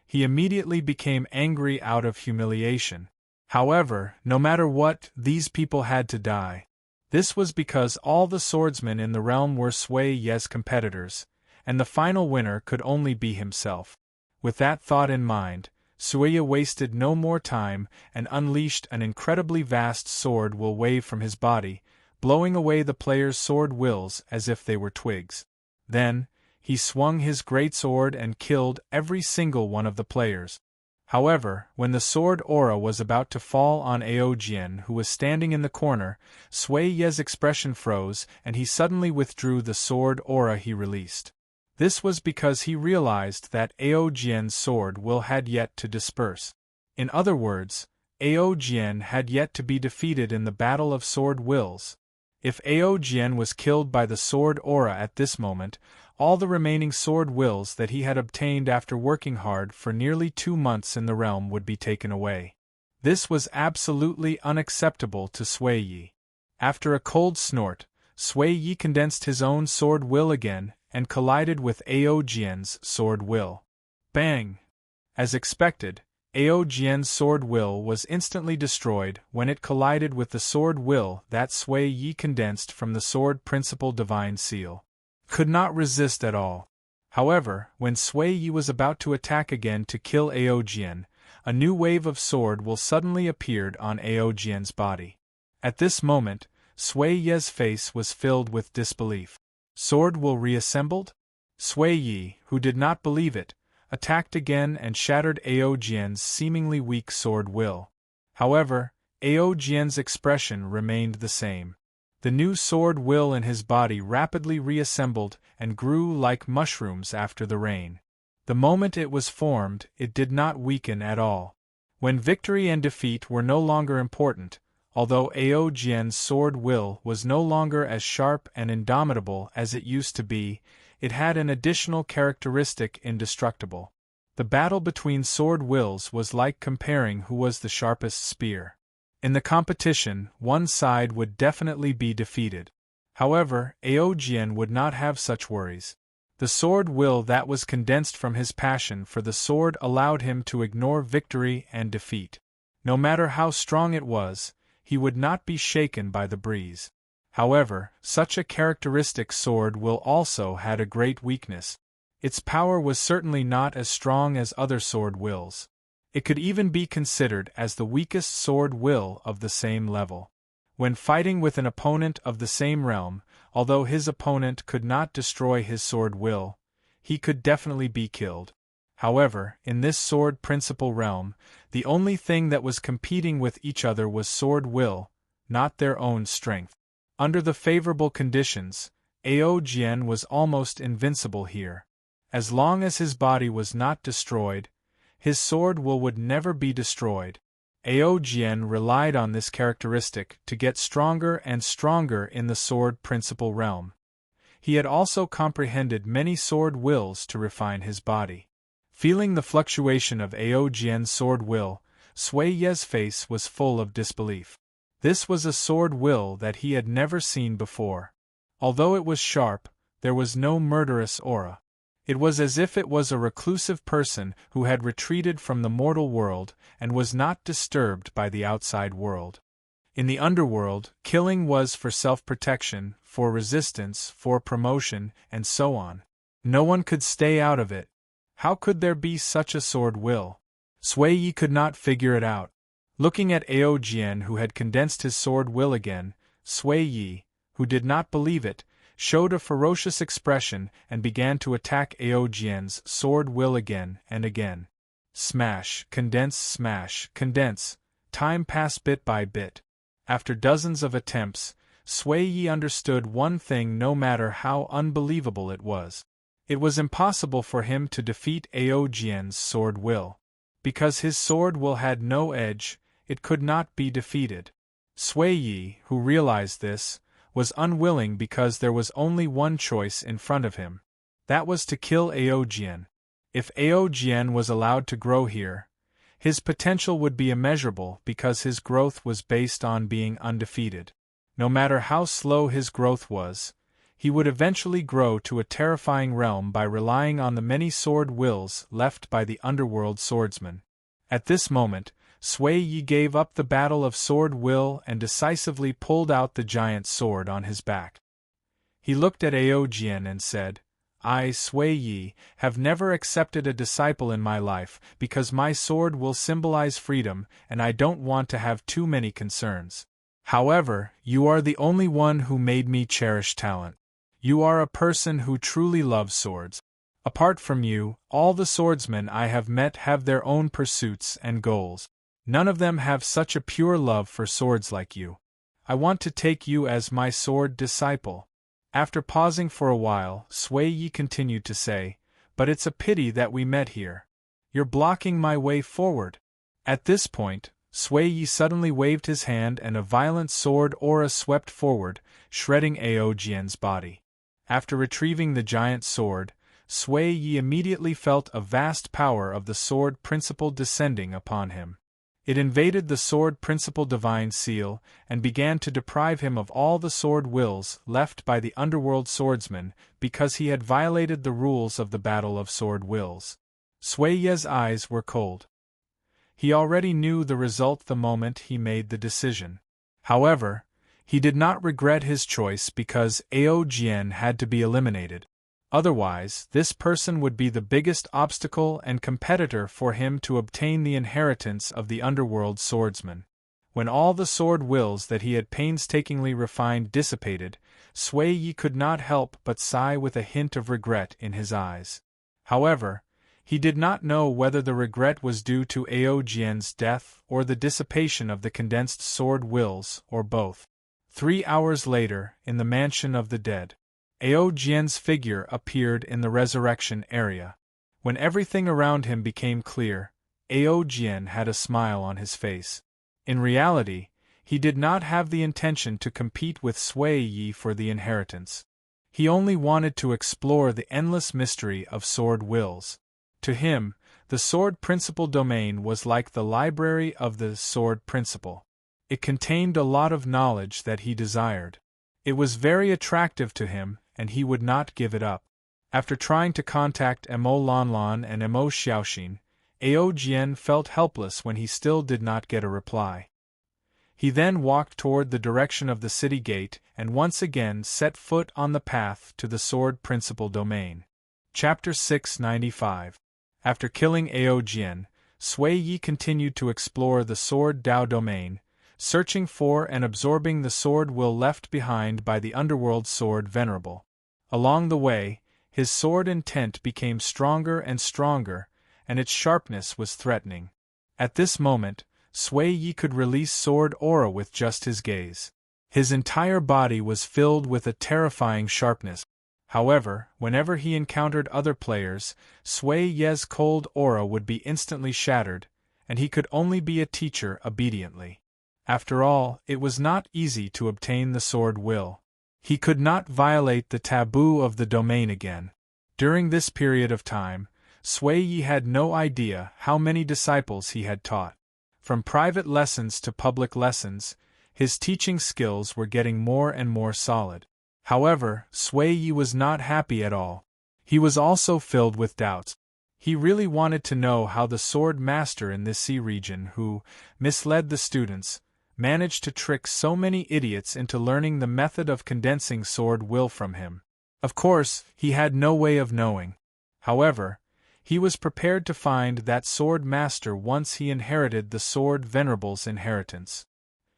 He immediately became angry out of humiliation. However, no matter what, these people had to die. This was because all the swordsmen in the realm were Sui Ye's competitors, and the final winner could only be himself. With that thought in mind, Suiya wasted no more time and unleashed an incredibly vast sword will wave from his body, blowing away the players' sword wills as if they were twigs. Then, he swung his great sword and killed every single one of the players. However, when the sword aura was about to fall on Ao Jian, who was standing in the corner, Sui Ye's expression froze and he suddenly withdrew the sword aura he released. This was because he realized that Ao Jian's sword will had yet to disperse. In other words, Ao Jian had yet to be defeated in the battle of sword wills. If Ao Jian was killed by the sword aura at this moment, all the remaining sword wills that he had obtained after working hard for nearly 2 months in the realm would be taken away. This was absolutely unacceptable to Sui Yi. After a cold snort, Sui Yi condensed his own sword will again and collided with Ao Jian's sword will. Bang! As expected, Ao Jian's sword will was instantly destroyed when it collided with the sword will that Sui Yi condensed from the sword principle divine seal. Could not resist at all. However, when Sui Yi was about to attack again to kill Ao Jian, a new wave of sword will suddenly appeared on Ao Jian's body. At this moment, Sui Ye's face was filled with disbelief. Sword will reassembled? Sui Yi, who did not believe it, attacked again and shattered Ao Jian's seemingly weak sword will. However, Ao Jian's expression remained the same. The new sword will in his body rapidly reassembled and grew like mushrooms after the rain. The moment it was formed, it did not weaken at all. When victory and defeat were no longer important, although Ao Jian's sword will was no longer as sharp and indomitable as it used to be, it had an additional characteristic: indestructible. The battle between sword wills was like comparing who was the sharpest spear. In the competition, one side would definitely be defeated. However, Ao Jian would not have such worries. The sword will that was condensed from his passion for the sword allowed him to ignore victory and defeat. No matter how strong it was, he would not be shaken by the breeze. However, such a characteristic sword will also had a great weakness. Its power was certainly not as strong as other sword wills. It could even be considered as the weakest sword will of the same level. When fighting with an opponent of the same realm, although his opponent could not destroy his sword will, he could definitely be killed. However, in this sword principle realm, the only thing that was competing with each other was sword will, not their own strength. Under the favorable conditions, Ao Jian was almost invincible here. As long as his body was not destroyed, his sword will would never be destroyed. Ao Jian relied on this characteristic to get stronger and stronger in the sword principle realm. He had also comprehended many sword wills to refine his body. Feeling the fluctuation of Ao Jian's sword will, Sui Ye's face was full of disbelief. This was a sword will that he had never seen before. Although it was sharp, there was no murderous aura. It was as if it was a reclusive person who had retreated from the mortal world and was not disturbed by the outside world. In the underworld, killing was for self-protection, for resistance, for promotion, and so on. No one could stay out of it. How could there be such a sword will? Sui Yi could not figure it out. Looking at Ao Jian, who had condensed his sword will again, Sui Yi, who did not believe it, showed a ferocious expression and began to attack Ao Jian's sword will again and again. Smash, condense. Time passed bit by bit. After dozens of attempts, Sui Yi understood one thing: no matter how unbelievable it was, it was impossible for him to defeat Ao Jian's sword will. Because his sword will had no edge, it could not be defeated. Sui Yi, who realized this, was unwilling because there was only one choice in front of him. That was to kill Ao Jian. If Ao Jian was allowed to grow here, his potential would be immeasurable because his growth was based on being undefeated. No matter how slow his growth was, he would eventually grow to a terrifying realm by relying on the many sword wills left by the underworld swordsmen. At this moment, Sui Yi gave up the battle of sword will and decisively pulled out the giant sword on his back. He looked at Ao Jian and said, "I, Sui Yi, have never accepted a disciple in my life because my sword will symbolize freedom and I don't want to have too many concerns. However, you are the only one who made me cherish talent. You are a person who truly loves swords. Apart from you, all the swordsmen I have met have their own pursuits and goals. None of them have such a pure love for swords like you. I want to take you as my sword disciple." After pausing for a while, Sui Yi continued to say, "But it's a pity that we met here. You're blocking my way forward." At this point, Sui Yi suddenly waved his hand and a violent sword aura swept forward, shredding Ao Jian's body. After retrieving the giant sword, Sui Yi immediately felt a vast power of the sword principle descending upon him. It invaded the sword principle divine seal and began to deprive him of all the sword wills left by the underworld swordsmen because he had violated the rules of the battle of sword wills. Sui Ye's eyes were cold. He already knew the result the moment he made the decision. However, he did not regret his choice because Ao Jian had to be eliminated. Otherwise, this person would be the biggest obstacle and competitor for him to obtain the inheritance of the underworld swordsman. When all the sword wills that he had painstakingly refined dissipated, Sui Yi could not help but sigh with a hint of regret in his eyes. However, he did not know whether the regret was due to Ao Jian's death or the dissipation of the condensed sword wills, or both. 3 hours later, in the mansion of the dead, Ao Jian's figure appeared in the resurrection area. When everything around him became clear, Ao Jian had a smile on his face. In reality, he did not have the intention to compete with Sui Yi for the inheritance. He only wanted to explore the endless mystery of sword wills. To him, the sword principle domain was like the library of the sword principle. It contained a lot of knowledge that he desired. It was very attractive to him, and he would not give it up. After trying to contact Mo Lanlan and Mo Xiaoxin, Ao Jian felt helpless when he still did not get a reply. He then walked toward the direction of the city gate and once again set foot on the path to the sword principle domain. Chapter 695. After killing Ao Jian, Sui Yi continued to explore the sword Dao domain, searching for and absorbing the sword will left behind by the underworld sword Venerable. Along the way, his sword intent became stronger and stronger, and its sharpness was threatening. At this moment, Sui Yi could release sword aura with just his gaze. His entire body was filled with a terrifying sharpness. However, whenever he encountered other players, Sui Yi's cold aura would be instantly shattered, and he could only be a teacher obediently. After all, it was not easy to obtain the sword will. He could not violate the taboo of the domain again. During this period of time, Sui Yi had no idea how many disciples he had taught. From private lessons to public lessons, his teaching skills were getting more and more solid. However, Sui Yi was not happy at all. He was also filled with doubts. He really wanted to know how the sword master in this sea region who misled the students managed to trick so many idiots into learning the method of condensing sword will from him. Of course, he had no way of knowing. However, he was prepared to find that sword master once he inherited the sword venerable's inheritance.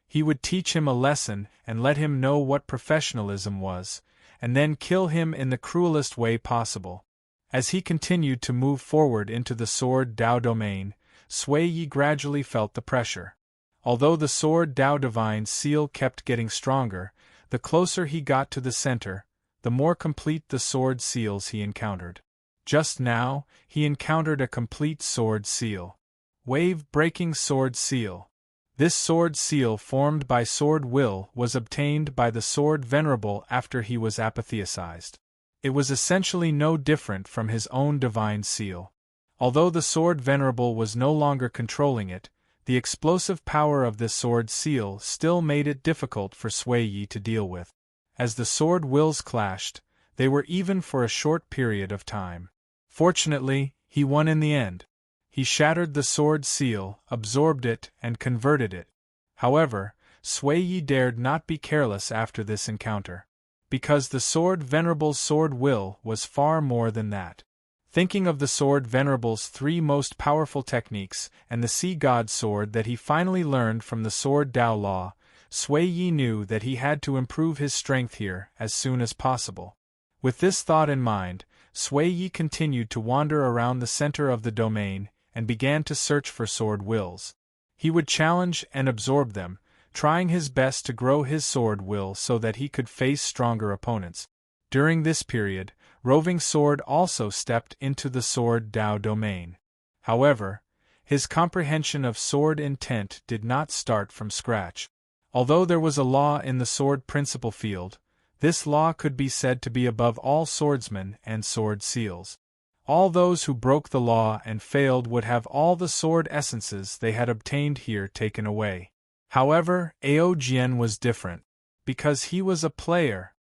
He would teach him a lesson and let him know what professionalism was, and then kill him in the cruelest way possible. As he continued to move forward into the sword Dao domain, Sui Yi gradually felt the pressure. Although the sword Dao divine seal kept getting stronger, the closer he got to the center, the more complete the sword seals he encountered. Just now, he encountered a complete sword seal. Wave-breaking sword seal. This sword seal formed by sword will was obtained by the sword venerable after he was apotheosized. It was essentially no different from his own divine seal. Although the sword venerable was no longer controlling it, the explosive power of this sword seal still made it difficult for Sui Yi to deal with. As the sword wills clashed, they were even for a short period of time. Fortunately, he won in the end. He shattered the sword seal, absorbed it, and converted it. However, Sui Yi dared not be careless after this encounter. Because the sword venerable's sword will was far more than that. Thinking of the sword venerable's 3 most powerful techniques and the sea god sword that he finally learned from the sword Dao law, Sui Yi knew that he had to improve his strength here as soon as possible. With this thought in mind, Sui Yi continued to wander around the center of the domain and began to search for sword wills. He would challenge and absorb them, trying his best to grow his sword will so that he could face stronger opponents. During this period, Roving Sword also stepped into the sword Dao domain. However, his comprehension of sword intent did not start from scratch. Although there was a law in the sword principle field, this law could be said to be above all swordsmen and sword seals. All those who broke the law and failed would have all the sword essences they had obtained here taken away. However, Ao Jian was different, because he was a player.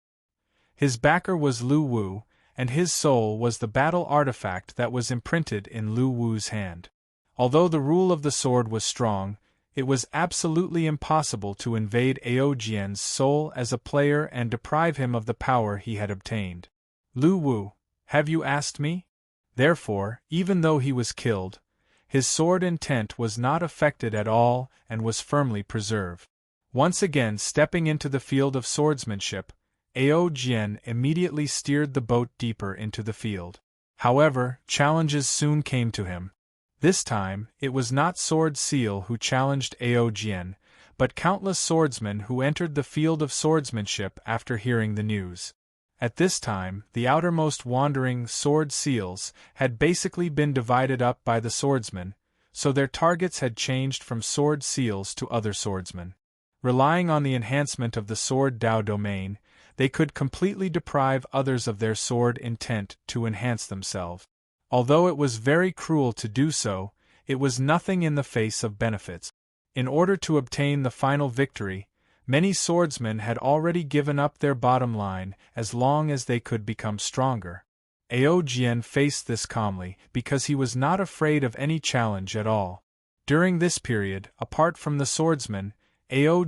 His backer was Lu Wu, and his soul was the battle artifact that was imprinted in Lu Wu's hand. Although the rule of the sword was strong, it was absolutely impossible to invade Ao Jian's soul as a player and deprive him of the power he had obtained. Lu Wu, have you asked me? Therefore, even though he was killed, his sword intent was not affected at all and was firmly preserved. Once again stepping into the field of swordsmanship, Ao immediately steered the boat deeper into the field. However, challenges soon came to him. This time, it was not Sword Seal who challenged Ao, but countless swordsmen who entered the field of swordsmanship after hearing the news. At this time, the outermost wandering Sword Seals had basically been divided up by the swordsmen, so their targets had changed from Sword Seals to other swordsmen. Relying on the enhancement of the Sword Dao domain, they could completely deprive others of their sword intent to enhance themselves. Although it was very cruel to do so, it was nothing in the face of benefits. In order to obtain the final victory, many swordsmen had already given up their bottom line as long as they could become stronger. Ao faced this calmly because he was not afraid of any challenge at all. During this period, apart from the swordsmen, Ao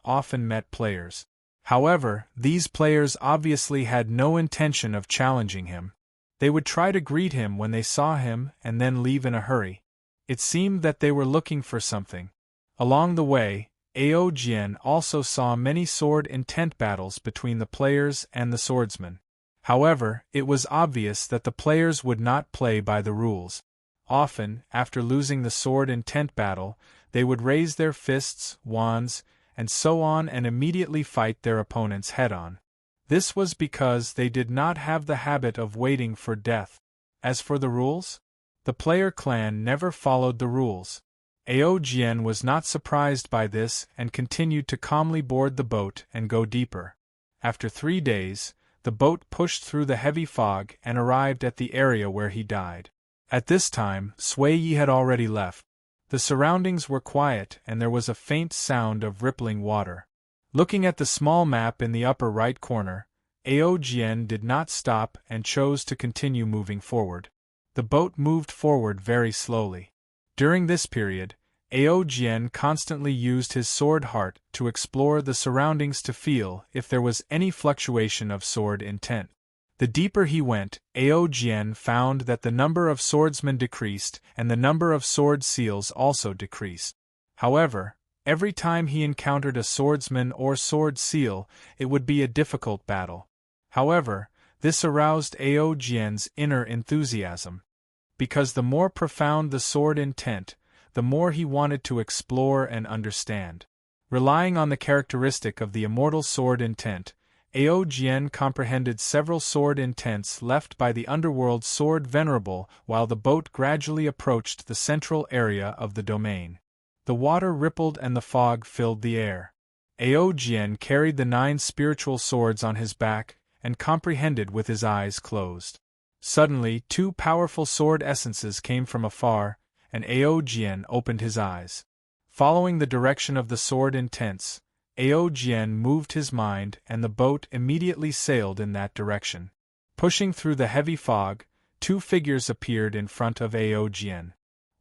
often met players. However, these players obviously had no intention of challenging him. They would try to greet him when they saw him and then leave in a hurry. It seemed that they were looking for something. Along the way, Ao also saw many sword intent battles between the players and the swordsmen. However, it was obvious that the players would not play by the rules. Often, after losing the sword intent battle, they would raise their fists, wands, and so on and immediately fight their opponents head-on. This was because they did not have the habit of waiting for death. As for the rules, the player clan never followed the rules. Ao was not surprised by this and continued to calmly board the boat and go deeper. After 3 days, the boat pushed through the heavy fog and arrived at the area where he died. At this time, Sui Yi had already left. The surroundings were quiet and there was a faint sound of rippling water. Looking at the small map in the upper right corner, Ao did not stop and chose to continue moving forward. The boat moved forward very slowly. During this period, Ao constantly used his sword heart to explore the surroundings to feel if there was any fluctuation of sword intent. The deeper he went, Ao found that the number of swordsmen decreased and the number of sword seals also decreased. However, every time he encountered a swordsman or sword seal, it would be a difficult battle. However, this aroused Ao's inner enthusiasm. Because the more profound the sword intent, the more he wanted to explore and understand. Relying on the characteristic of the immortal sword intent, Ao comprehended several sword intents left by the underworld sword venerable while the boat gradually approached the central area of the domain. The water rippled and the fog filled the air. Ao carried the 9 spiritual swords on his back and comprehended with his eyes closed. Suddenly 2 powerful sword essences came from afar, and Ao opened his eyes. Following the direction of the sword intents, Ao moved his mind and the boat immediately sailed in that direction. Pushing through the heavy fog, 2 figures appeared in front of Ao.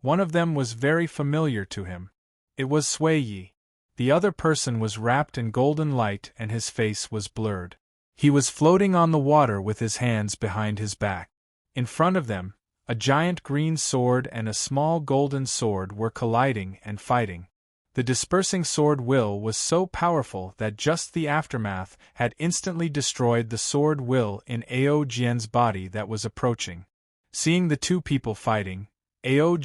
One of them was very familiar to him. It was Sui Yi. The other person was wrapped in golden light and his face was blurred. He was floating on the water with his hands behind his back. In front of them, a giant green sword and a small golden sword were colliding and fighting. The dispersing sword will was so powerful that just the aftermath had instantly destroyed the sword will in Ao's body that was approaching. Seeing the 2 people fighting, Ao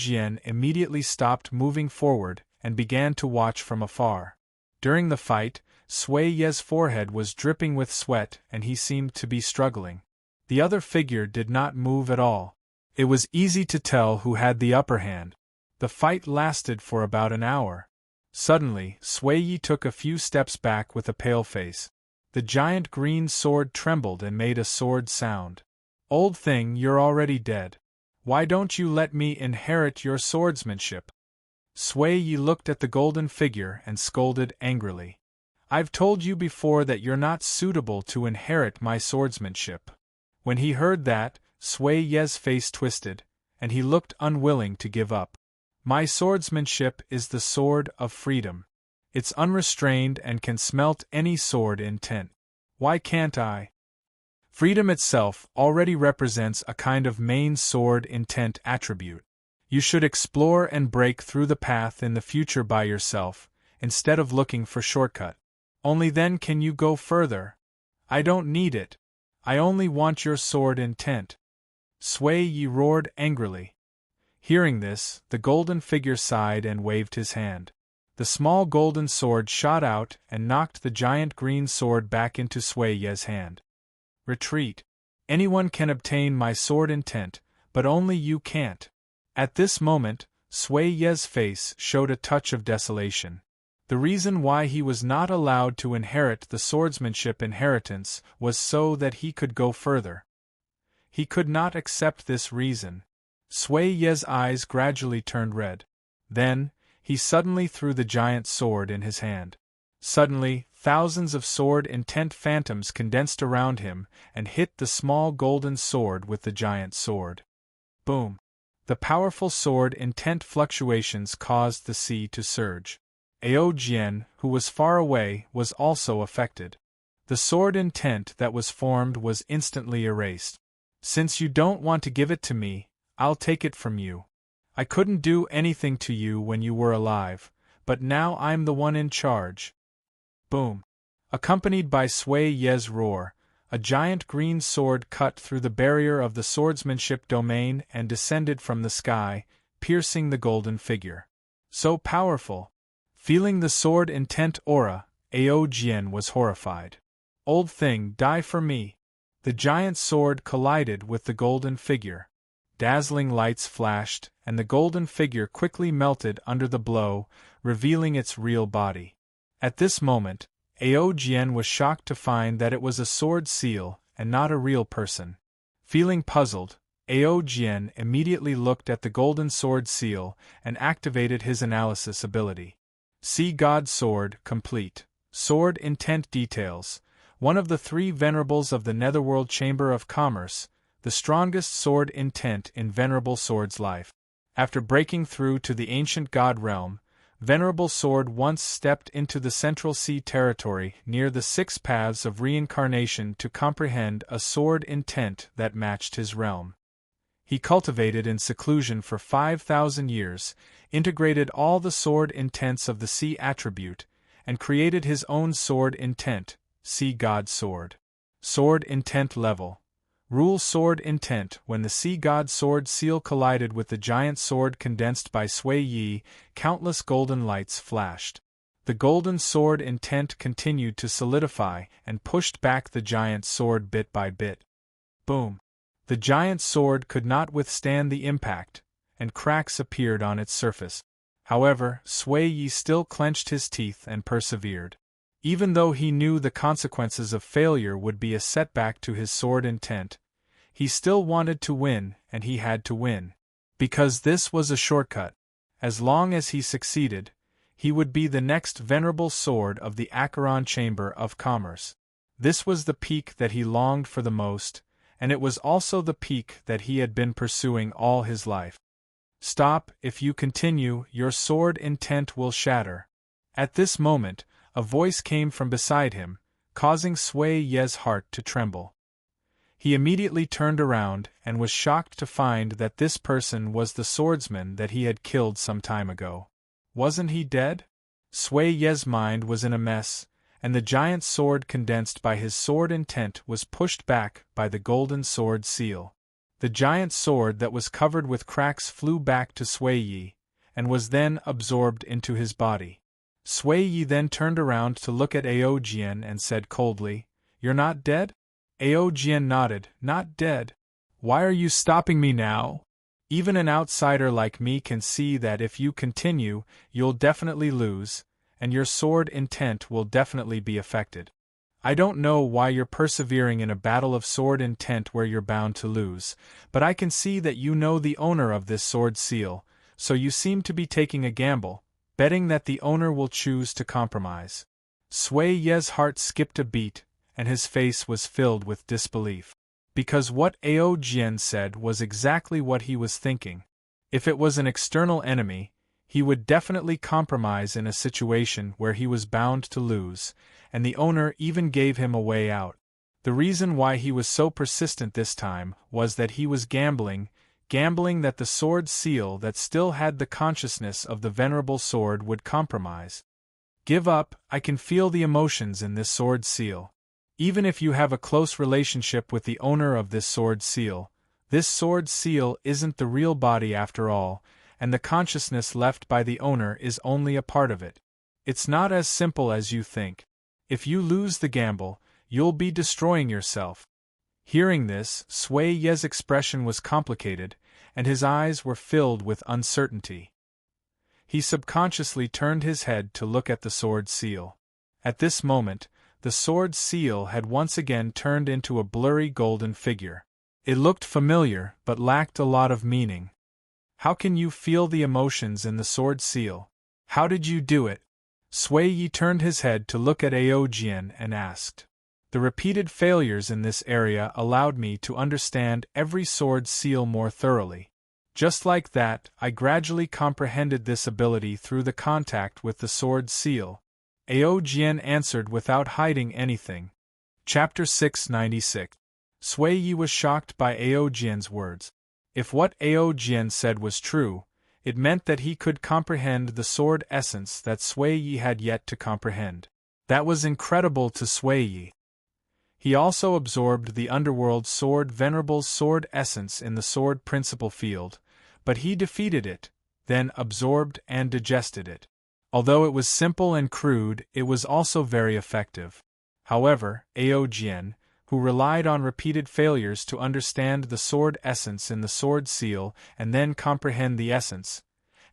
immediately stopped moving forward and began to watch from afar. During the fight, Sui Yi's forehead was dripping with sweat and he seemed to be struggling. The other figure did not move at all. It was easy to tell who had the upper hand. The fight lasted for about an hour. Suddenly, Sui Yi took a few steps back with a pale face. The giant green sword trembled and made a sword sound. "Old thing, you're already dead. Why don't you let me inherit your swordsmanship?" Sui Yi looked at the golden figure and scolded angrily. "I've told you before that you're not suitable to inherit my swordsmanship." When he heard that, Sui Yi's face twisted, and he looked unwilling to give up. "My swordsmanship is the sword of freedom. It's unrestrained and can smelt any sword intent. Why can't I?" Freedom itself already represents a kind of main sword intent attribute. You should explore and break through the path in the future by yourself, instead of looking for shortcut. Only then can you go further. I don't need it. I only want your sword intent. Sui Yi roared angrily. Hearing this, the golden figure sighed and waved his hand. The small golden sword shot out and knocked the giant green sword back into Sui Yi's hand. Retreat. Anyone can obtain my sword intent, but only you can't. At this moment, Sui Yi's face showed a touch of desolation. The reason why he was not allowed to inherit the swordsmanship inheritance was so that he could go further. He could not accept this reason. Sui Yi's eyes gradually turned red. Then, he suddenly threw the giant sword in his hand. Suddenly, thousands of sword intent phantoms condensed around him and hit the small golden sword with the giant sword. Boom! The powerful sword intent fluctuations caused the sea to surge. Ao Jian, who was far away, was also affected. The sword intent that was formed was instantly erased. Since you don't want to give it to me, I'll take it from you. I couldn't do anything to you when you were alive, but now I'm the one in charge. Boom! Accompanied by Sui Yi's roar, a giant green sword cut through the barrier of the swordsmanship domain and descended from the sky, piercing the golden figure. So powerful! Feeling the sword intent aura, Ao Jian was horrified. Old thing, die for me! The giant sword collided with the golden figure. Dazzling lights flashed, and the golden figure quickly melted under the blow, revealing its real body. At this moment, Ao Jian was shocked to find that it was a sword seal and not a real person. Feeling puzzled, Ao Jian immediately looked at the golden sword seal and activated his analysis ability. Sea God Sword complete. Sword intent details. One of the three venerables of the Netherworld Chamber of Commerce, the strongest sword intent in Venerable Sword's life. After breaking through to the ancient god realm, Venerable Sword once stepped into the Central Sea territory near the 6 paths of reincarnation to comprehend a sword intent that matched his realm. He cultivated in seclusion for 5,000 years, integrated all the sword intents of the sea attribute, and created his own sword intent, Sea God Sword. Sword intent level. Rule sword intent. When the Sea God Sword seal collided with the giant sword condensed by Sui Yi, countless golden lights flashed. The golden sword intent continued to solidify and pushed back the giant sword bit by bit. Boom! The giant sword could not withstand the impact, and cracks appeared on its surface. However, Sui Yi still clenched his teeth and persevered. Even though he knew the consequences of failure would be a setback to his sword intent, he still wanted to win, and he had to win. Because this was a shortcut. As long as he succeeded, he would be the next venerable sword of the Acheron Chamber of Commerce. This was the peak that he longed for the most, and it was also the peak that he had been pursuing all his life. Stop, if you continue, your sword intent will shatter. At this moment, a voice came from beside him, causing Sui Yi's heart to tremble. He immediately turned around and was shocked to find that this person was the swordsman that he had killed some time ago. Wasn't he dead? Sui Yi's mind was in a mess, and the giant sword condensed by his sword intent was pushed back by the golden sword seal. The giant sword that was covered with cracks flew back to Sui Yi, and was then absorbed into his body. Sui Yi then turned around to look at Ao Jian and said coldly, "You're not dead?" Ao Jian nodded, "Not dead. Why are you stopping me now? Even an outsider like me can see that if you continue, you'll definitely lose, and your sword intent will definitely be affected. I don't know why you're persevering in a battle of sword intent where you're bound to lose, but I can see that you know the owner of this sword seal, so you seem to be taking a gamble, betting that the owner will choose to compromise." Sui Yi's heart skipped a beat, and his face was filled with disbelief. Because what Ao Jian said was exactly what he was thinking. If it was an external enemy, he would definitely compromise in a situation where he was bound to lose, and the owner even gave him a way out. The reason why he was so persistent this time was that he was gambling that the sword seal that still had the consciousness of the venerable sword would compromise. "Give up, I can feel the emotions in this sword seal. Even if you have a close relationship with the owner of this sword seal, this sword seal isn't the real body after all, and the consciousness left by the owner is only a part of it. It's not as simple as you think. If you lose the gamble, you'll be destroying yourself. Hearing this, Sui Ye's expression was complicated, and his eyes were filled with uncertainty. He subconsciously turned his head to look at the sword seal. At this moment, the sword seal had once again turned into a blurry golden figure. It looked familiar, but lacked a lot of meaning. How can you feel the emotions in the sword seal? How did you do it? Sui Ye turned his head to look at Aojian and asked. The repeated failures in this area allowed me to understand every sword seal more thoroughly. Just like that, I gradually comprehended this ability through the contact with the sword seal. Aojian answered without hiding anything. Chapter 696. Sui Ye was shocked by Aojian's words. If what Aojian said was true, it meant that he could comprehend the sword essence that Sui Ye had yet to comprehend. That was incredible to Sui Ye. He also absorbed the underworld sword Venerable's sword essence in the sword principle field, but he defeated it, then absorbed and digested it. Although it was simple and crude, it was also very effective. However, Aojian, who relied on repeated failures to understand the sword essence in the sword seal and then comprehend the essence,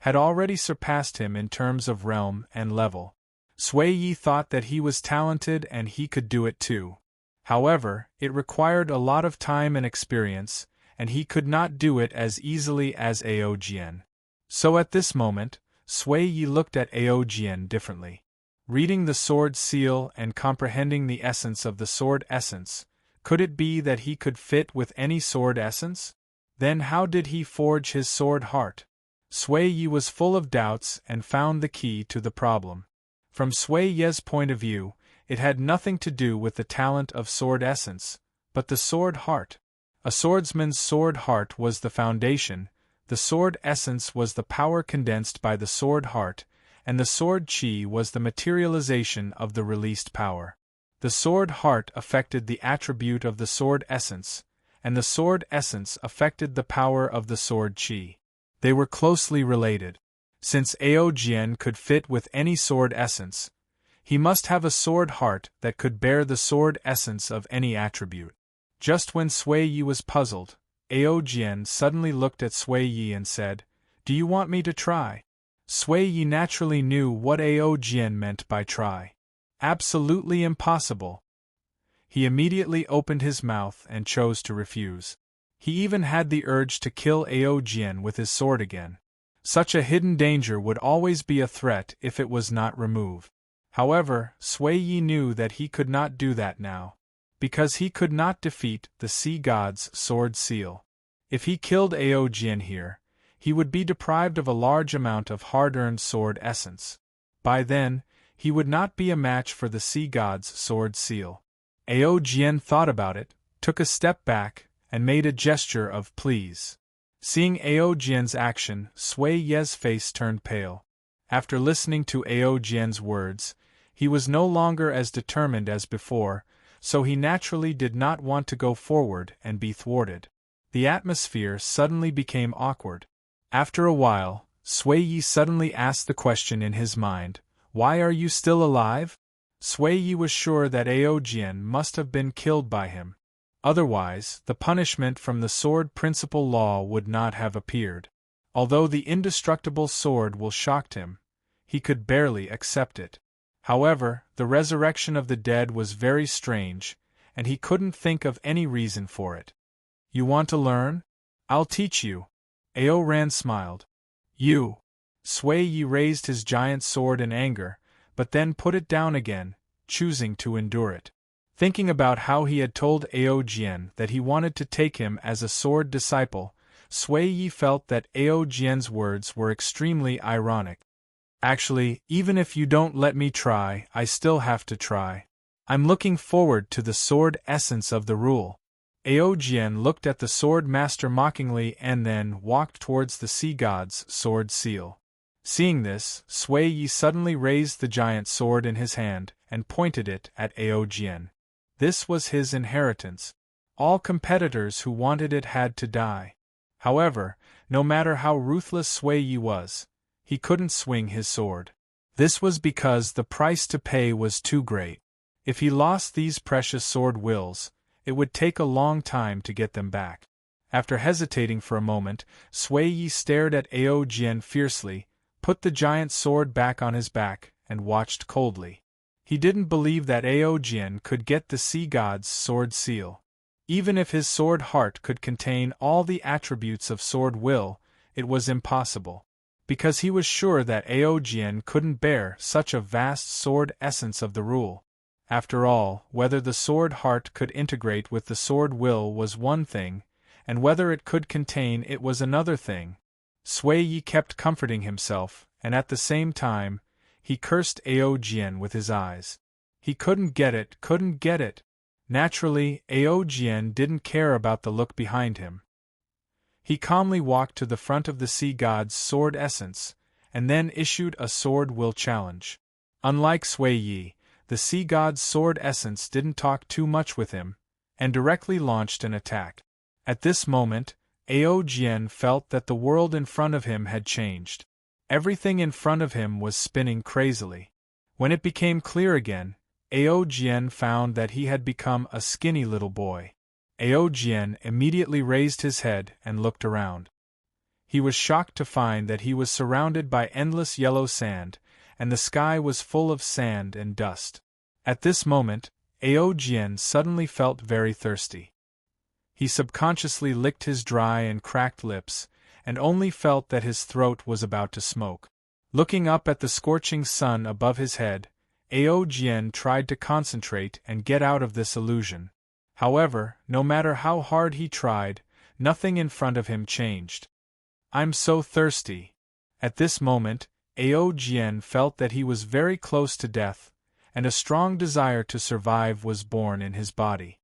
had already surpassed him in terms of realm and level. Sui Ye thought that he was talented and he could do it too. However, it required a lot of time and experience, and he could not do it as easily as Aojian. So at this moment, Sui Ye looked at Aojian differently. Reading the sword seal and comprehending the essence of the sword essence, could it be that he could fit with any sword essence? Then how did he forge his sword heart? Sui Ye was full of doubts and found the key to the problem. From Sui Ye's point of view, it had nothing to do with the talent of sword essence, but the sword heart. A swordsman's sword heart was the foundation, the sword essence was the power condensed by the sword heart, and the sword chi was the materialization of the released power. The sword heart affected the attribute of the sword essence, and the sword essence affected the power of the sword chi. They were closely related. Since Aojian could fit with any sword essence, he must have a sword heart that could bear the sword essence of any attribute. Just when Sui Ye was puzzled, Aojian suddenly looked at Sui Ye and said, "Do you want me to try?" Sui Ye naturally knew what Aojian meant by try. Absolutely impossible. He immediately opened his mouth and chose to refuse. He even had the urge to kill Aojian with his sword again. Such a hidden danger would always be a threat if it was not removed. However, Sui Ye knew that he could not do that now, because he could not defeat the sea god's sword seal. If he killed Aojian here, he would be deprived of a large amount of hard-earned sword essence. By then, he would not be a match for the sea god's sword seal. Aojian thought about it, took a step back, and made a gesture of please. Seeing Aojian's action, Sui Ye's face turned pale. After listening to Aojian's words, he was no longer as determined as before, so he naturally did not want to go forward and be thwarted. The atmosphere suddenly became awkward. After a while, Sui Ye suddenly asked the question in his mind, "Why are you still alive?" Sui Ye was sure that Aojian must have been killed by him. Otherwise, the punishment from the sword principle law would not have appeared. Although the indestructible sword will shocked him, he could barely accept it. However, the resurrection of the dead was very strange, and he couldn't think of any reason for it. "You want to learn? I'll teach you." Aoran smiled. "You?" Sui Ye raised his giant sword in anger, but then put it down again, choosing to endure it. Thinking about how he had told Aojian that he wanted to take him as a sword disciple, Sui Ye felt that Aojian's words were extremely ironic. "Actually, even if you don't let me try, I still have to try. I'm looking forward to the sword essence of the rule." Aojian looked at the sword master mockingly and then walked towards the sea god's sword seal. Seeing this, Sui Ye suddenly raised the giant sword in his hand and pointed it at Aojian. This was his inheritance. All competitors who wanted it had to die. However, no matter how ruthless Sui Yi was, he couldn't swing his sword. This was because the price to pay was too great. If he lost these precious sword wills, it would take a long time to get them back. After hesitating for a moment, Sui Yi stared at Ao Jian fiercely, put the giant sword back on his back, and watched coldly. He didn't believe that Ao Jian could get the sea god's sword seal. Even if his sword heart could contain all the attributes of sword will, it was impossible. Because he was sure that Ao Jian couldn't bear such a vast sword essence of the rule. After all, whether the sword heart could integrate with the sword will was one thing, and whether it could contain it was another thing. Sui Yi kept comforting himself, and at the same time, he cursed Ao Jian with his eyes. He couldn't get it. Naturally, Ao Jian didn't care about the look behind him. He calmly walked to the front of the sea god's sword essence, and then issued a sword will challenge. Unlike Sui Yi, the sea god's sword essence didn't talk too much with him, and directly launched an attack. At this moment, Ao Jian felt that the world in front of him had changed. Everything in front of him was spinning crazily. When it became clear again, Ao Jian found that he had become a skinny little boy. Ao Jian immediately raised his head and looked around. He was shocked to find that he was surrounded by endless yellow sand, and the sky was full of sand and dust. At this moment, Ao Jian suddenly felt very thirsty. He subconsciously licked his dry and cracked lips, and only felt that his throat was about to smoke. Looking up at the scorching sun above his head, Ao Jian tried to concentrate and get out of this illusion. However, no matter how hard he tried, nothing in front of him changed. "I'm so thirsty." At this moment, Ao Jian felt that he was very close to death, and a strong desire to survive was born in his body.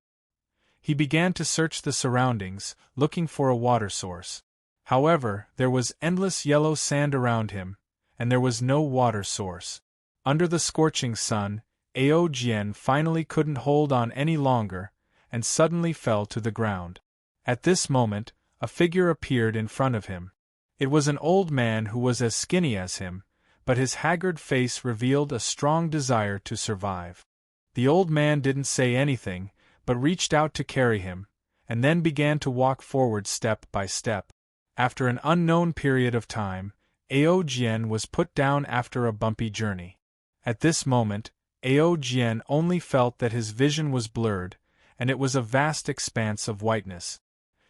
He began to search the surroundings, looking for a water source. However, there was endless yellow sand around him, and there was no water source. Under the scorching sun, Ao Jian finally couldn't hold on any longer, and suddenly fell to the ground. At this moment, a figure appeared in front of him. It was an old man who was as skinny as him, but his haggard face revealed a strong desire to survive. The old man didn't say anything, but reached out to carry him, and then began to walk forward step by step. After an unknown period of time, Ao Jian was put down after a bumpy journey. At this moment, Ao Jian only felt that his vision was blurred, and it was a vast expanse of whiteness.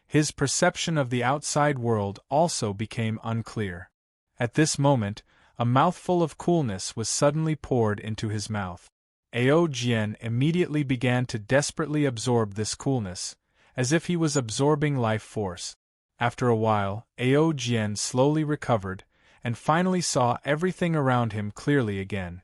His perception of the outside world also became unclear. At this moment, a mouthful of coolness was suddenly poured into his mouth. Ao Jian immediately began to desperately absorb this coolness, as if he was absorbing life force. After a while, Ao Jian slowly recovered, and finally saw everything around him clearly again.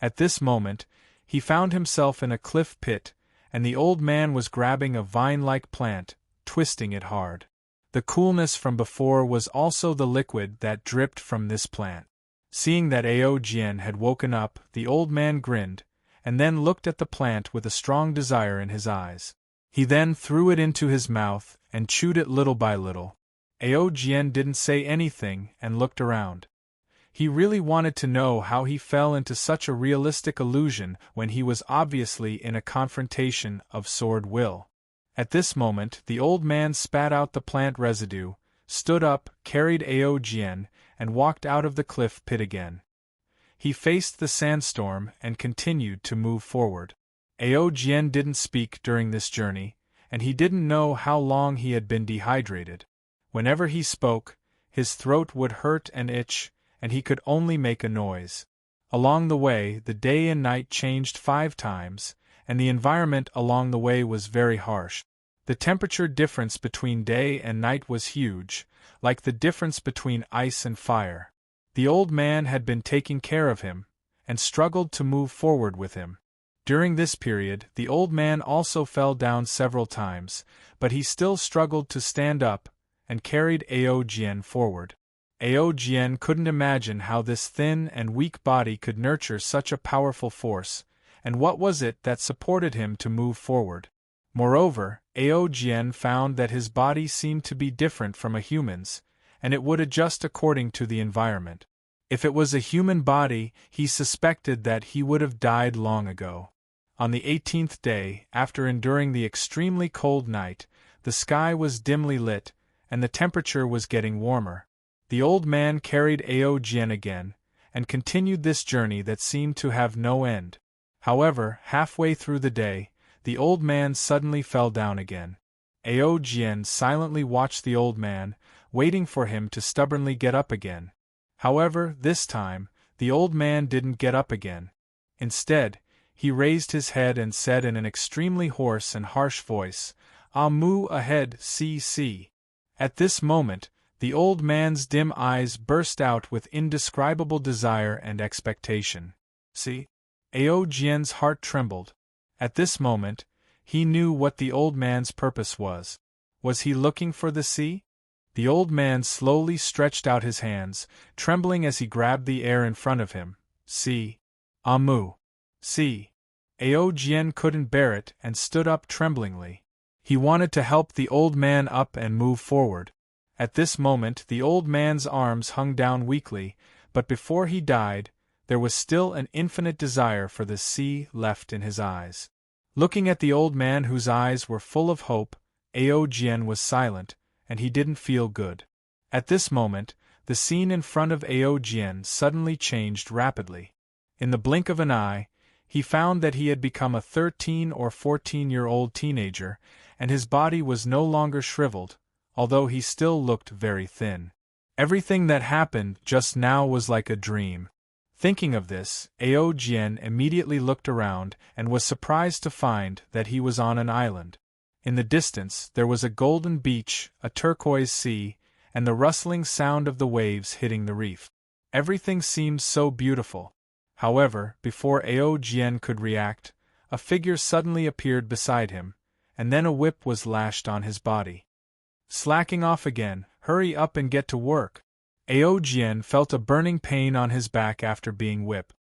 At this moment, he found himself in a cliff pit, and the old man was grabbing a vine-like plant, twisting it hard. The coolness from before was also the liquid that dripped from this plant. Seeing that Ao Jian had woken up, the old man grinned, and then looked at the plant with a strong desire in his eyes. He then threw it into his mouth and chewed it little by little. Ao Jian didn't say anything and looked around. He really wanted to know how he fell into such a realistic illusion when he was obviously in a confrontation of sword will. At this moment, the old man spat out the plant residue, stood up, carried Ao Jian, and walked out of the cliff pit again. He faced the sandstorm and continued to move forward. Ao Jian didn't speak during this journey, and he didn't know how long he had been dehydrated. Whenever he spoke, his throat would hurt and itch, and he could only make a noise. Along the way, the day and night changed 5 times, and the environment along the way was very harsh. The temperature difference between day and night was huge, like the difference between ice and fire. The old man had been taking care of him, and struggled to move forward with him. During this period, the old man also fell down several times, but he still struggled to stand up, and carried Ao Jian forward. Ao Jian couldn't imagine how this thin and weak body could nurture such a powerful force, and what was it that supported him to move forward? Moreover, Aojian found that his body seemed to be different from a human's, and it would adjust according to the environment. If it was a human body, he suspected that he would have died long ago. On the 18th day, after enduring the extremely cold night, the sky was dimly lit, and the temperature was getting warmer. The old man carried Aojian again, and continued this journey that seemed to have no end. However, halfway through the day, the old man suddenly fell down again. Aojian silently watched the old man, waiting for him to stubbornly get up again. However, this time, the old man didn't get up again. Instead, he raised his head and said in an extremely hoarse and harsh voice, "Ah, moo ahead, see." At this moment, the old man's dim eyes burst out with indescribable desire and expectation. See? Aojian's heart trembled. At this moment, he knew what the old man's purpose was. Was he looking for the sea? The old man slowly stretched out his hands, trembling as he grabbed the air in front of him. See. Amu. See. Aojian couldn't bear it and stood up tremblingly. He wanted to help the old man up and move forward. At this moment the old man's arms hung down weakly, but before he died, there was still an infinite desire for the sea left in his eyes. Looking at the old man whose eyes were full of hope, Aojian was silent, and he didn't feel good. At this moment, the scene in front of Aojian suddenly changed rapidly. In the blink of an eye, he found that he had become a 13 or 14-year-old teenager, and his body was no longer shriveled, although he still looked very thin. Everything that happened just now was like a dream. Thinking of this, Aojian immediately looked around and was surprised to find that he was on an island. In the distance there was a golden beach, a turquoise sea, and the rustling sound of the waves hitting the reef. Everything seemed so beautiful. However, before Aojian could react, a figure suddenly appeared beside him, and then a whip was lashed on his body. Slacking off again, hurry up and get to work. Aojian felt a burning pain on his back after being whipped.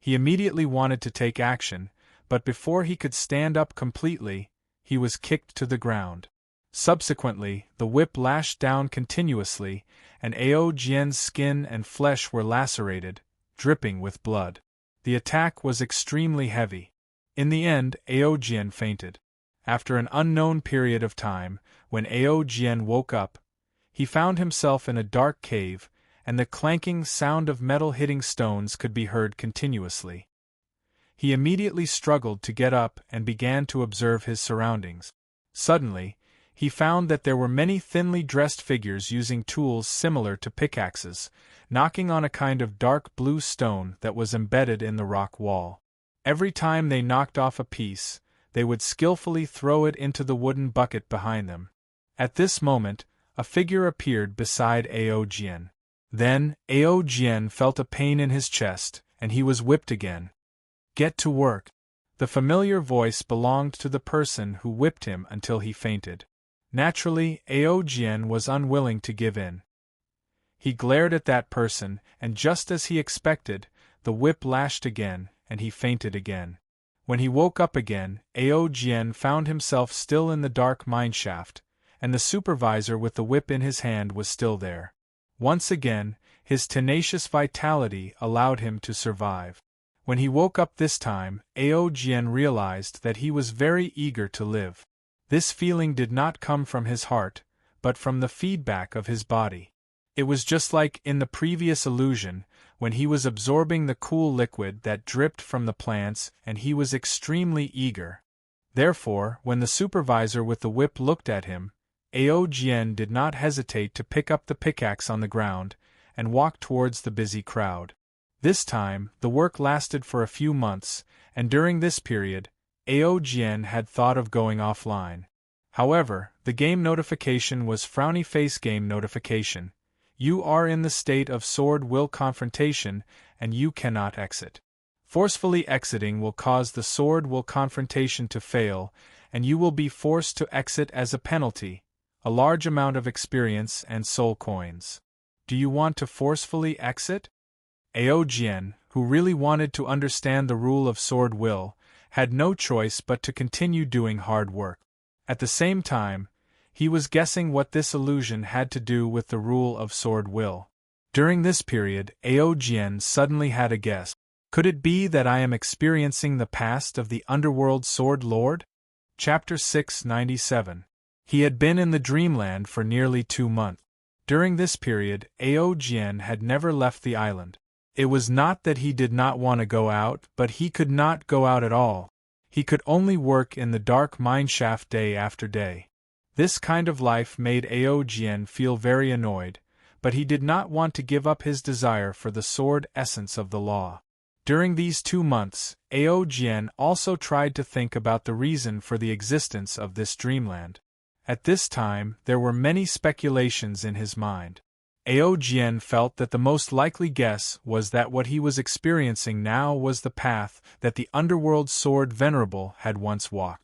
He immediately wanted to take action, but before he could stand up completely, he was kicked to the ground. Subsequently, the whip lashed down continuously, and Aojian's skin and flesh were lacerated, dripping with blood. The attack was extremely heavy. In the end, Aojian fainted. After an unknown period of time, when Aojian woke up, he found himself in a dark cave, and the clanking sound of metal hitting stones could be heard continuously. He immediately struggled to get up and began to observe his surroundings. Suddenly, he found that there were many thinly dressed figures using tools similar to pickaxes, knocking on a kind of dark blue stone that was embedded in the rock wall. Every time they knocked off a piece, they would skillfully throw it into the wooden bucket behind them. At this moment, a figure appeared beside Aojian. Then, Aojian felt a pain in his chest, and he was whipped again. Get to work. The familiar voice belonged to the person who whipped him until he fainted. Naturally, Aojian was unwilling to give in. He glared at that person, and just as he expected, the whip lashed again, and he fainted again. When he woke up again, Aojian found himself still in the dark mineshaft, and the supervisor with the whip in his hand was still there. Once again, his tenacious vitality allowed him to survive. When he woke up this time, Aojian realized that he was very eager to live. This feeling did not come from his heart, but from the feedback of his body. It was just like in the previous illusion, when he was absorbing the cool liquid that dripped from the plants and he was extremely eager. Therefore, when the supervisor with the whip looked at him, Aojian did not hesitate to pick up the pickaxe on the ground and walk towards the busy crowd. This time, the work lasted for a few months, and during this period, Aojian had thought of going offline. However, the game notification was frowny face game notification. You are in the state of sword will confrontation, and you cannot exit. Forcefully exiting will cause the sword will confrontation to fail, and you will be forced to exit as a penalty, a large amount of experience and soul coins. Do you want to forcefully exit? Aojian, who really wanted to understand the rule of sword will, had no choice but to continue doing hard work. At the same time, he was guessing what this illusion had to do with the rule of sword will. During this period, Aojian suddenly had a guess. Could it be that I am experiencing the past of the underworld sword lord? Chapter 697. He had been in the dreamland for nearly 2 months. During this period, Aojian had never left the island. It was not that he did not want to go out, but he could not go out at all. He could only work in the dark mineshaft day after day. This kind of life made Aojian feel very annoyed, but he did not want to give up his desire for the sword essence of the law. During these 2 months, Aojian also tried to think about the reason for the existence of this dreamland. At this time, there were many speculations in his mind. Aojian felt that the most likely guess was that what he was experiencing now was the path that the underworld sword venerable had once walked.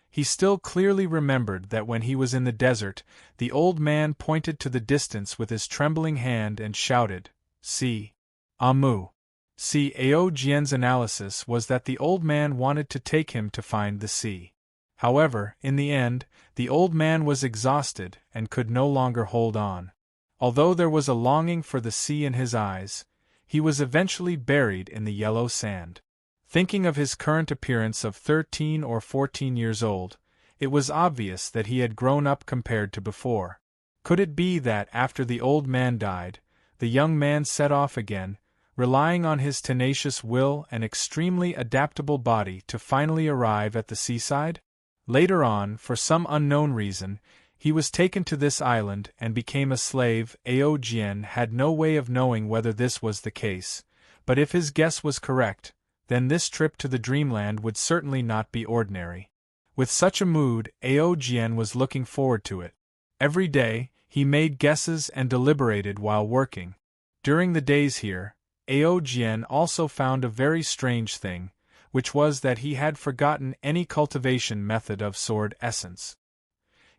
He still clearly remembered that when he was in the desert, the old man pointed to the distance with his trembling hand and shouted, "See, Amu." See, Aojian's analysis was that the old man wanted to take him to find the sea. However, in the end, the old man was exhausted and could no longer hold on. Although there was a longing for the sea in his eyes, he was eventually buried in the yellow sand. Thinking of his current appearance of 13 or 14 years old, it was obvious that he had grown up compared to before. Could it be that after the old man died, the young man set off again, relying on his tenacious will and extremely adaptable body to finally arrive at the seaside? Later on, for some unknown reason, he was taken to this island and became a slave. Aojian had no way of knowing whether this was the case, but if his guess was correct, then this trip to the dreamland would certainly not be ordinary. With such a mood, Aojian was looking forward to it. Every day, he made guesses and deliberated while working. During the days here, Aojian also found a very strange thing, which was that he had forgotten any cultivation method of sword essence.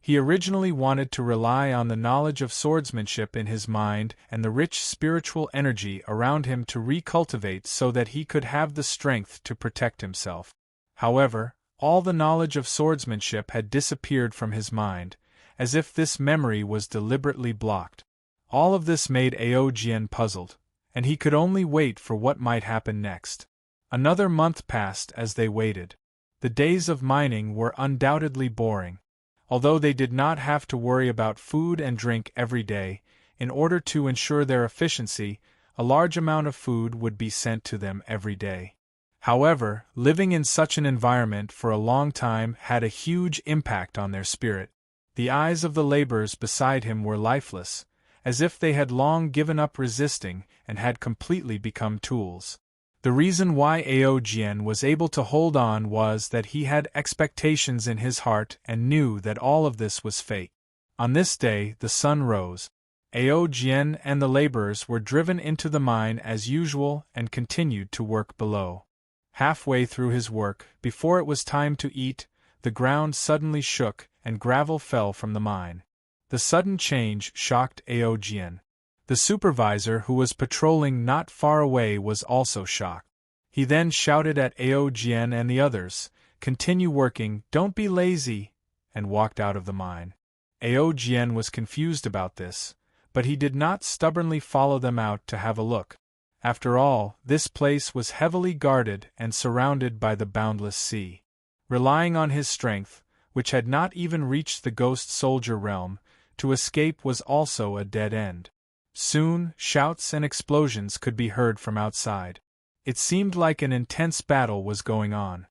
He originally wanted to rely on the knowledge of swordsmanship in his mind and the rich spiritual energy around him to recultivate so that he could have the strength to protect himself. However, all the knowledge of swordsmanship had disappeared from his mind, as if this memory was deliberately blocked. All of this made Aojian puzzled, and he could only wait for what might happen next. Another month passed as they waited. The days of mining were undoubtedly boring. Although they did not have to worry about food and drink every day, in order to ensure their efficiency, a large amount of food would be sent to them every day. However, living in such an environment for a long time had a huge impact on their spirit. The eyes of the laborers beside him were lifeless, as if they had long given up resisting and had completely become tools. The reason why Aojian was able to hold on was that he had expectations in his heart and knew that all of this was fate. On this day, the sun rose. Aojian and the laborers were driven into the mine as usual and continued to work below. Halfway through his work, before it was time to eat, the ground suddenly shook and gravel fell from the mine. The sudden change shocked Aojian. The supervisor who was patrolling not far away was also shocked. He then shouted at Aojian and the others, "Continue working, don't be lazy," and walked out of the mine. Aojian was confused about this, but he did not stubbornly follow them out to have a look. After all, this place was heavily guarded and surrounded by the boundless sea. Relying on his strength, which had not even reached the ghost soldier realm, to escape was also a dead end. Soon, shouts and explosions could be heard from outside. It seemed like an intense battle was going on.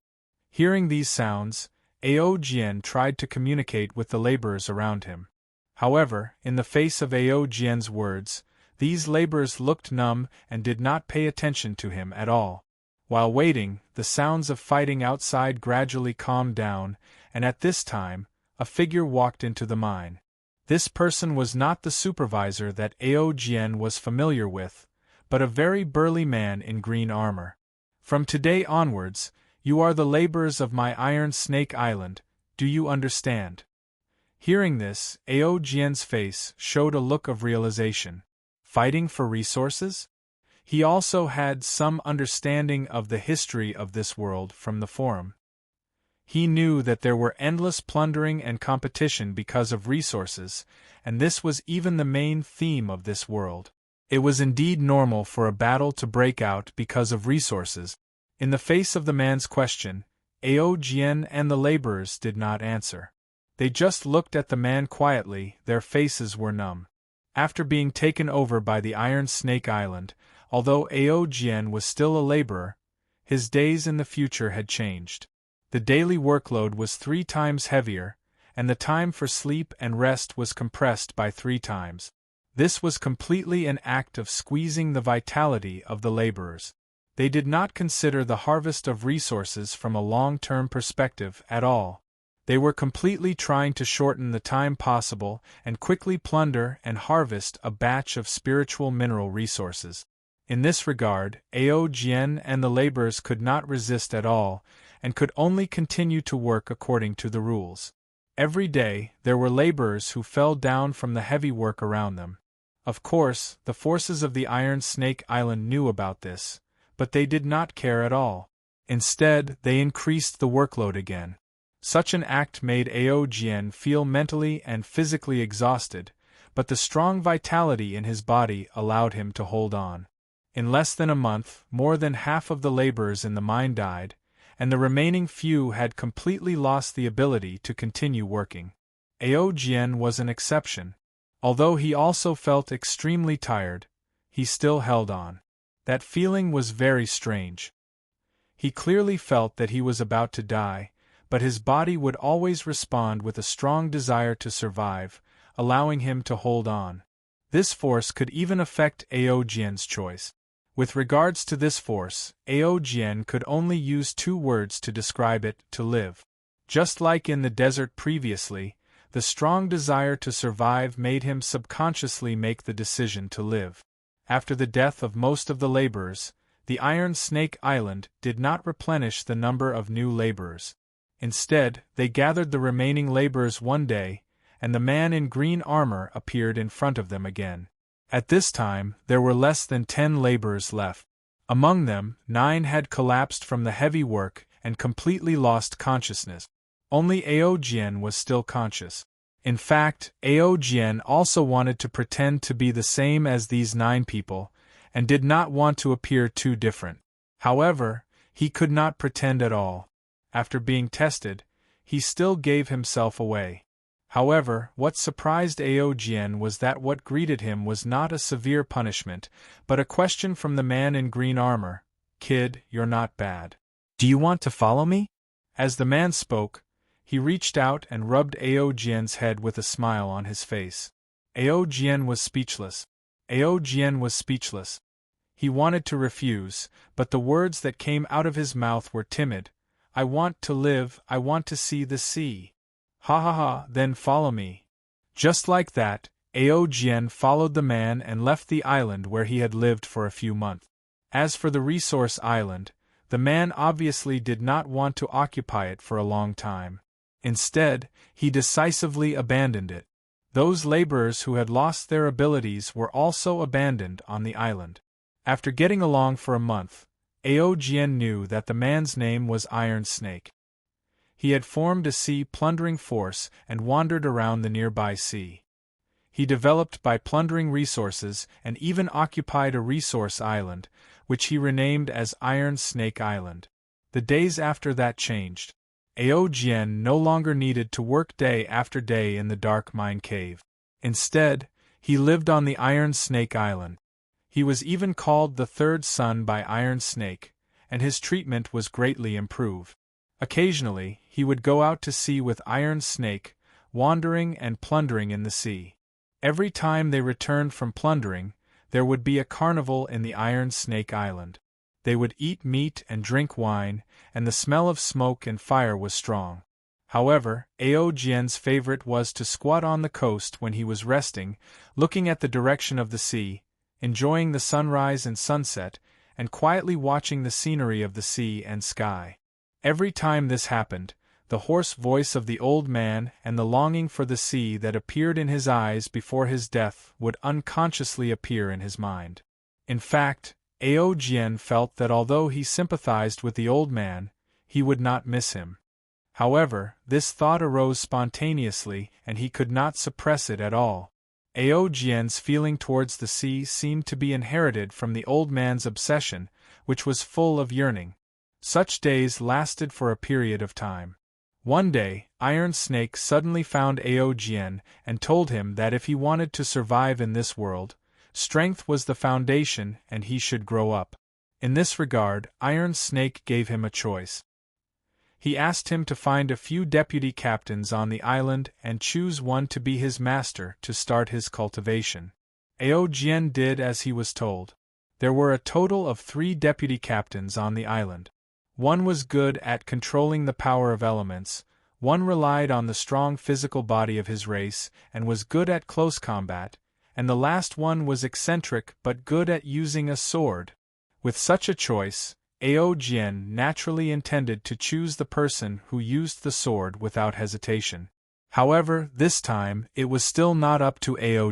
Hearing these sounds, Aojian tried to communicate with the laborers around him. However, in the face of Aojian's words, these laborers looked numb and did not pay attention to him at all. While waiting, the sounds of fighting outside gradually calmed down, and at this time, a figure walked into the mine. This person was not the supervisor that Aojian was familiar with, but a very burly man in green armor. "From today onwards, you are the laborers of my Iron Snake Island, do you understand?" Hearing this, Aojian's face showed a look of realization. Fighting for resources? He also had some understanding of the history of this world from the forum. He knew that there were endless plundering and competition because of resources, and this was even the main theme of this world. It was indeed normal for a battle to break out because of resources. In the face of the man's question, Aojian and the laborers did not answer. They just looked at the man quietly, their faces were numb. After being taken over by the Iron Snake Island, although Aojian was still a laborer, his days in the future had changed. The daily workload was 3 times heavier, and the time for sleep and rest was compressed by 3 times. This was completely an act of squeezing the vitality of the laborers. They did not consider the harvest of resources from a long-term perspective at all. They were completely trying to shorten the time possible and quickly plunder and harvest a batch of spiritual mineral resources. In this regard, Aojian and the laborers could not resist at all, and could only continue to work according to the rules. Every day, there were laborers who fell down from the heavy work around them. Of course, the forces of the Iron Snake Island knew about this, but they did not care at all. Instead, they increased the workload again. Such an act made Aojian feel mentally and physically exhausted, but the strong vitality in his body allowed him to hold on. In less than a month, more than half of the laborers in the mine died, and the remaining few had completely lost the ability to continue working. Aojian was an exception. Although he also felt extremely tired, he still held on. That feeling was very strange. He clearly felt that he was about to die, but his body would always respond with a strong desire to survive, allowing him to hold on. This force could even affect Aojian's choice. With regards to this force, Aojian could only use 2 words to describe it: to live. Just like in the desert previously, the strong desire to survive made him subconsciously make the decision to live. After the death of most of the laborers, the Iron Snake Island did not replenish the number of new laborers. Instead, they gathered the remaining laborers one day, and the man in green armor appeared in front of them again. At this time, there were less than 10 laborers left. Among them, 9 had collapsed from the heavy work and completely lost consciousness. Only Aojian was still conscious. In fact, Aojian also wanted to pretend to be the same as these 9 people, and did not want to appear too different. However, he could not pretend at all. After being tested, he still gave himself away. However, what surprised Aojian was that what greeted him was not a severe punishment, but a question from the man in green armor: "Kid, you're not bad. Do you want to follow me?" As the man spoke, he reached out and rubbed Aojian's head with a smile on his face. Aojian was speechless. He wanted to refuse, but the words that came out of his mouth were timid. "I want to live, I want to see the sea." "Ha ha ha, then follow me." Just like that, Aojian followed the man and left the island where he had lived for a few months. As for the resource island, the man obviously did not want to occupy it for a long time. Instead, he decisively abandoned it. Those laborers who had lost their abilities were also abandoned on the island. After getting along for a month, Aojian knew that the man's name was Iron Snake. He had formed a sea-plundering force and wandered around the nearby sea. He developed by plundering resources and even occupied a resource island, which he renamed as Iron Snake Island. The days after that changed. Aojian no longer needed to work day after day in the dark mine cave. Instead, he lived on the Iron Snake Island. He was even called the third son by Iron Snake, and his treatment was greatly improved. Occasionally, he would go out to sea with Iron Snake, wandering and plundering in the sea. Every time they returned from plundering, there would be a carnival in the Iron Snake Island. They would eat meat and drink wine, and the smell of smoke and fire was strong. However, Aojian's favorite was to squat on the coast when he was resting, looking at the direction of the sea, enjoying the sunrise and sunset, and quietly watching the scenery of the sea and sky. Every time this happened, the hoarse voice of the old man and the longing for the sea that appeared in his eyes before his death would unconsciously appear in his mind. In fact, Ao felt that although he sympathized with the old man, he would not miss him. However, this thought arose spontaneously and he could not suppress it at all. Ao's feeling towards the sea seemed to be inherited from the old man's obsession, which was full of yearning. Such days lasted for a period of time. One day, Iron Snake suddenly found Ao and told him that if he wanted to survive in this world, strength was the foundation and he should grow up. In this regard, Iron Snake gave him a choice. He asked him to find a few deputy captains on the island and choose one to be his master to start his cultivation. Ao did as he was told. There were a total of 3 deputy captains on the island. One was good at controlling the power of elements, one relied on the strong physical body of his race and was good at close combat, and the last one was eccentric but good at using a sword. With such a choice, Ao naturally intended to choose the person who used the sword without hesitation. However, this time, it was still not up to Ao.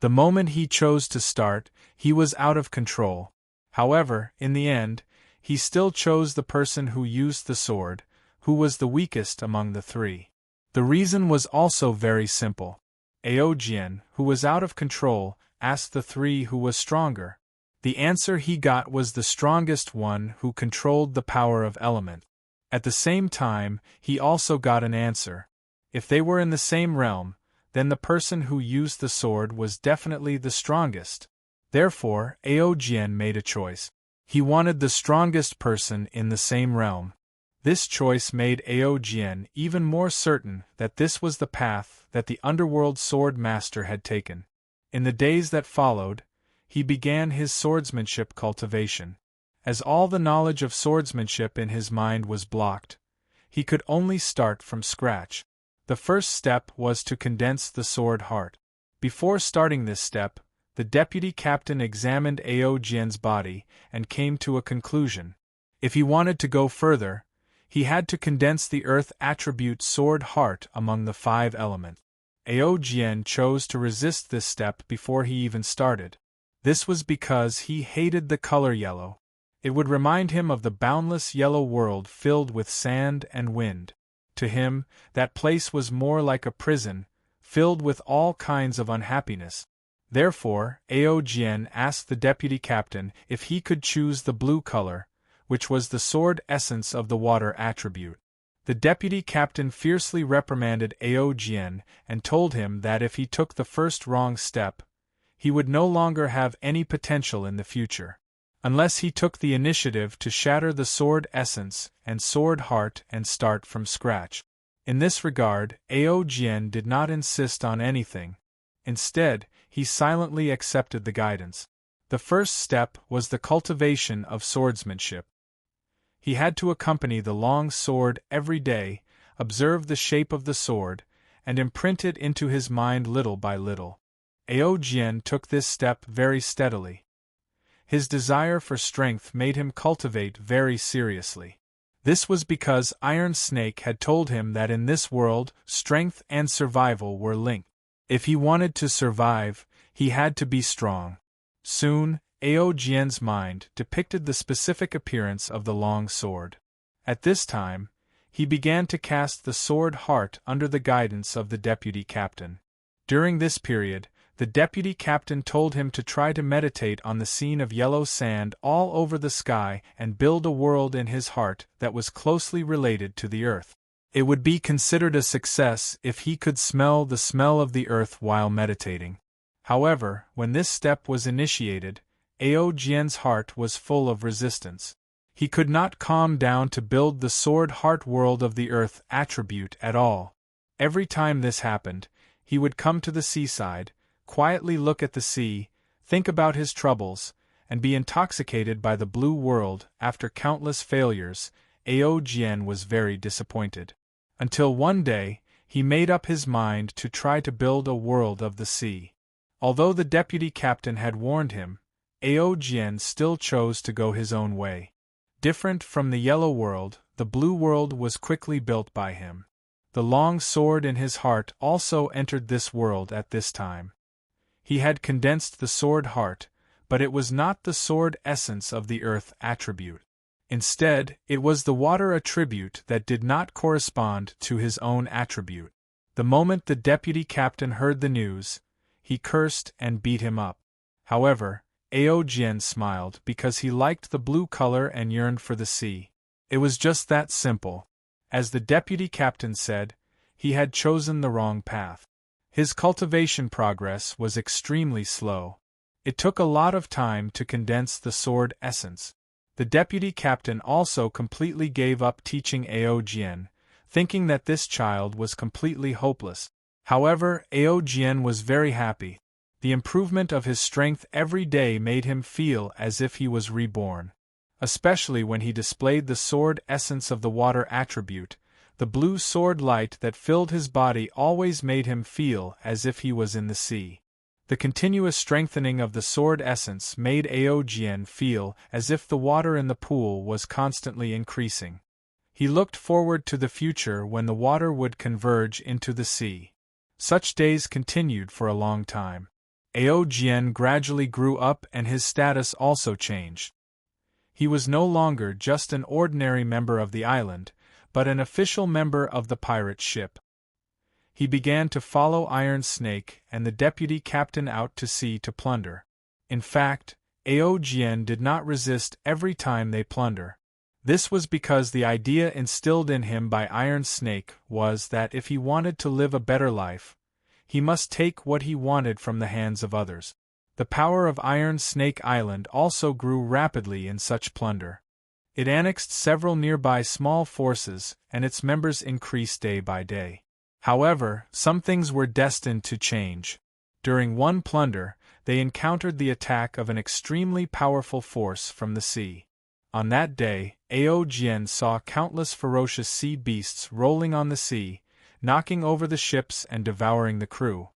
The moment he chose to start, he was out of control. However, in the end, he still chose the person who used the sword, who was the weakest among the 3. The reason was also very simple. Ao, who was out of control, asked the 3 who was stronger. The answer he got was the strongest one who controlled the power of element. At the same time, he also got an answer. If they were in the same realm, then the person who used the sword was definitely the strongest. Therefore, Ao made a choice. He wanted the strongest person in the same realm. This choice made Ao even more certain that this was the path that the underworld sword master had taken. In the days that followed, he began his swordsmanship cultivation. As all the knowledge of swordsmanship in his mind was blocked, he could only start from scratch. The first step was to condense the sword heart. Before starting this step, the deputy captain examined Ao's body and came to a conclusion. If he wanted to go further, he had to condense the earth attribute sword heart among the 5 elements. Ao chose to resist this step before he even started. This was because he hated the color yellow. It would remind him of the boundless yellow world filled with sand and wind. To him, that place was more like a prison, filled with all kinds of unhappiness. Therefore, Ao asked the deputy captain if he could choose the blue color, which was the sword essence of the water attribute. The deputy captain fiercely reprimanded Ao and told him that if he took the first wrong step, he would no longer have any potential in the future. Unless he took the initiative to shatter the sword essence and sword heart and start from scratch. In this regard, Ao did not insist on anything. Instead, he silently accepted the guidance. The first step was the cultivation of swordsmanship. He had to accompany the long sword every day, observe the shape of the sword, and imprint it into his mind little by little. Ao took this step very steadily. His desire for strength made him cultivate very seriously. This was because Iron Snake had told him that in this world, strength and survival were linked. If he wanted to survive, he had to be strong. Soon, Ao's mind depicted the specific appearance of the long sword. At this time, he began to cast the sword heart under the guidance of the deputy captain. During this period, the deputy captain told him to try to meditate on the scene of yellow sand all over the sky and build a world in his heart that was closely related to the earth. It would be considered a success if he could smell the smell of the earth while meditating. However, when this step was initiated, Ao's heart was full of resistance. He could not calm down to build the sword heart world of the earth attribute at all. Every time this happened, he would come to the seaside, quietly look at the sea, think about his troubles, and be intoxicated by the blue world. After countless failures, Ao was very disappointed. Until one day, he made up his mind to try to build a world of the sea. Although the deputy captain had warned him, Ao still chose to go his own way. Different from the yellow world, the blue world was quickly built by him. The long sword in his heart also entered this world at this time. He had condensed the sword heart, but it was not the sword essence of the earth attribute. Instead, it was the water attribute that did not correspond to his own attribute. The moment the deputy captain heard the news, he cursed and beat him up. However, Aojian smiled because he liked the blue color and yearned for the sea. It was just that simple. As the deputy captain said, he had chosen the wrong path. His cultivation progress was extremely slow. It took a lot of time to condense the sword essence. The deputy captain also completely gave up teaching Aojian, thinking that this child was completely hopeless. However, Aojian was very happy. The improvement of his strength every day made him feel as if he was reborn. Especially when he displayed the sword essence of the water attribute, the blue sword light that filled his body always made him feel as if he was in the sea. The continuous strengthening of the sword essence made Aojian feel as if the water in the pool was constantly increasing. He looked forward to the future when the water would converge into the sea. Such days continued for a long time. Aojian gradually grew up and his status also changed. He was no longer just an ordinary member of the island, but an official member of the pirate ship. He began to follow Iron Snake and the deputy captain out to sea to plunder. In fact, Aojian did not resist every time they plunder. This was because the idea instilled in him by Iron Snake was that if he wanted to live a better life, he must take what he wanted from the hands of others. The power of Iron Snake Island also grew rapidly in such plunder. It annexed several nearby small forces, and its members increased day by day. However, some things were destined to change. During one plunder, they encountered the attack of an extremely powerful force from the sea. On that day, Aojian saw countless ferocious sea beasts rolling on the sea, knocking over the ships and devouring the crew.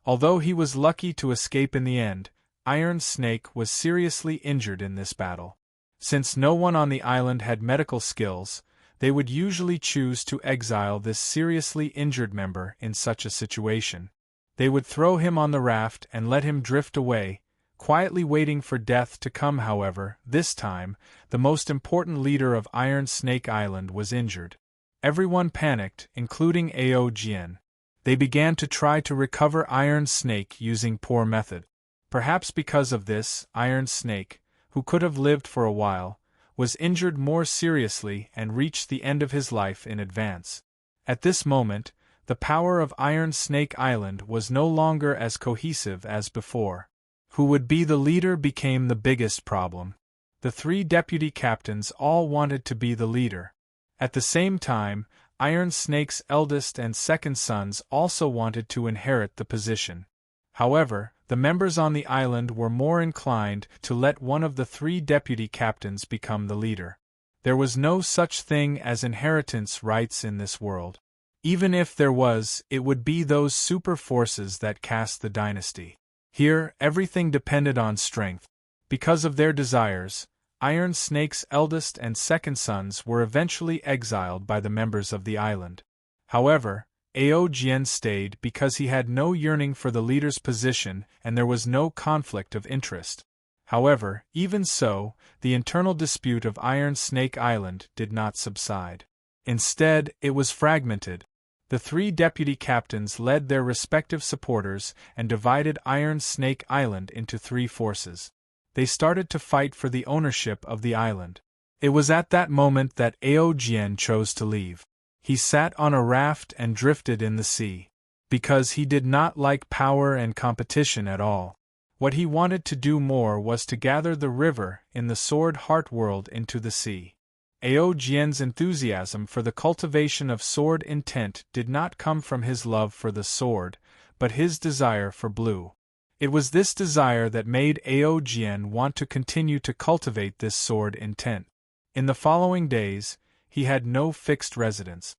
Although he was lucky to escape in the end, Iron Snake was seriously injured in this battle. Since no one on the island had medical skills, they would usually choose to exile this seriously injured member in such a situation. They would throw him on the raft and let him drift away, quietly waiting for death to come. However, this time, the most important leader of Iron Snake Island was injured. Everyone panicked, including Aojian. They began to try to recover Iron Snake using poor method. Perhaps because of this, Iron Snake, who could have lived for a while, was injured more seriously and reached the end of his life in advance. At this moment, the power of Iron Snake Island was no longer as cohesive as before. Who would be the leader became the biggest problem. The three deputy captains all wanted to be the leader. At the same time, Iron Snake's eldest and second sons also wanted to inherit the position. However, the members on the island were more inclined to let one of the three deputy captains become the leader. There was no such thing as inheritance rights in this world. Even if there was, it would be those super forces that cast the dynasty. Here, everything depended on strength. Because of their desires, Iron Snake's eldest and second sons were eventually exiled by the members of the island. However, Aojian stayed because he had no yearning for the leader's position and there was no conflict of interest. However, even so, the internal dispute of Iron Snake Island did not subside. Instead, it was fragmented. The three deputy captains led their respective supporters and divided Iron Snake Island into three forces. They started to fight for the ownership of the island. It was at that moment that Aojian chose to leave. He sat on a raft and drifted in the sea. Because he did not like power and competition at all. What he wanted to do more was to gather the river in the Sword Heart world into the sea. Aojian's enthusiasm for the cultivation of sword intent did not come from his love for the sword, but his desire for blue. It was this desire that made Aojian want to continue to cultivate this sword intent. In the following days, he had no fixed residence.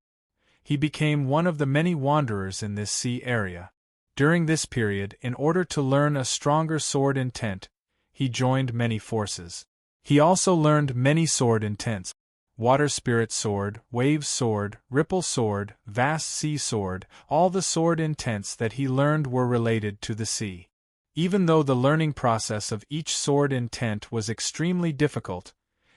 He became one of the many wanderers in this sea area. During this period, in order to learn a stronger sword intent, he joined many forces. He also learned many sword intents: Water Spirit Sword, Wave Sword, Ripple Sword, Vast Sea Sword. All the sword intents that he learned were related to the sea. Even though the learning process of each sword intent was extremely difficult,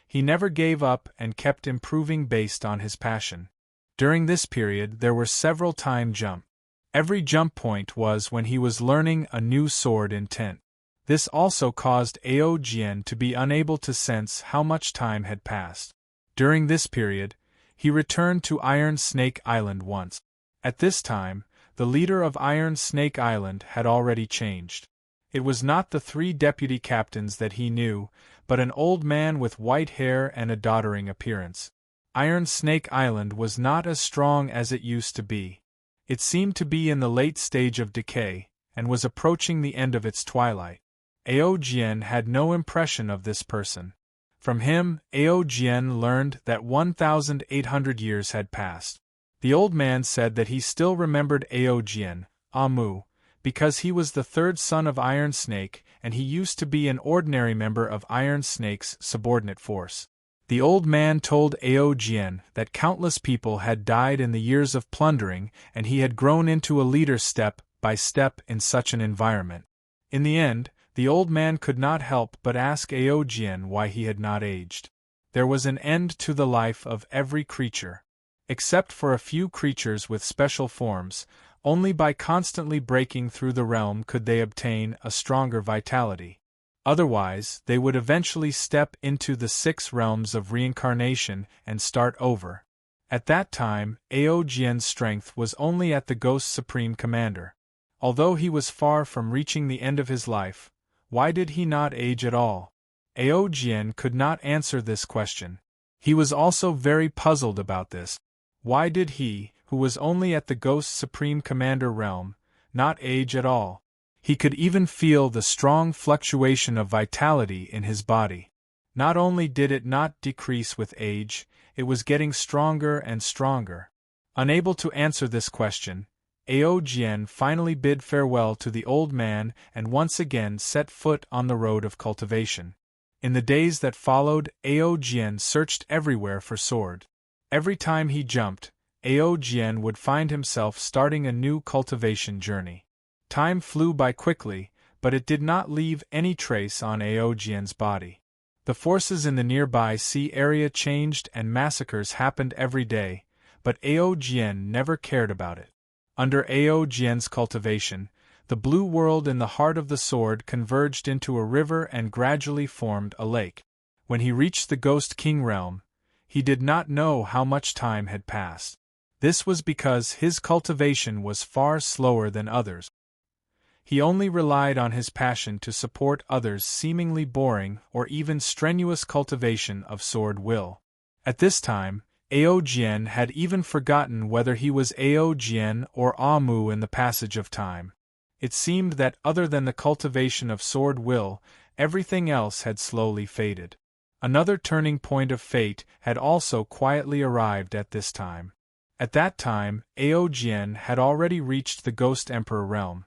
he never gave up and kept improving based on his passion. During this period there were several time jumps. Every jump point was when he was learning a new sword intent. This also caused Ao Jian to be unable to sense how much time had passed. During this period, he returned to Iron Snake Island once. At this time, the leader of Iron Snake Island had already changed. It was not the 3 deputy captains that he knew, but an old man with white hair and a doddering appearance. Iron Snake Island was not as strong as it used to be. It seemed to be in the late stage of decay, and was approaching the end of its twilight. Ao Jian had no impression of this person. From him, Ao Jian learned that 1,800 years had passed. The old man said that he still remembered Ao Jian, Amu, because he was the 3rd son of Iron Snake and he used to be an ordinary member of Iron Snake's subordinate force. The old man told Ao Jian that countless people had died in the years of plundering and he had grown into a leader step by step in such an environment. In the end, the old man could not help but ask Ao Jian why he had not aged. There was an end to the life of every creature. Except for a few creatures with special forms, only by constantly breaking through the realm could they obtain a stronger vitality. Otherwise, they would eventually step into the 6 realms of reincarnation and start over. At that time, Ao Jian's strength was only at the Ghost Supreme Commander. Although he was far from reaching the end of his life, why did he not age at all? Ao Jian could not answer this question. He was also very puzzled about this. Why did he, who was only at the Ghost Supreme Commander realm, not age at all? He could even feel the strong fluctuation of vitality in his body. Not only did it not decrease with age, it was getting stronger and stronger. Unable to answer this question, Ao Jian finally bid farewell to the old man and once again set foot on the road of cultivation. In the days that followed, Ao Jian searched everywhere for sword. Every time he jumped, Ao Jian would find himself starting a new cultivation journey. Time flew by quickly, but it did not leave any trace on Ao Jian's body. The forces in the nearby sea area changed and massacres happened every day, but Ao Jian never cared about it. Under Ao Jian's cultivation, the blue world in the heart of the sword converged into a river and gradually formed a lake. When he reached the Ghost King realm, he did not know how much time had passed. This was because his cultivation was far slower than others. He only relied on his passion to support others' seemingly boring or even strenuous cultivation of sword will. At this time, Ao Jian had even forgotten whether he was Ao Jian or Amu in the passage of time. It seemed that other than the cultivation of sword will, everything else had slowly faded. Another turning point of fate had also quietly arrived at this time. At that time, Ao Jian had already reached the Ghost Emperor realm.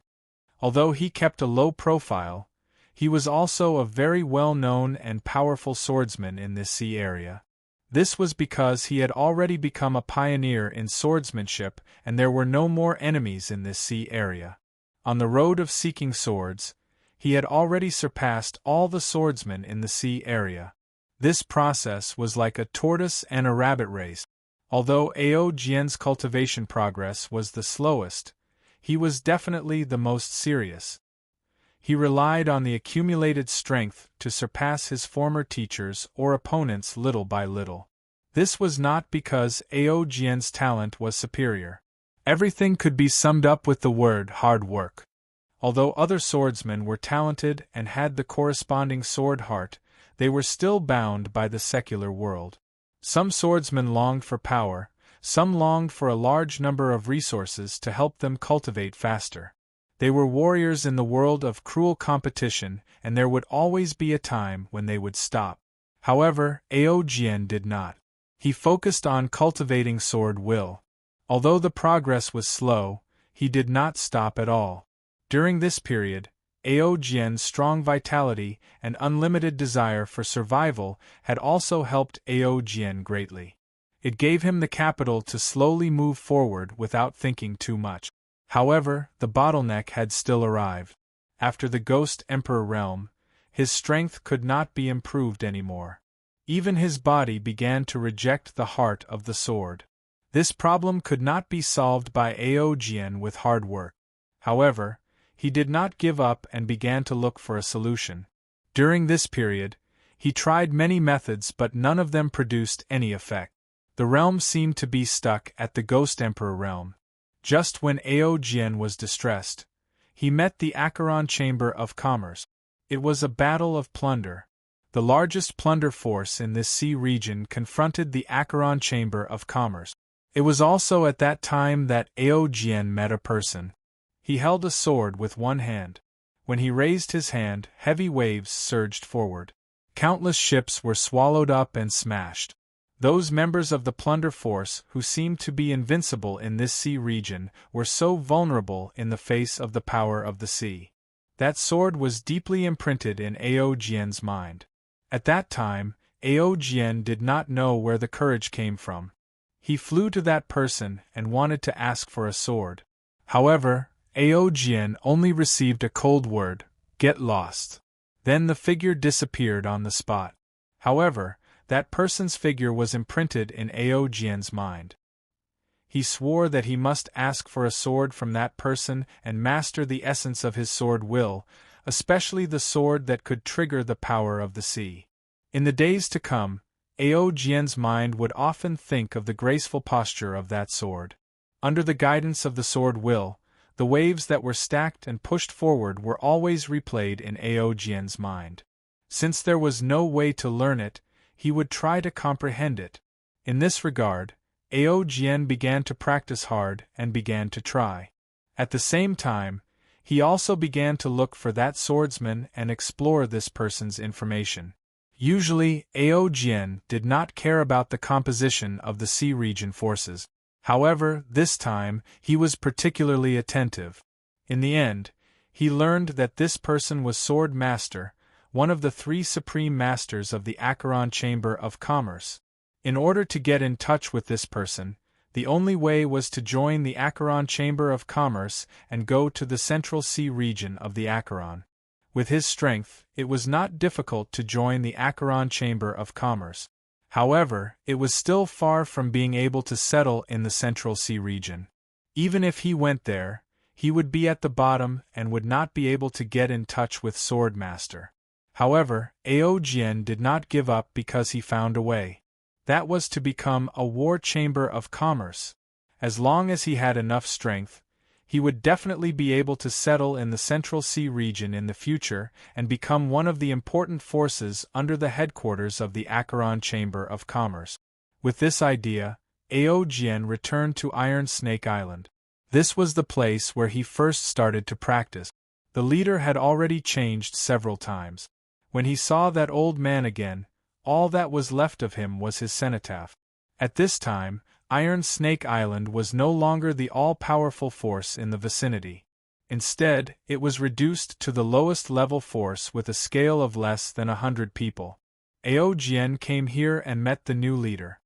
Although he kept a low profile, he was also a very well-known and powerful swordsman in this sea area. This was because he had already become a pioneer in swordsmanship and there were no more enemies in this sea area. On the road of seeking swords, he had already surpassed all the swordsmen in the sea area. This process was like a tortoise and a rabbit race. Although Ao Jian's cultivation progress was the slowest, he was definitely the most serious. He relied on the accumulated strength to surpass his former teachers or opponents little by little. This was not because Ao Jian's talent was superior. Everything could be summed up with the word hard work. Although other swordsmen were talented and had the corresponding sword heart, they were still bound by the secular world. Some swordsmen longed for power, some longed for a large number of resources to help them cultivate faster. They were warriors in the world of cruel competition, and there would always be a time when they would stop. However, Ao Jian did not. He focused on cultivating sword will. Although the progress was slow, he did not stop at all. During this period, Ao Jian's strong vitality and unlimited desire for survival had also helped Ao Jian greatly. It gave him the capital to slowly move forward without thinking too much. However, the bottleneck had still arrived. after the Ghost Emperor realm, his strength could not be improved anymore. Even his body began to reject the heart of the sword. This problem could not be solved by Aojian with hard work. However, he did not give up and began to look for a solution. During this period, he tried many methods but none of them produced any effect. The realm seemed to be stuck at the Ghost Emperor realm. Just when Aojian was distressed, he met the Acheron Chamber of Commerce. It was a battle of plunder. The largest plunder force in this sea region confronted the Acheron Chamber of Commerce. It was also at that time that Aojian met a person. He held a sword with one hand. When he raised his hand, heavy waves surged forward. Countless ships were swallowed up and smashed. Those members of the plunder force who seemed to be invincible in this sea region were so vulnerable in the face of the power of the sea. That sword was deeply imprinted in Aojian's mind. At that time, Aojian did not know where the courage came from. He flew to that person and wanted to ask for a sword. However, Aojian only received a cold word, "Get lost." Then the figure disappeared on the spot. However, that person's figure was imprinted in Aojian's mind. He swore that he must ask for a sword from that person and master the essence of his sword will, especially the sword that could trigger the power of the sea. In the days to come, Aojian's mind would often think of the graceful posture of that sword. Under the guidance of the sword will, the waves that were stacked and pushed forward were always replayed in Aojian's mind. Since there was no way to learn it, he would try to comprehend it. In this regard, Aojian began to practice hard and began to try. At the same time, he also began to look for that swordsman and explore this person's information. Usually, Aojian did not care about the composition of the sea region forces. However, this time, he was particularly attentive. In the end, he learned that this person was Sword Master, one of the 3 supreme masters of the Acheron Chamber of Commerce. In order to get in touch with this person, the only way was to join the Acheron Chamber of Commerce and go to the central sea region of the Acheron. With his strength, it was not difficult to join the Acheron Chamber of Commerce. However, it was still far from being able to settle in the central sea region. Even if he went there, he would be at the bottom and would not be able to get in touch with Sword Master. However, Aojian did not give up because he found a way. That was to become a war chamber of commerce. As long as he had enough strength, he would definitely be able to settle in the Central Sea region in the future and become one of the important forces under the headquarters of the Acheron Chamber of Commerce. With this idea, Aojian returned to Iron Snake Island. This was the place where he first started to practice. The leader had already changed several times. When he saw that old man again, all that was left of him was his cenotaph. At this time, Iron Snake Island was no longer the all-powerful force in the vicinity. Instead, it was reduced to the lowest level force with a scale of less than 100 people. Aojian came here and met the new leader.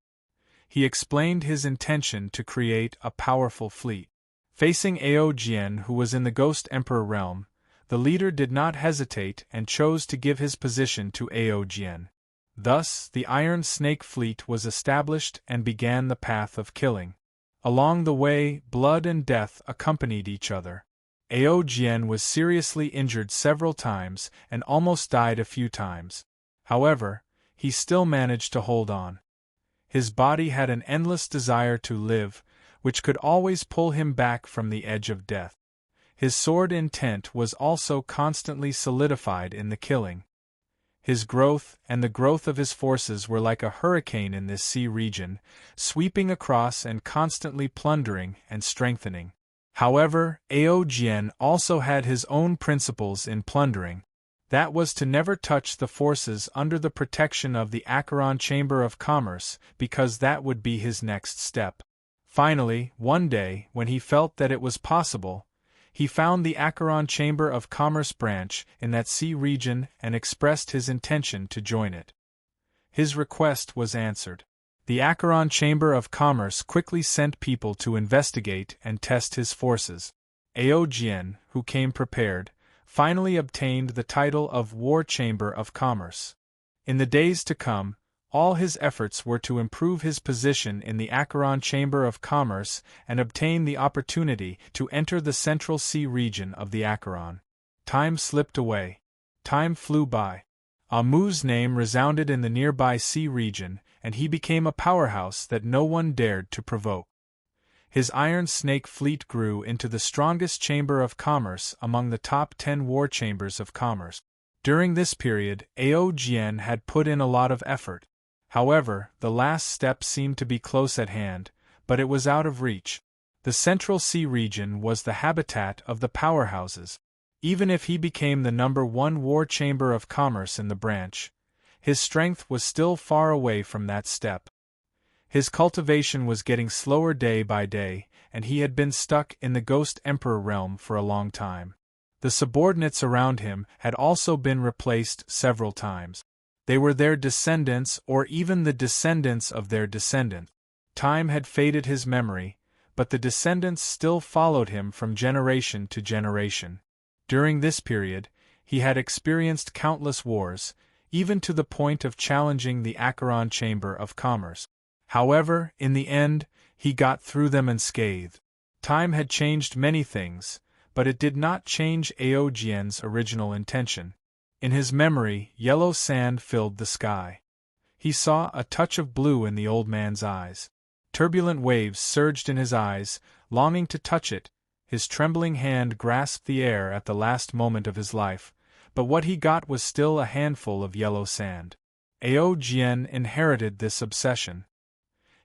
He explained his intention to create a powerful fleet. Facing Aojian, who was in the Ghost Emperor realm, the leader did not hesitate and chose to give his position to Aojian. Thus, the Iron Snake Fleet was established and began the path of killing. Along the way, blood and death accompanied each other. Aojian was seriously injured several times and almost died a few times. However, he still managed to hold on. His body had an endless desire to live, which could always pull him back from the edge of death. His sword intent was also constantly solidified in the killing. His growth and the growth of his forces were like a hurricane in this sea region, sweeping across and constantly plundering and strengthening. However, Aojian also had his own principles in plundering. That was to never touch the forces under the protection of the Acheron Chamber of Commerce, because that would be his next step. Finally, one day, when he felt that it was possible, he found the Acheron Chamber of Commerce branch in that sea region and expressed his intention to join it. His request was answered. The Acheron Chamber of Commerce quickly sent people to investigate and test his forces. Aojian, who came prepared, finally obtained the title of War Chamber of Commerce. In the days to come, all his efforts were to improve his position in the Acheron Chamber of Commerce and obtain the opportunity to enter the Central Sea region of the Acheron. Time slipped away. Time flew by. Amu's name resounded in the nearby sea region, and he became a powerhouse that no one dared to provoke. His Iron Snake fleet grew into the strongest chamber of commerce among the top 10 war chambers of commerce. During this period, Aojian had put in a lot of effort. However, the last step seemed to be close at hand, but it was out of reach. The Central Sea region was the habitat of the powerhouses. Even if he became the #1 war chamber of commerce in the branch, his strength was still far away from that step. His cultivation was getting slower day by day, and he had been stuck in the Ghost Emperor realm for a long time. The subordinates around him had also been replaced several times. They were their descendants or even the descendants of their descendants. Time had faded his memory, but the descendants still followed him from generation to generation. During this period, he had experienced countless wars, even to the point of challenging the Acheron Chamber of Commerce. However, in the end, he got through them unscathed. Time had changed many things, but it did not change Aojian's original intention. In his memory, yellow sand filled the sky. He saw a touch of blue in the old man's eyes. Turbulent waves surged in his eyes, longing to touch it. His trembling hand grasped the air at the last moment of his life, but what he got was still a handful of yellow sand. Aojian inherited this obsession.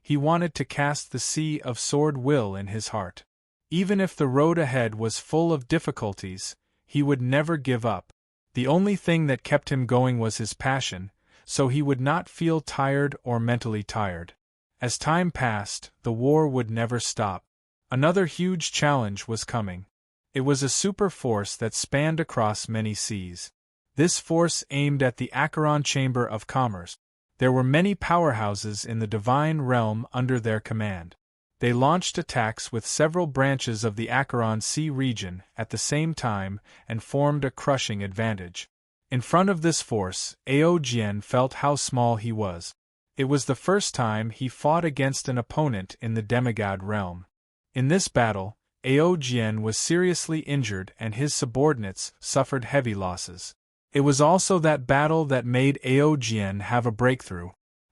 He wanted to cast the sea of sword will in his heart. Even if the road ahead was full of difficulties, he would never give up. The only thing that kept him going was his passion, so he would not feel tired or mentally tired. As time passed, the war would never stop. Another huge challenge was coming. It was a super force that spanned across many seas. This force aimed at the Acheron Chamber of Commerce. There were many powerhouses in the divine realm under their command. They launched attacks with several branches of the Acheron Sea region at the same time and formed a crushing advantage. In front of this force, Aojian felt how small he was. It was the first time he fought against an opponent in the demigod realm. In this battle, Aojian was seriously injured and his subordinates suffered heavy losses. It was also that battle that made Aojian have a breakthrough.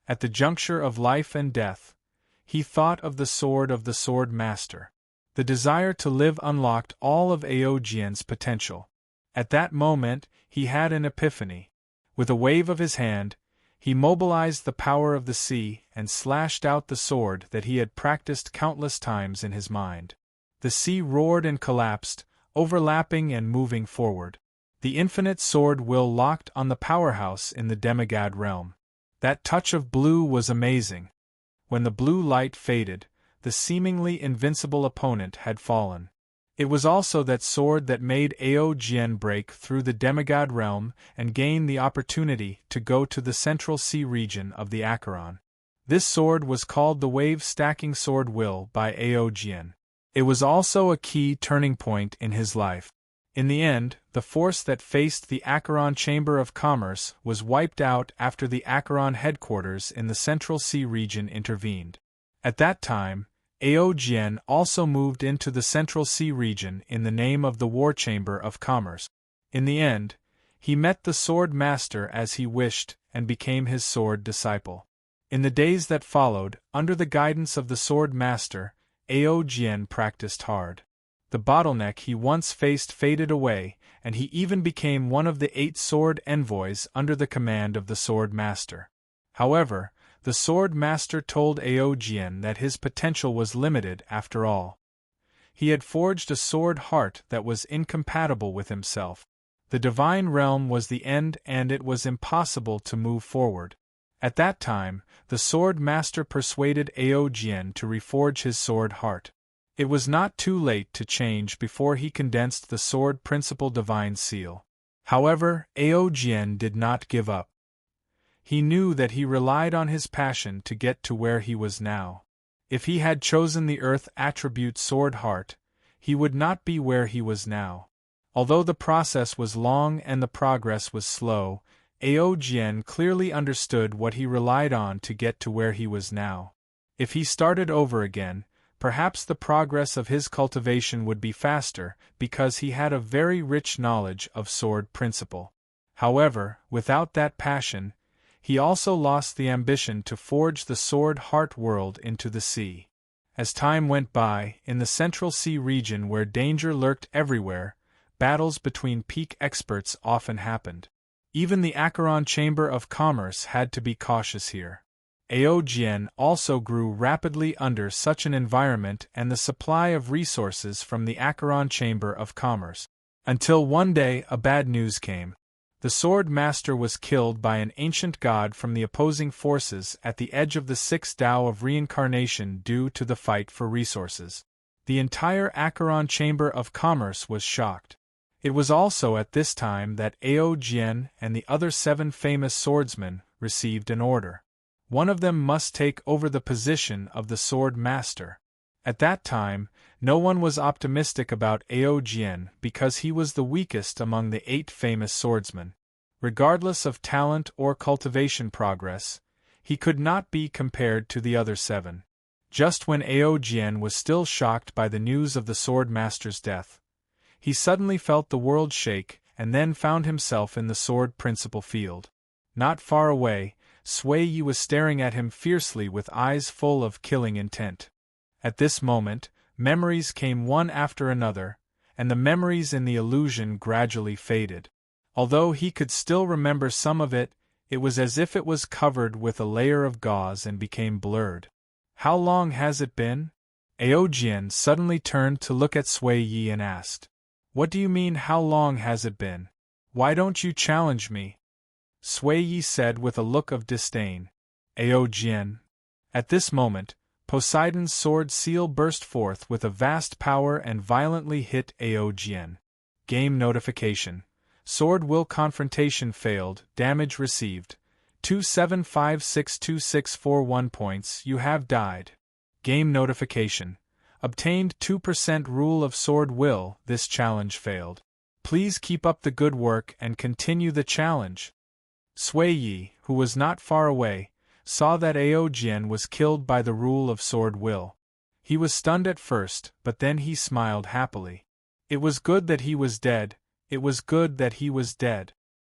At the juncture of life and death, he thought of the Sword Master. The desire to live unlocked all of Aojian's potential. At that moment, he had an epiphany. With a wave of his hand, he mobilized the power of the sea and slashed out the sword that he had practiced countless times in his mind. The sea roared and collapsed, overlapping and moving forward. The infinite sword will locked on the powerhouse in the demigod realm. That touch of blue was amazing. When the blue light faded, the seemingly invincible opponent had fallen. It was also that sword that made Aojian break through the demigod realm and gain the opportunity to go to the Central Sea region of the Acheron. This sword was called the Wave-Stacking Sword Will by Aojian. It was also a key turning point in his life. In the end, the force that faced the Acheron Chamber of Commerce was wiped out after the Acheron headquarters in the Central Sea region intervened. At that time, Aojian also moved into the Central Sea region in the name of the War Chamber of Commerce. In the end, he met the Sword Master as he wished and became his sword disciple. In the days that followed, under the guidance of the Sword Master, Aojian practiced hard. The bottleneck he once faced faded away, and he even became one of the 8 sword envoys under the command of the Sword Master. However, the Sword Master told Aojian that his potential was limited after all. He had forged a sword heart that was incompatible with himself. The divine realm was the end and it was impossible to move forward. At that time, the Sword Master persuaded Aojian to reforge his sword heart. It was not too late to change before he condensed the sword principle divine seal. However, Aojian did not give up. He knew that he relied on his passion to get to where he was now. If he had chosen the earth attribute sword heart, he would not be where he was now. Although the process was long and the progress was slow, Ao Jian clearly understood what he relied on to get to where he was now. If he started over again, perhaps the progress of his cultivation would be faster, because he had a very rich knowledge of sword principle. However, without that passion, he also lost the ambition to forge the sword heart world into the sea. As time went by, in the Central Sea region where danger lurked everywhere, battles between peak experts often happened. Even the Acheron Chamber of Commerce had to be cautious here. Ao Jian also grew rapidly under such an environment and the supply of resources from the Acheron Chamber of Commerce. Until one day bad news came. The Sword Master was killed by an ancient god from the opposing forces at the edge of the sixth Tao of reincarnation due to the fight for resources. The entire Acheron Chamber of Commerce was shocked. It was also at this time that Ao Jian and the other 7 famous swordsmen received an order. One of them must take over the position of the Sword Master. At that time, no one was optimistic about Ao Jian because he was the weakest among the 8 famous swordsmen. Regardless of talent or cultivation progress, he could not be compared to the other 7. Just when Ao Jian was still shocked by the news of the Sword Master's death, he suddenly felt the world shake and then found himself in the sword principle field. Not far away, Sui Yi was staring at him fiercely with eyes full of killing intent. At this moment, memories came one after another, and the memories in the illusion gradually faded. Although he could still remember some of it, it was as if it was covered with a layer of gauze and became blurred. How long has it been? Ao Jian suddenly turned to look at Sui Yi and asked, "What do you mean, how long has it been? Why don't you challenge me?" Sui Yi said with a look of disdain. Ao Jian. At this moment, Poseidon's sword seal burst forth with a vast power and violently hit Ao Jian. Game notification. Sword will confrontation failed, damage received. 27562641 points, you have died. Game notification. Obtained 2% rule of sword will, this challenge failed. Please keep up the good work and continue the challenge. Sui Yi, who was not far away, saw that Ao Jian was killed by the rule of sword will. He was stunned at first, but then he smiled happily. It was good that he was dead, it was good that he was dead.